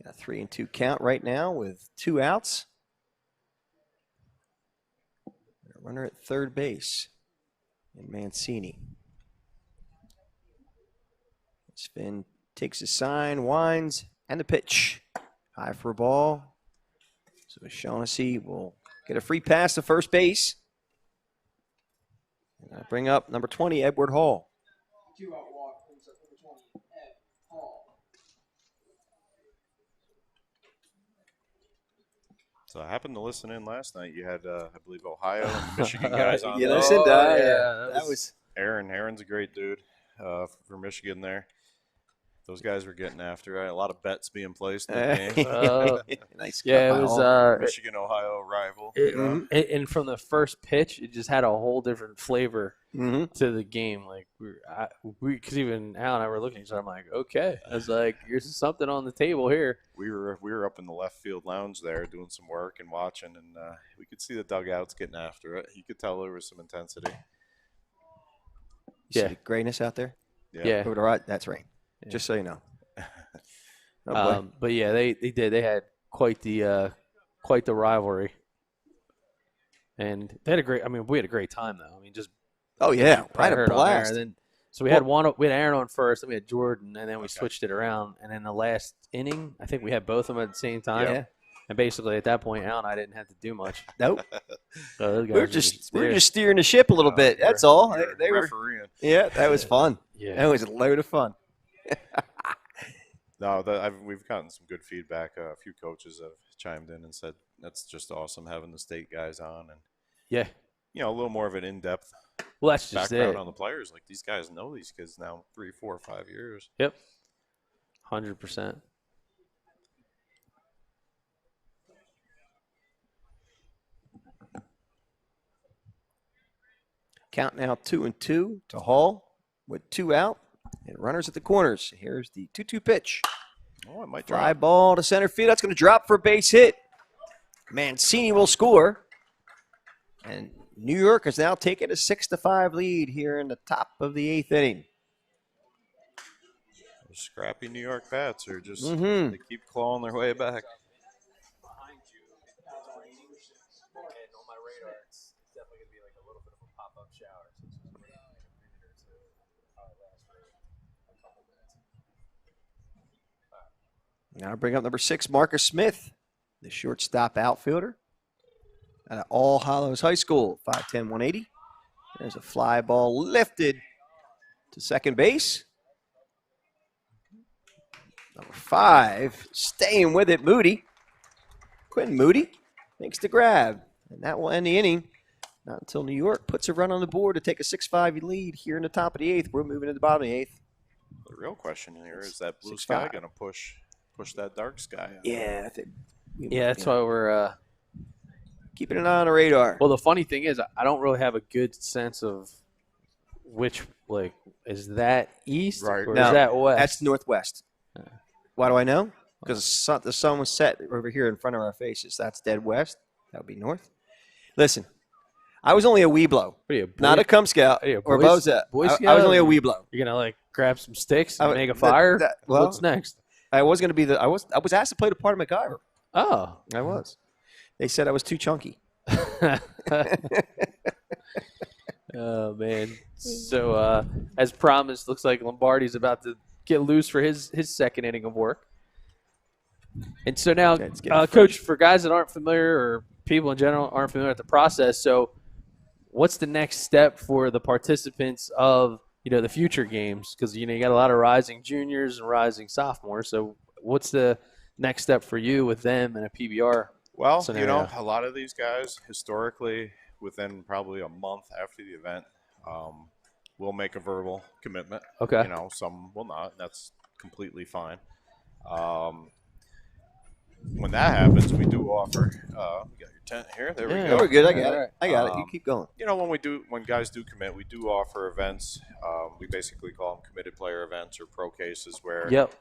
Got a 3-2 count right now with 2 outs. A runner at third base and Mancini. Spin takes his sign, winds, and the pitch. High for a ball. So Shaughnessy will get a free pass to first base. And I bring up number 20, Edward Hall. 2-out walk brings up number 20, Ed Hall. So I happened to listen in last night. You had, I believe, Ohio and Michigan guys on. You there. listened? Oh, Yeah, yeah, that was Aaron's a great dude for Michigan there. Those guys were getting after it. A lot of bets being placed in the game. nice. Yeah, cut it by was. Hall. Michigan-Ohio rival. And from the first pitch, it just had a whole different flavor Mhm. to the game. Like because even Al and I were looking at each other. I'm like, okay. I was like, here's something on the table here. We were up in the left field lounge there doing some work and watching, and we could see the dugouts getting after it. You could tell there was some intensity. You see Yeah. the grayness out there? Yeah. Over the right, that's rain. Yeah. Just so you know. Oh, boy. But yeah, they did. They had quite the rivalry, and they had a great. I mean, we had a great time though. I mean, just Oh yeah, probably right a heard on there. blast. And then, so we had Aaron on first, then we had Jordan, and then we switched it around. And in the last inning, I think we had both of them at the same time. Yeah. And basically at that point, Al and I didn't have to do much. Nope. So those guys We're were just steering the ship a little bit. That's all. They were. refereeing. Yeah, that was fun. yeah. That was a load of fun. No, we've gotten some good feedback. A few coaches have chimed in and said that's just awesome having the state guys on, and Yeah. a little more of an in-depth Well, that's just background it. on the players. Like these guys know these kids now 3, 4, 5 years. Yep. 100%. Count now 2-2 to Hall with 2 out and runners at the corners. Here's the 2-2 pitch. Oh, it might Fly drop. ball to center field. That's going to drop for a base hit. Mancini will score. And New York has now taken a 6-5 lead here in the top of the 8th inning. Those scrappy New York Pats are just Mhm. they keep clawing their way back. On my radar, it's definitely going to be like a little bit of a pop-up shower. So it's just waiting like a minute or two. Probably last for a couple minutes. Now I bring up number 6, Marcus Smith, the shortstop outfielder out of All Hallows High School, 5'10", 180. There's a fly ball lifted to second base. Number 5, staying with it, Moody. Quentin Moody makes the grab, and that will end the inning. Not until New York puts a run on the board to take a 6-5 lead here in the top of the 8th. We're moving to the bottom of the 8th. The real question here is that blue 6-5. sky going to push that dark sky? Yeah, I think Yeah, that's why we're keeping an eye on the radar. well, the funny thing is, I don't really have a good sense of which, like, is that east Right. or No, is that west? That's northwest. Why do I know? Because the sun was set over here in front of our faces. That's dead west. That would be north. Listen, I was only a Weeblo, What are you, not a Cub Scout Are you a or Boy- Boza. Boy I was Scout? only a Weeblo. You're gonna like grab some sticks and I- make a that- fire. well- What's next? I was going to be I was asked to play the part of MacGyver. Oh, I was. They said I was too chunky. oh man. So as promised, looks like Lombardi's about to get loose for his second inning of work. And so now, Okay, it's getting Coach, for guys that aren't familiar or people in general aren't familiar with the process, so what's the next step for the participants of the future games? Because you got a lot of rising juniors and rising sophomores. So what's the next step for you with them and a PBR? Well, scenario? a lot of these guys historically, within probably a month after the event, will make a verbal commitment. Okay. Some will not. That's completely fine. When that happens, we do offer. We got your tent here. There we Yeah. go. We're good. I got All it. right. I got it. You keep going. When guys do commit, we do offer events. We basically call them committed player events or pro cases where Yep.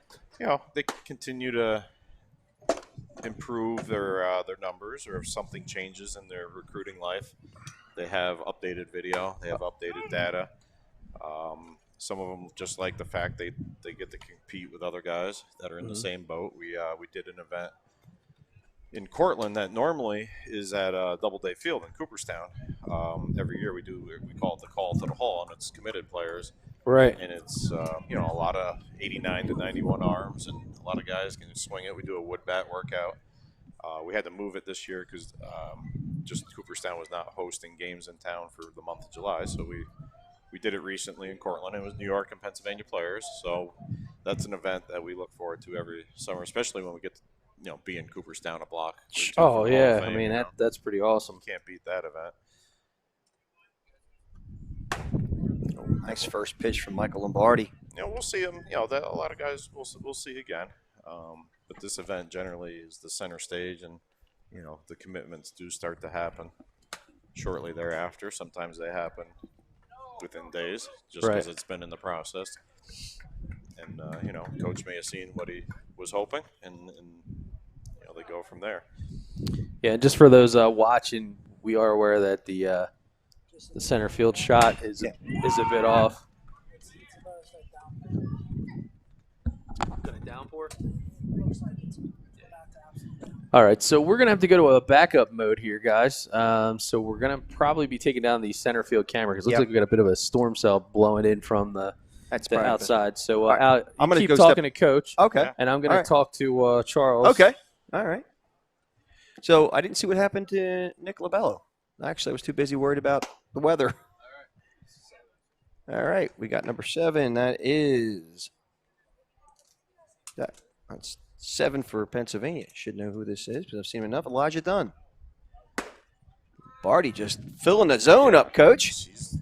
they continue to improve their numbers, or if something changes in their recruiting life, they have updated video, they have updated data. Some of them just like the fact they get to compete with other guys that are in the same boat. We did an event in Cortland that normally is at Doubleday Field in Cooperstown. Every year we call it the Call to the Hall, and it's committed players. Right. And it's a lot of 89 to 91 arms, and a lot of guys can swing it. We do a wood bat workout. We had to move it this year because just Cooperstown was not hosting games in town for the month of July, so we did it recently in Cortland. It was New York and Pennsylvania players, so that's an event that we look forward to every summer, especially when we get to be in Cooperstown a block. or two from Oh the Hall of yeah. Fame, I mean that's pretty awesome. can't beat that event. Nice first pitch from Michael Lombardi. We'll see him. That a lot of guys we'll see again. But this event generally is the center stage, and the commitments do start to happen shortly thereafter. Sometimes they happen within days, just because it's been in the process. And Coach may have seen what he was hoping, and they go from there. Yeah, just for those watching, we are aware that the center field shot is a bit off. Downpour? All right, so we're going to have to go to a backup mode here, guys. So we're going to probably be taking down the center field camera because it looks like we got a bit of a storm cell blowing in from the outside. So I'm going to keep talking to Coach. Okay. And I'm going to talk to Charles. Okay. All right. So I didn't see what happened to Nick Labello. Actually, I was too busy worried about the weather. All right. We got number 7. That's 7 for Pennsylvania. Should know who this is because I've seen him enough. Elijah Dunn. Barty just filling the zone up, Coach. He's,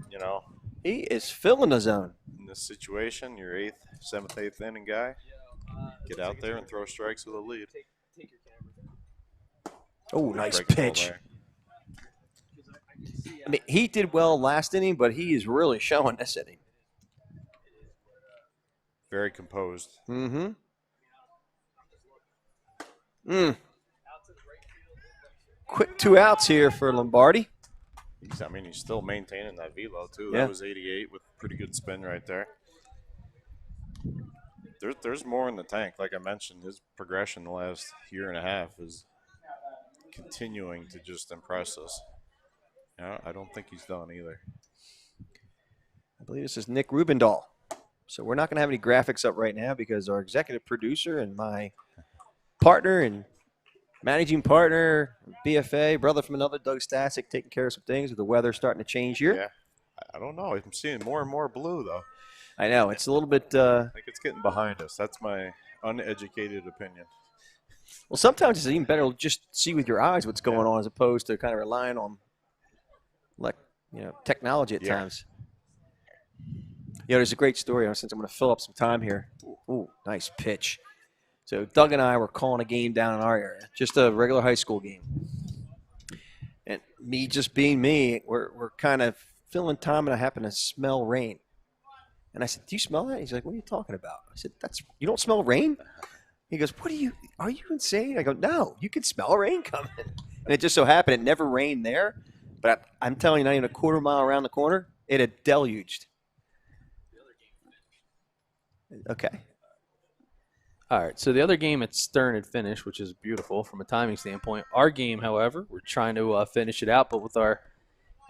He is filling the zone. in this situation, your 7th, 8th inning guy, get out there and throw strikes with a lead. Oh, nice Break the ball pitch. there. I mean, he did well last inning, but he is really showing this inning. Very composed. Mm-hmm. Quick 2 outs here for Lombardi. He's still maintaining that velo too. Yeah. That was 88 with pretty good spin right there. There's more in the tank. Like I mentioned, his progression the last year and a half is continuing to just impress us. I don't think he's done either. I believe this is Nick Rubendahl. So we're not going to have any graphics up right now because our executive producer and my partner and managing partner, BFA, brother from another, Doug Stasic, taking care of some things with the weather starting to change here. Yeah, I don't know. I'm seeing more and more blue though. I know. It's a little bit I think it's getting behind us. That's my uneducated opinion. well, sometimes it's even better to just see with your eyes what's going on as opposed to kind of relying on technology at times. There's a great story since I'm going to fill up some time here. Ooh, nice pitch. So Doug and I were calling a game down in our area, just a regular high school game. And me just being me, we're kind of filling time, and I happen to smell rain. And I said, "Do you smell that?" He's like, "What are you talking about?" I said, "You don't smell rain?" He goes, are you insane? I go, "No, you can smell rain coming." And it just so happened it never rained there. But I'm telling you, not even a quarter mile around the corner, it had deluged. Okay. All right, so the other game at Stern had finished, which is beautiful from a timing standpoint. Our game, however, we're trying to finish it out, but with our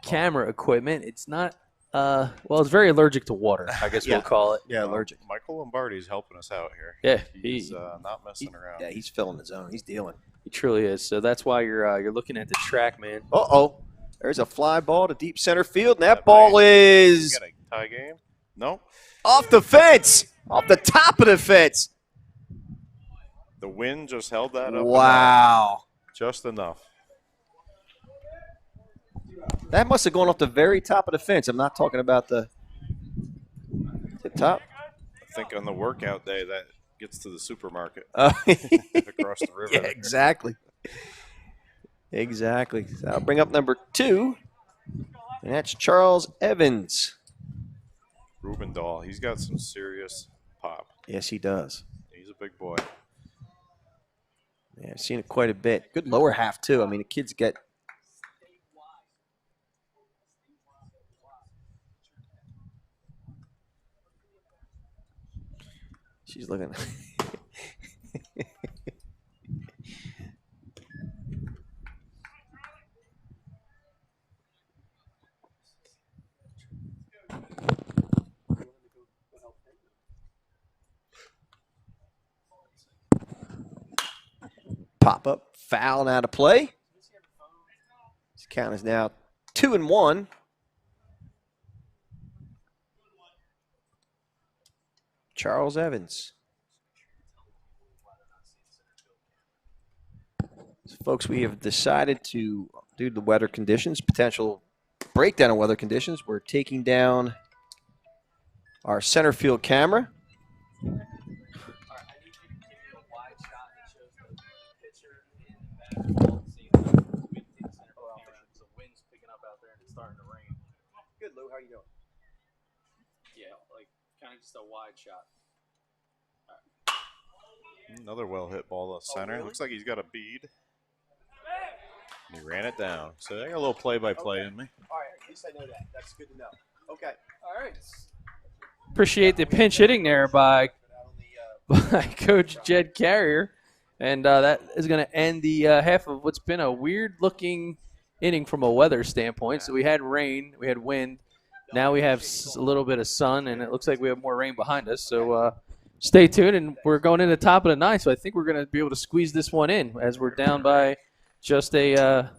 camera equipment, it's not Well, it's very allergic to water, I guess Yeah. we'll call it. Yeah, Well, allergic. Michael Lombardi's helping us out here. Yeah, He's not messing around. Yeah, he's filling his own. He's dealing. He truly is. So that's why you're looking at the track, man. Uh-oh. There's a fly ball to deep center field, and that That ball might- is You got a tie game? No. off the fence, off the top of the fence. The wind just held that up. Wow. Just enough. That must have gone off the very top of the fence. I'm not talking about the top. I think on the workout day that gets to the supermarket Uh, across the river. yeah, exactly. Exactly. So I'll bring up number 2, and that's Charles Evans. Rubendahl. He's got some serious pop. Yes, he does. He's a big boy. Yeah, I've seen it quite a bit. Good lower half, too. I mean, the kids get – she's looking – pop up, foul, and out of play. This count is now 2-1. Charles Evans. So folks, we have decided to, due to the weather conditions, potential breakdown of weather conditions, we're taking down our center field camera. Good, Lou. How are you doing? Yeah, like kind of just a wide shot. Another well hit ball to center. really? Looks like he's got a bead. He ran it down. So I got a little play-by-play in me. All right, at least I know that. That's good to know. Okay. All right. Appreciate the pinch hitting there by Coach Jed Carrier. And that is going to end the half of what's been a weird-looking inning from a weather standpoint. So we had rain, we had wind. Now we have a little bit of sun, and it looks like we have more rain behind us. So stay tuned, and we're going in the top of the ninth. So I think we're going to be able to squeeze this one in as we're down by just a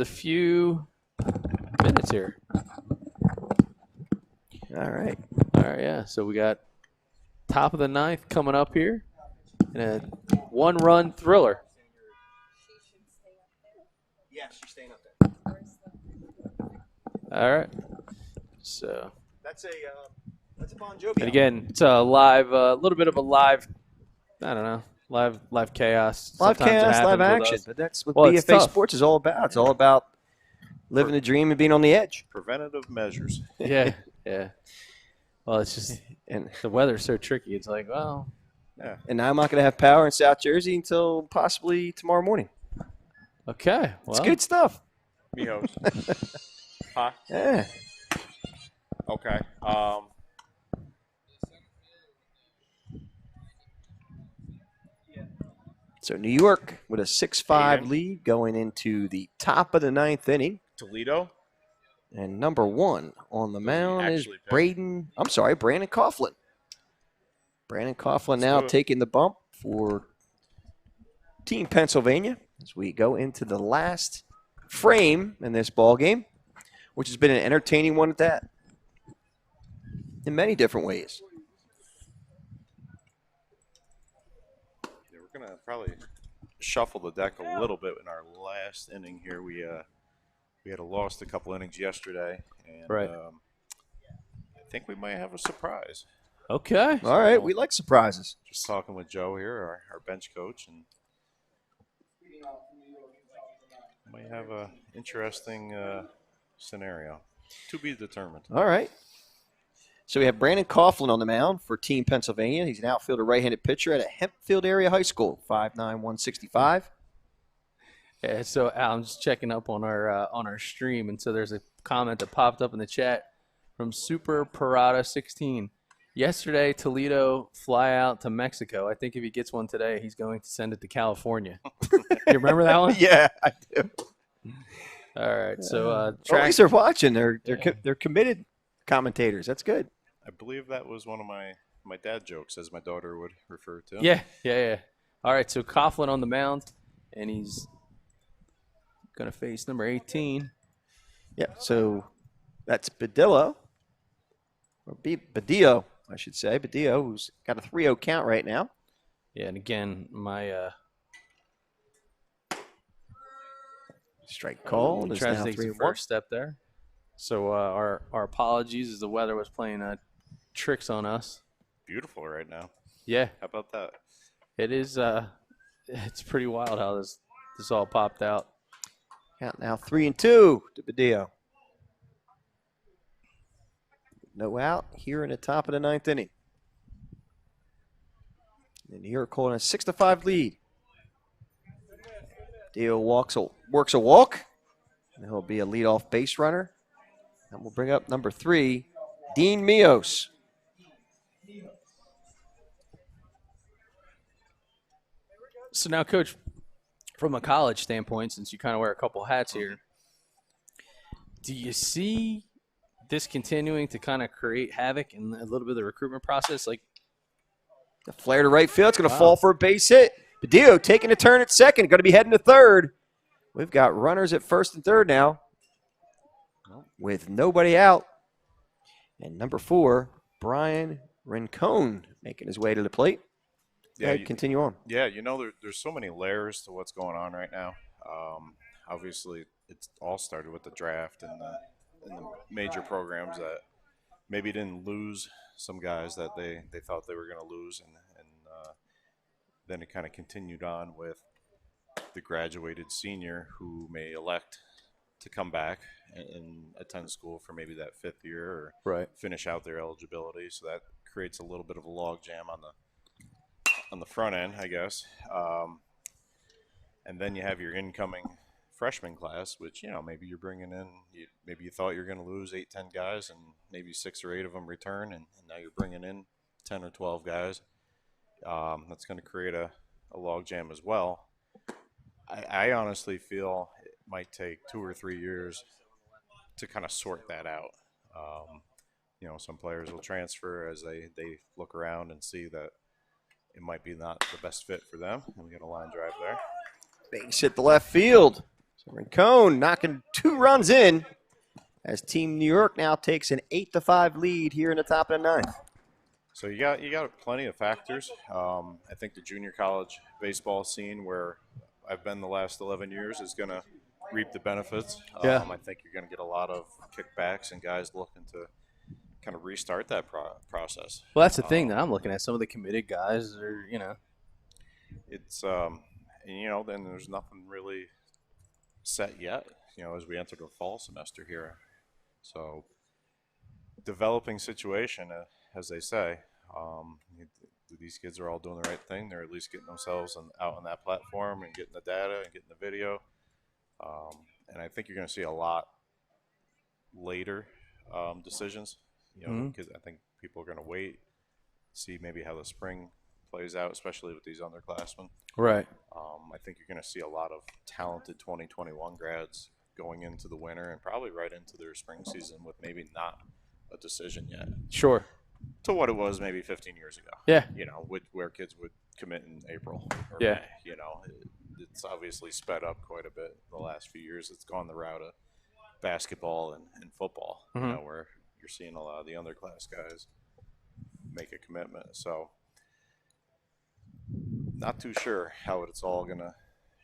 few minutes here. All right. All right, yeah. So we got top of the ninth coming up here, and a one-run thriller. Yes, you're staying up there. All right. So, That's a Bon Jovi. and again, it's a live, a little bit of a live, I don't know, live chaos. Live Sometimes it chaos, live happens with action. us. But that's what Well, it's BFA tough. Sports is all about. It's all about living the dream and being on the edge. Preventative measures. Yeah, yeah. Well, it's just And the weather's so tricky. It's like, well, now I'm not going to have power in South Jersey until possibly tomorrow morning. okay. Well, It's good stuff. Mijos. Huh? Yeah. Okay. So New York with a 6-5 Aiden. lead going into the top of the ninth inning. Toledo. And number 1 on the mound is actually pitch? Brandon Coughlin. Brandon Coughlin Let's now do it. taking the bump for Team Pennsylvania as we go into the last frame in this ball game, which has been an entertaining one at that in many different ways. Yeah, we're gonna probably shuffle the deck a little bit in our last inning here. We had lost a couple innings yesterday, and Right. I think we might have a surprise. okay. All right, we like surprises. Just talking with Joe here, our bench coach, and might have a interesting scenario to be determined. All right. So we have Brandon Coughlin on the mound for Team Pennsylvania. He's an outfielder, right-handed pitcher at Hempfield Area High School, 5'9", 165. Yeah, so I'm just checking up on our stream, and so there's a comment that popped up in the chat from Super Parada 16. Yesterday, Toledo fly out to Mexico. I think if he gets one today, he's going to send it to California. You remember that one? Yeah, I do. All right. So At track. least they're watching. They're committed commentators. That's good. I believe that was one of my dad jokes, as my daughter would refer to. Yeah. All right. So Coughlin on the mound, and he's gonna face number 18. Yeah. So that's Badillo, or Badillo, I should say. Badillo, who's got a 3-0 count right now. Yeah, and again, my Strike called. Is tries now to take the 3-1. first step there. So our apologies as the weather was playing tricks on us. Beautiful right now. Yeah, How about that? it is. It's pretty wild how this all popped out. Count now 3-2 to Badillo. No out here in the top of the 9th inning. And New York holding a 6-5 lead. Badillo works a walk. And he'll be a leadoff base runner. And we'll bring up number 3, Dean Mios. So now, Coach, from a college standpoint, since you kind of wear a couple hats here, do you see this continuing to kind of create havoc in a little bit of the recruitment process? Like, The flare to right field. It's going to Wow. fall for a base hit. Badillo taking a turn at second. Going to be heading to third. We've got runners at first and third now with nobody out. And number 4, Brian Rincon making his way to the plate. Yeah, Yeah, continue on. Yeah, there's so many layers to what's going on right now. Obviously, it's all started with the draft and the major programs that maybe didn't lose some guys that they thought they were going to lose, and then it kind of continued on with the graduated senior who may elect to come back and attend school for maybe that 5th year or right. finish out their eligibility. So that creates a little bit of a log jam on the front end, I guess. And then you have your incoming freshman class, which, maybe you're bringing in, maybe you thought you were going to lose 8-10 guys and maybe 6 or 8 of them return, and now you're bringing in 10 or 12 guys. That's going to create a log jam as well. I honestly feel it might take 2 or 3 years to kind of sort that out. Some players will transfer as they look around and see that it might be not the best fit for them. And we got a line drive there. Base hit the left field. So Rincon knocking 2 runs in as Team New York now takes an 8-5 lead here in the top of the 9th. So you got plenty of factors. I think the junior college baseball scene, where I've been the last 11 years, is going to reap the benefits. Yeah. I think you're going to get a lot of kickbacks and guys looking to kind of restart that process. Well, that's the thing that I'm looking at. Some of the committed guys are, It's then there's nothing really set yet, as we enter the fall semester here. So developing situation, as they say. These kids are all doing the right thing. They're at least getting themselves out on that platform and getting the data and getting the video. And I think you're going to see a lot later decisions, because I think people are going to wait, see maybe how the spring plays out, especially with these underclassmen. right. I think you're going to see a lot of talented 2021 grads going into the winter and probably right into their spring season with maybe not a decision yet Sure. to what it was maybe 15 years ago. Yeah. Where kids would commit in April or Yeah. May. It's obviously sped up quite a bit the last few years. It's gone the route of basketball and football, where you're seeing a lot of the underclass guys make a commitment. So not too sure how it's all going to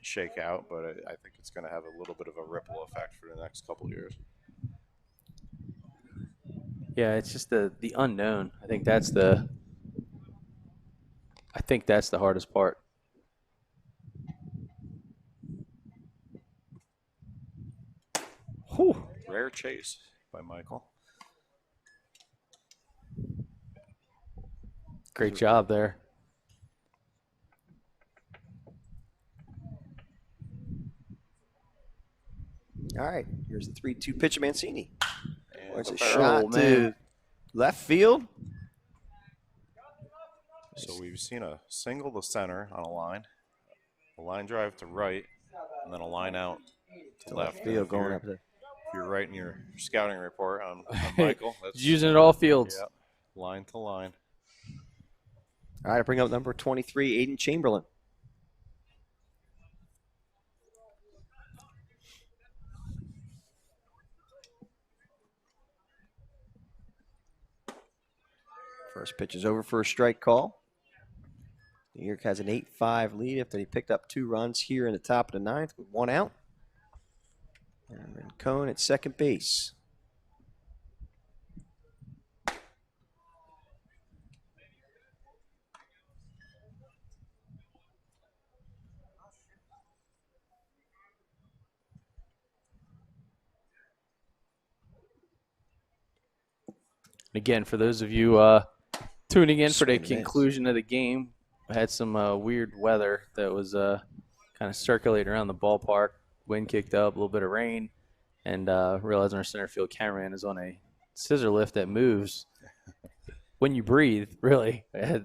shake out, but I think it's going to have a little bit of a ripple effect for the next couple of years. Yeah, it's just the unknown. I think that's the hardest part. Whew. Rare chase by Michael. Great job there. All right, here's the 3-2 pitch of Mancini. And It's a the shot man. to left field. So we've seen a single to center on a line drive to right, and then a line out to left. Field going up there. If you're writing your scouting report on Michael, that's Using it all fields. Yep, line to line. All right, I bring up number 23, Aiden Chamberlain. First pitch is over for a strike call. New York has an 8-5 lead after he picked up 2 runs here in the top of the 9th with 1 out. And Rincon at second base. Again, for those of you tuning in for the Swing and miss. conclusion of the game, we had some weird weather that was kind of circulating around the ballpark. Wind kicked up, a little bit of rain, and realizing our center field cameraman is on a scissor lift that moves when you breathe, really.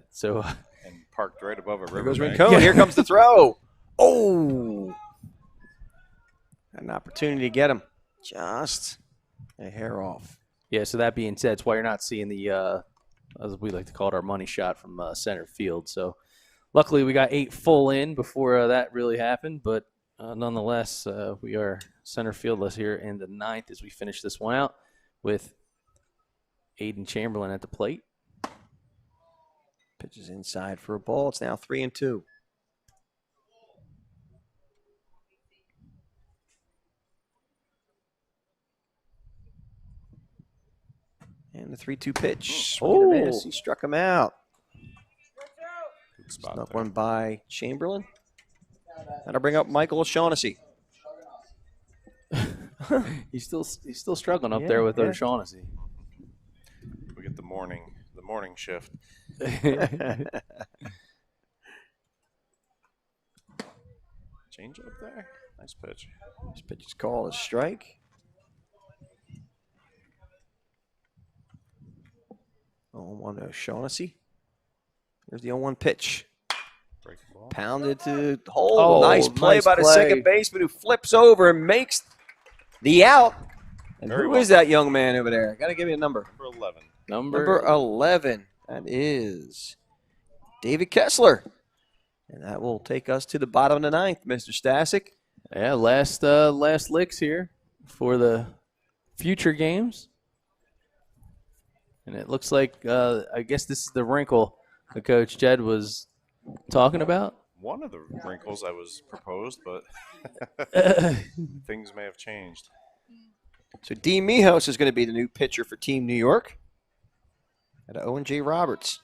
So And parked right above a There goes riverbank. Rincon. Here comes the throw. Oh! An opportunity to get him. Just a hair off. yeah, so that being said, it's why you're not seeing the, as we like to call it, our money shot from center field. So luckily we got 8 full in before that really happened, but nonetheless, we are center fieldless here in the 9th as we finish this one out with Aiden Chamberlain at the plate. Pitches inside for a ball. It's now 3-2. And the 3-2 pitch. Swing and a miss. He struck him out. Good spot Snuck there. one by Chamberlain. And I bring up Michael O'Shaughnessy. He's still struggling up Yeah, there with yeah. O'Shaughnessy. We get the morning shift. Change up there. Nice pitch. This pitch is called a strike. 0-1 to O'Shaughnessy. Here's the 0-1 pitch. Break the ball. Pounded to the hole. Oh, nice play nice by the play. second baseman who flips over and makes the out. And Very who well is that young man over there? Got to give me a number. Number 11. Number 11. That is David Kessler. And that will take us to the bottom of the 9th, Mr. Stasic. Yeah, last licks here for the future games. And it looks like, I guess this is the wrinkle that Coach Jed was talking about. One of the wrinkles I was proposed, but things may have changed. So Dean Mijos is going to be the new pitcher for Team New York. At Owen J. Roberts.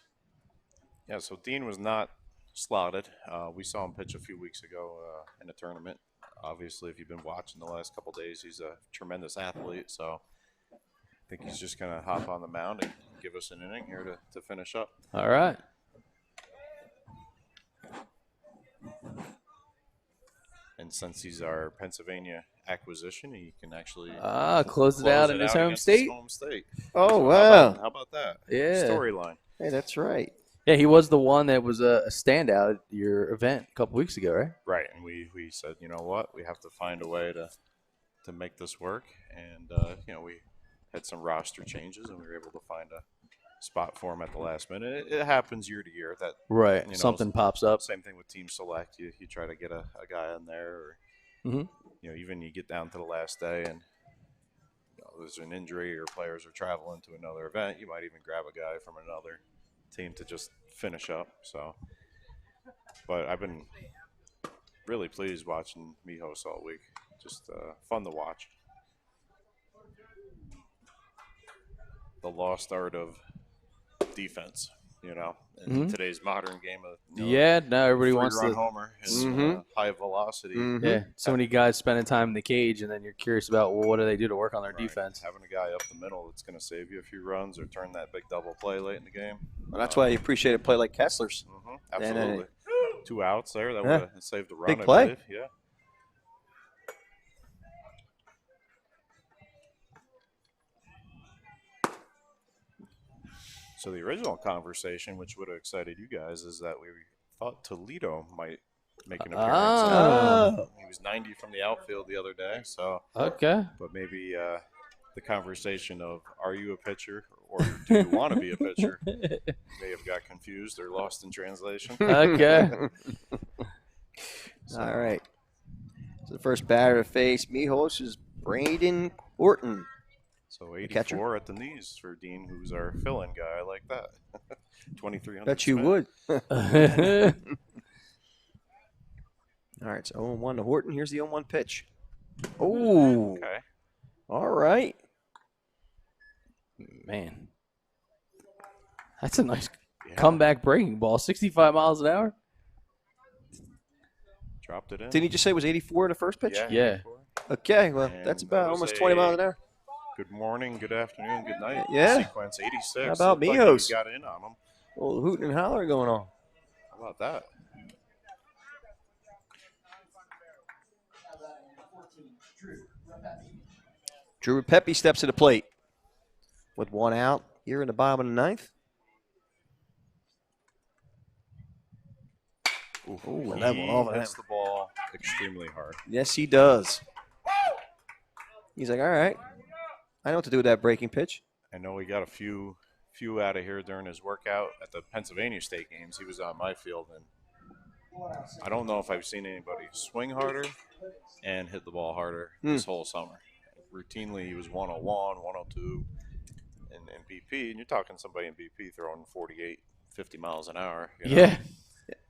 Yeah, so Dean was not slotted. We saw him pitch a few weeks ago in a tournament. Obviously, if you've been watching the last couple days, he's a tremendous athlete. So I think he's just going to hop on the mound and give us an inning here to finish up. All right. And since he's our Pennsylvania acquisition, he can actually Close it out in his home against state. home state. Oh, So wow. How about that? Yeah. Storyline. Hey, that's right. Yeah, he was the one that was a standout at your event a couple weeks ago, right? Right, and we said, you know what, we have to find a way to make this work, and we had some roster changes, and we were able to find a spot for him at the last minute. It happens year to year. That Right. You know, Something pops up. same thing with Team Select. You try to get a guy on there, or Mhm. even you get down to the last day and there's an injury or players are traveling to another event. You might even grab a guy from another team to just finish up. So, but I've been really pleased watching Mijos all week. Just fun to watch. The lost art of defense, in today's modern game of Yeah, now everybody wants three-run to. homer and high velocity. Yeah, so many guys spending time in the cage, and then you're curious about, well, what do they do to work on their Right. defense? Having a guy up the middle that's going to save you a few runs or turn that big double play late in the game. Well, that's why I appreciate a play like Kessler's. Absolutely. 2 outs there. That Yeah. would have saved the run, Big I play. believe. Yeah. So the original conversation, which would have excited you guys, is that we thought Toledo might make an appearance. Oh. He was 90 from the outfield the other day, so Okay. but maybe the conversation of are you a pitcher or do you want to be a pitcher may have got confused or lost in translation. Okay. All right. So the first batter to face Mijos is Braden Horton. So catcher? 84 at the knees for Dean, who's our fill-in guy. I like that. 2,300. Bet you spin. would. Man. All right, so 0-1 to Horton. Here's the 0-1 pitch. Oh, Okay. all right. That's a nice Yeah. comeback breaking ball. 65 miles an hour? Dropped it in. Didn't he just say it was 84 in the first pitch? Yeah. 84. Okay, well, And that's that about was almost 20 miles an hour. Good morning, good afternoon, good night. Yeah. Sequence 86. How about Looked like Mijos? he got in on him. A little hooting and hollering going on. How about that? Drew Pepe steps to the plate with one out here in the bottom of the ninth. Ooh, and that He one over hits him. the ball extremely hard. Yes, he does. He's like, all right, I know what to do with that breaking pitch. I know he got a few out of here during his workout at the Pennsylvania State games. He was on my field, and I don't know if I've seen anybody swing harder and hit the ball harder this whole summer. Routinely, he was 101, 102 in BP, and you're talking somebody in BP throwing 48, 50 miles an hour. you know? Yeah.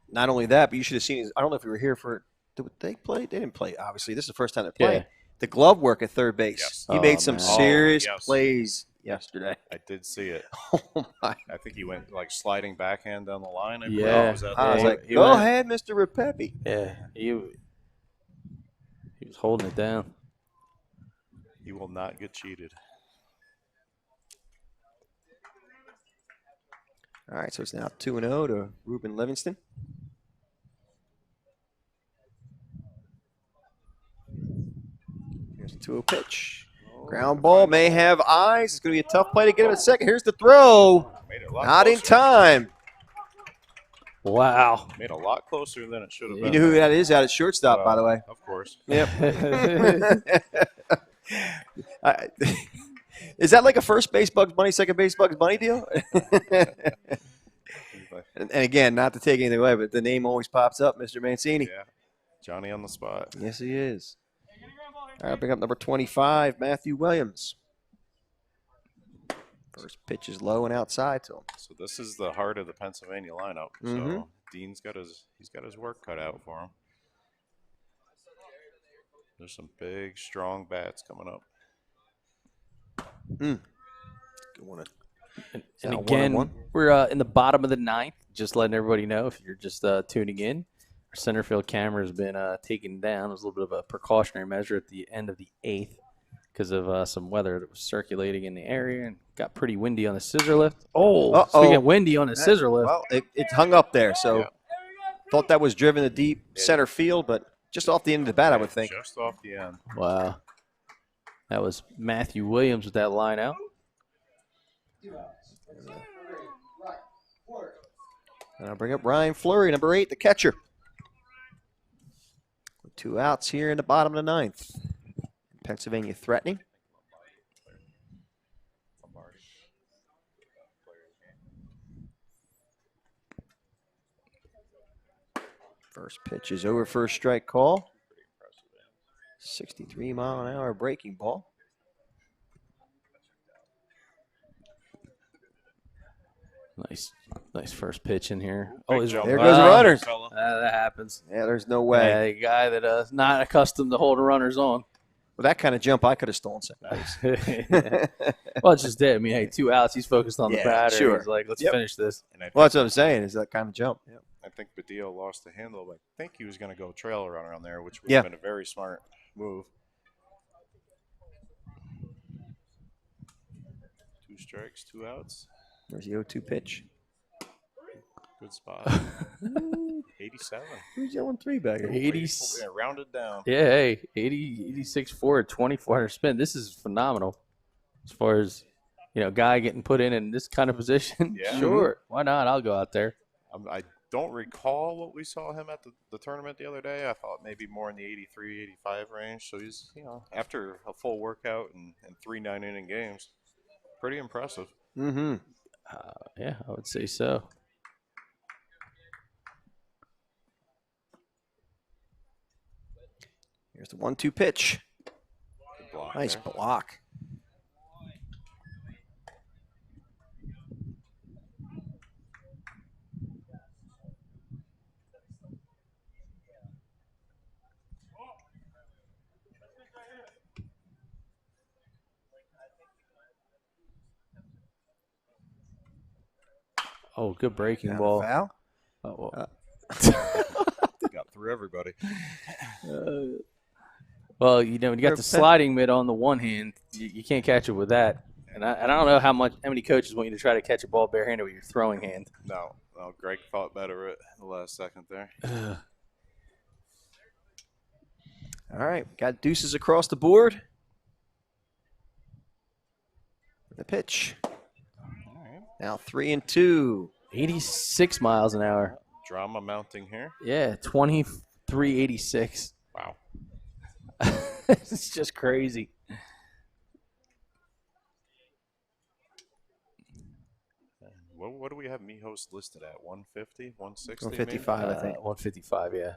Not only that, but you should have seen. I don't know if you were here for. Did they play? They didn't play. Obviously, this is the first time they played. Yeah. The glove work at third base. Yes. He Oh, made some man. serious Oh, yes. plays yesterday. I did see it. Oh my! I think he went like sliding backhand down the line. I believe. Yeah. Was that I was he- like, he go went- ahead, Mr. Repepe. Yeah. He was holding it down. he will not get cheated. All right, so it's now 2-0 to Ruben Livingston. Here's a 2-0 pitch. Ground ball may have eyes. It's going to be a tough play to get him at second. Here's the throw. Made it a lot Not in closer. time. Wow. Made a lot closer than it should have You been. knew who that is out at shortstop, by the way. Of course. Yep. Is that like a first base Bugs Bunny, second base Bugs Bunny deal? and again, not to take anything away, but the name always pops up, Mr. Mancini. Yeah. Johnny on the spot. Yes, he is. All right, bring up number 25, Matthew Williams. First pitch is low and outside to him. So this is the heart of the Pennsylvania lineup. Mhm. So Dean's got his work cut out for him. There's some big, strong bats coming up. Good one. And Now again, 1-1. we're in the bottom of the ninth. Just letting everybody know if you're just tuning in. Our center field camera has been taken down. It was a little bit of a precautionary measure at the end of the eighth because of some weather that was circulating in the area and got pretty windy on the scissor lift. Oh, Uh-oh. speaking of windy on the scissor lift. Well, it hung up there, so Yeah. thought that was driven to deep center field, but just off the end of the bat, I would think. Just off the end. Wow. That was Matthew Williams with that line out. And I'll bring up Ryan Fleury, number 8, the catcher. 2 outs here in the bottom of the ninth. Pennsylvania threatening. First pitch is over for a strike call. 63-mile-an-hour breaking ball. Nice first pitch in here. Big Oh, is jump there by goes the the runners. fella. that happens. Yeah, there's no way. Yeah, a guy that is not accustomed to holding runners on. With that kind of jump, I could have stolen second base. Well, it's just it. I mean, hey, 2 outs. He's focused on the Yeah, batter. sure. He's like, let's Yep. finish this. And I Well, that's what I'm saying, is that kind of jump. Yep. I think Badillo lost the handle, but I think he was going to go trail runner on there, which would Yeah. have been a very smart move. 2 strikes, 2 outs. There's the 0-2 pitch. Good spot. 87. Who's yelling 3 back here? 80, Yeah, rounded down. yeah, hey, 86 for 2400 spin. This is phenomenal as far as, guy getting put in this kind of position. Yeah. Sure. Why not? I'll go out there. don't recall what we saw him at the tournament the other day. I thought maybe more in the 83, 85 range. So he's, after a full workout and 3 9-inning games, pretty impressive. Mm-hmm. Yeah, I would say so. Here's the 1-2 pitch. Good block Nice there. block. Oh, good breaking Now ball. the foul. Oh, well. Got through everybody. Well, when you got You're the a sliding mitt on the one hand, you can't catch it with that. And I don't know how many coaches want you to try to catch a ball barehanded with your throwing hand. No, Greg thought better at the last second there. All right, got deuces across the board. The pitch. All right. Now 3-2. 86 miles an hour. Drama mounting here. Yeah, 2386. Wow. It's just crazy. What do we have Mijos listed at? 150, 160? 155, I think. 155, yeah.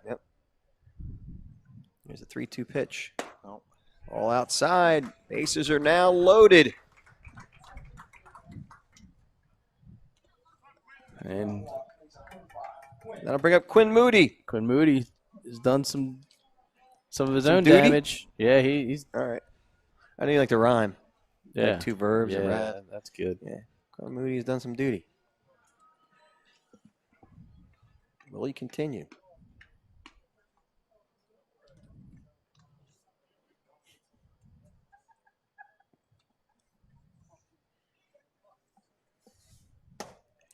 Here's a 3-2 pitch. No. All outside. Bases are now loaded. And That'll bring up Quinn Moody. Quinn Moody has done some of his Some own duty? damage. Yeah, he's All right. I know you like to rhyme. yeah. Like 2 verbs. and rap. Yeah, that's good. Quinn Moody's done some duty. Will he continue?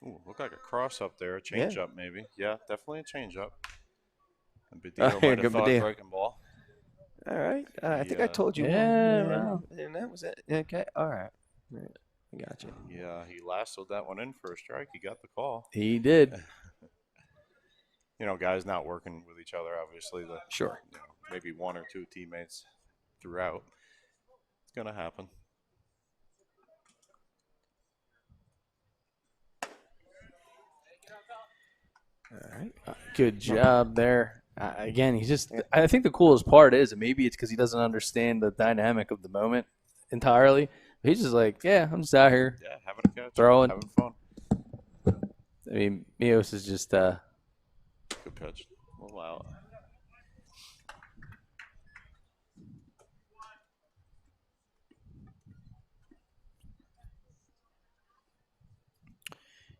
Ooh, look like a cross up there, a change up maybe. Yeah, definitely a change up. And Oh, Badillo here, might good have thought Badillo. breaking ball. All right. I think I Yeah. told you. Yeah, well. And that was it. Okay. All right. All right. I got you. Yeah, he lassoed that one in for a strike. He got the call. He did. Guys not working with each other, obviously. Sure. Maybe 1 or 2 teammates throughout. It's going to happen. All right. Good job there. Again, he's just. I think the coolest part is, and maybe it's because he doesn't understand the dynamic of the moment entirely. He's just like, yeah, I'm just out here. Yeah, having a catch. Throwing. Having fun. I mean, Mios is just. Good pitch. Wow.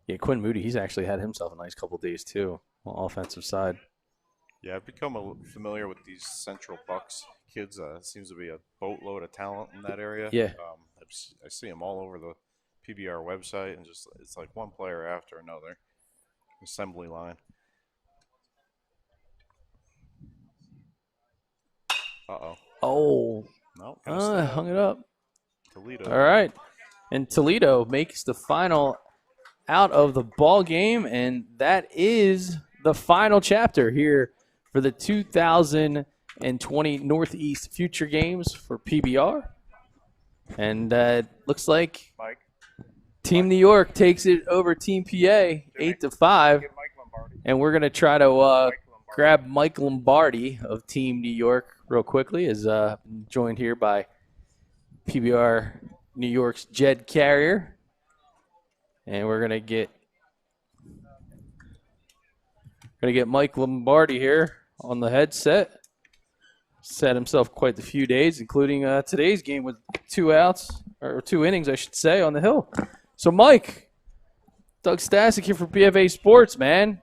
Yeah, Quinn Moody, he's actually had himself a nice couple days too on the offensive side. Yeah, I've become familiar with these Central Bucks kids. Seems to be a boatload of talent in that area. Yeah. I see them all over the PBR website, and just it's like one player after another. Assembly line. Uh-oh. Oh, No. hung it up. Toledo. All right, and Toledo makes the final out of the ball game, and that is the final chapter here for the 2020 Northeast Future Games for PBR. And looks like Mike. Team New York takes it over Team PA 8-5, and we're gonna try to grab Mike Lombardi of Team New York real quickly. Is joined here by PBR New York's Jed Carrier, and we're gonna get Mike Lombardi here on the headset. Set himself quite the few days, including today's game with 2 outs, or 2 innings, I should say, on the hill. So, Mike, Doug Stasic here for BFA Sports, man.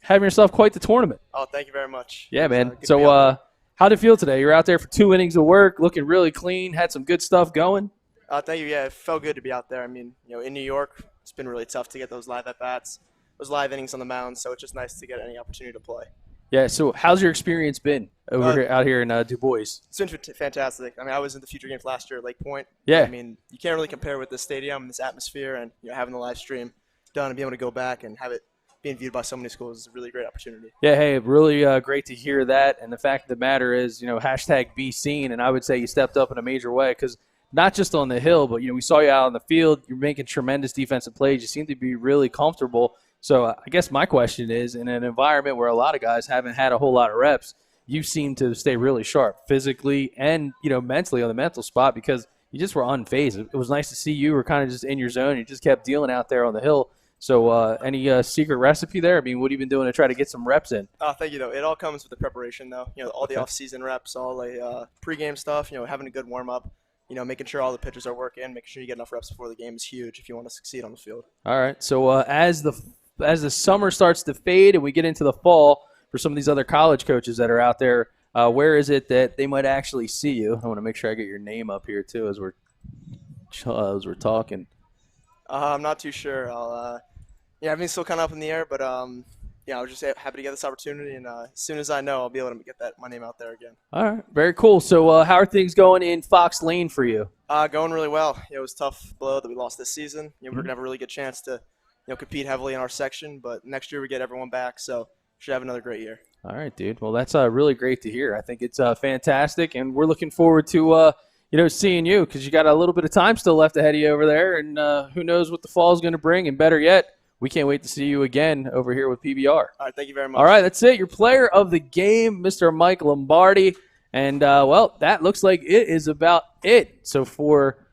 Having yourself quite the tournament. Oh, thank you very much. Yeah, man. Good to be So, out there. how'd it feel today? You're out there for 2 innings of work, looking really clean, had some good stuff going. Thank you. Yeah, it felt good to be out there. I mean, in New York, it's been really tough to get those live at-bats, those live innings on the mound, so it's just nice to get any opportunity to play. Yeah, so how's your experience been out here in Du Bois? It's been fantastic. I mean, I was in the Future Games last year at Lake Point. Yeah. I mean, you can't really compare with this stadium and this atmosphere and having the live stream done and being able to go back and have it being viewed by so many schools is a really great opportunity. Yeah, hey, really great to hear that. And the fact of the matter is, hashtag be seen. And I would say you stepped up in a major way because not just on the hill, but, we saw you out on the field. You're making tremendous defensive plays. You seem to be really comfortable. So I guess my question is, in an environment where a lot of guys haven't had a whole lot of reps, you seem to stay really sharp physically and, mentally on the mental spot because you just were unfazed. It was nice to see you were kind of just in your zone. You just kept dealing out there on the hill. So any secret recipe there? I mean, what have you been doing to try to get some reps in? Thank you, though. It all comes with the preparation, though. All the off-season reps, all the pregame stuff, having a good warm-up, making sure all the pitchers are working, making sure you get enough reps before the game is huge if you want to succeed on the field. All right. So as the summer starts to fade and we get into the fall, for some of these other college coaches that are out there, where is it that they might actually see you? I want to make sure I get your name up here, too, as we're talking. I'm not too sure. Everything's still kind of up in the air, but I was just happy to get this opportunity, and as soon as I know, I'll be able to get my name out there again. All right, very cool. So how are things going in Fox Lane for you? Going really well. It was a tough blow that we lost this season. We're going to have a really good chance to compete heavily in our section, but next year we get everyone back, so should have another great year. All right, dude. Well, that's really great to hear. I think it's fantastic, and we're looking forward to seeing you because you got a little bit of time still left ahead of you over there, and who knows what the fall is going to bring, and better yet, we can't wait to see you again over here with PBR. All right, thank you very much. All right, that's it. Your player of the game, Mr. Mike Lombardi. And, that looks like it is about it. So for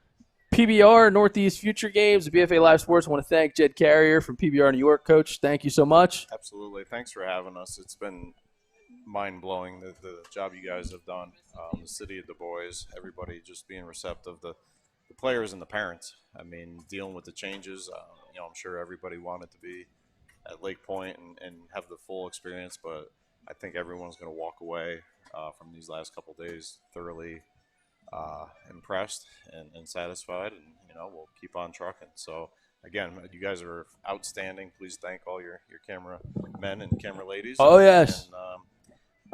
PBR, Northeast Future Games, BFA Live Sports, I want to thank Jed Carrier from PBR New York. Coach, thank you so much. Absolutely. Thanks for having us. It's been mind-blowing, the job you guys have done. The city of Du Bois, everybody just being receptive, the players and the parents. I mean, dealing with the changes. I'm sure everybody wanted to be at Lake Point and have the full experience, but I think everyone's going to walk away from these last couple days thoroughly impressed and satisfied, and we'll keep on trucking. So again, you guys are outstanding. Please thank all your camera men and camera ladies. Oh, yes. And,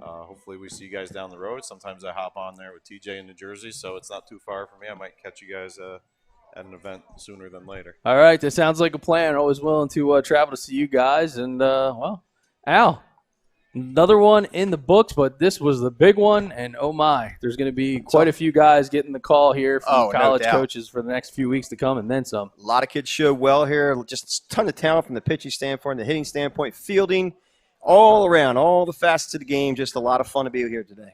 hopefully we see you guys down the road. Sometimes I hop on there with TJ in New Jersey, so it's not too far for me. I might catch you guys at an event sooner than later. All right, that sounds like a plan. Always willing to travel to see you guys. And, Al, another one in the books, but this was the big one. And, oh, my, there's going to be quite a few guys getting the call here from college coaches for the next few weeks to come and then some. A lot of kids showed well here. Just a ton of talent from the pitching standpoint, the hitting standpoint, fielding, all around, all the facets of the game. Just a lot of fun to be here today.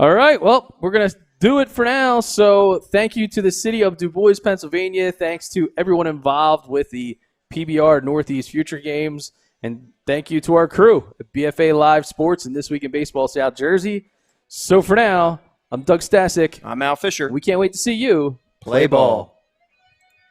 All right, well, we're going to do it for now. So thank you to the city of Du Bois, Pennsylvania. Thanks to everyone involved with the PBR Northeast Future Games. And thank you to our crew at BFA Live Sports and This Week in Baseball South Jersey. So for now, I'm Doug Stasic. I'm Al Fisher. We can't wait to see you play ball.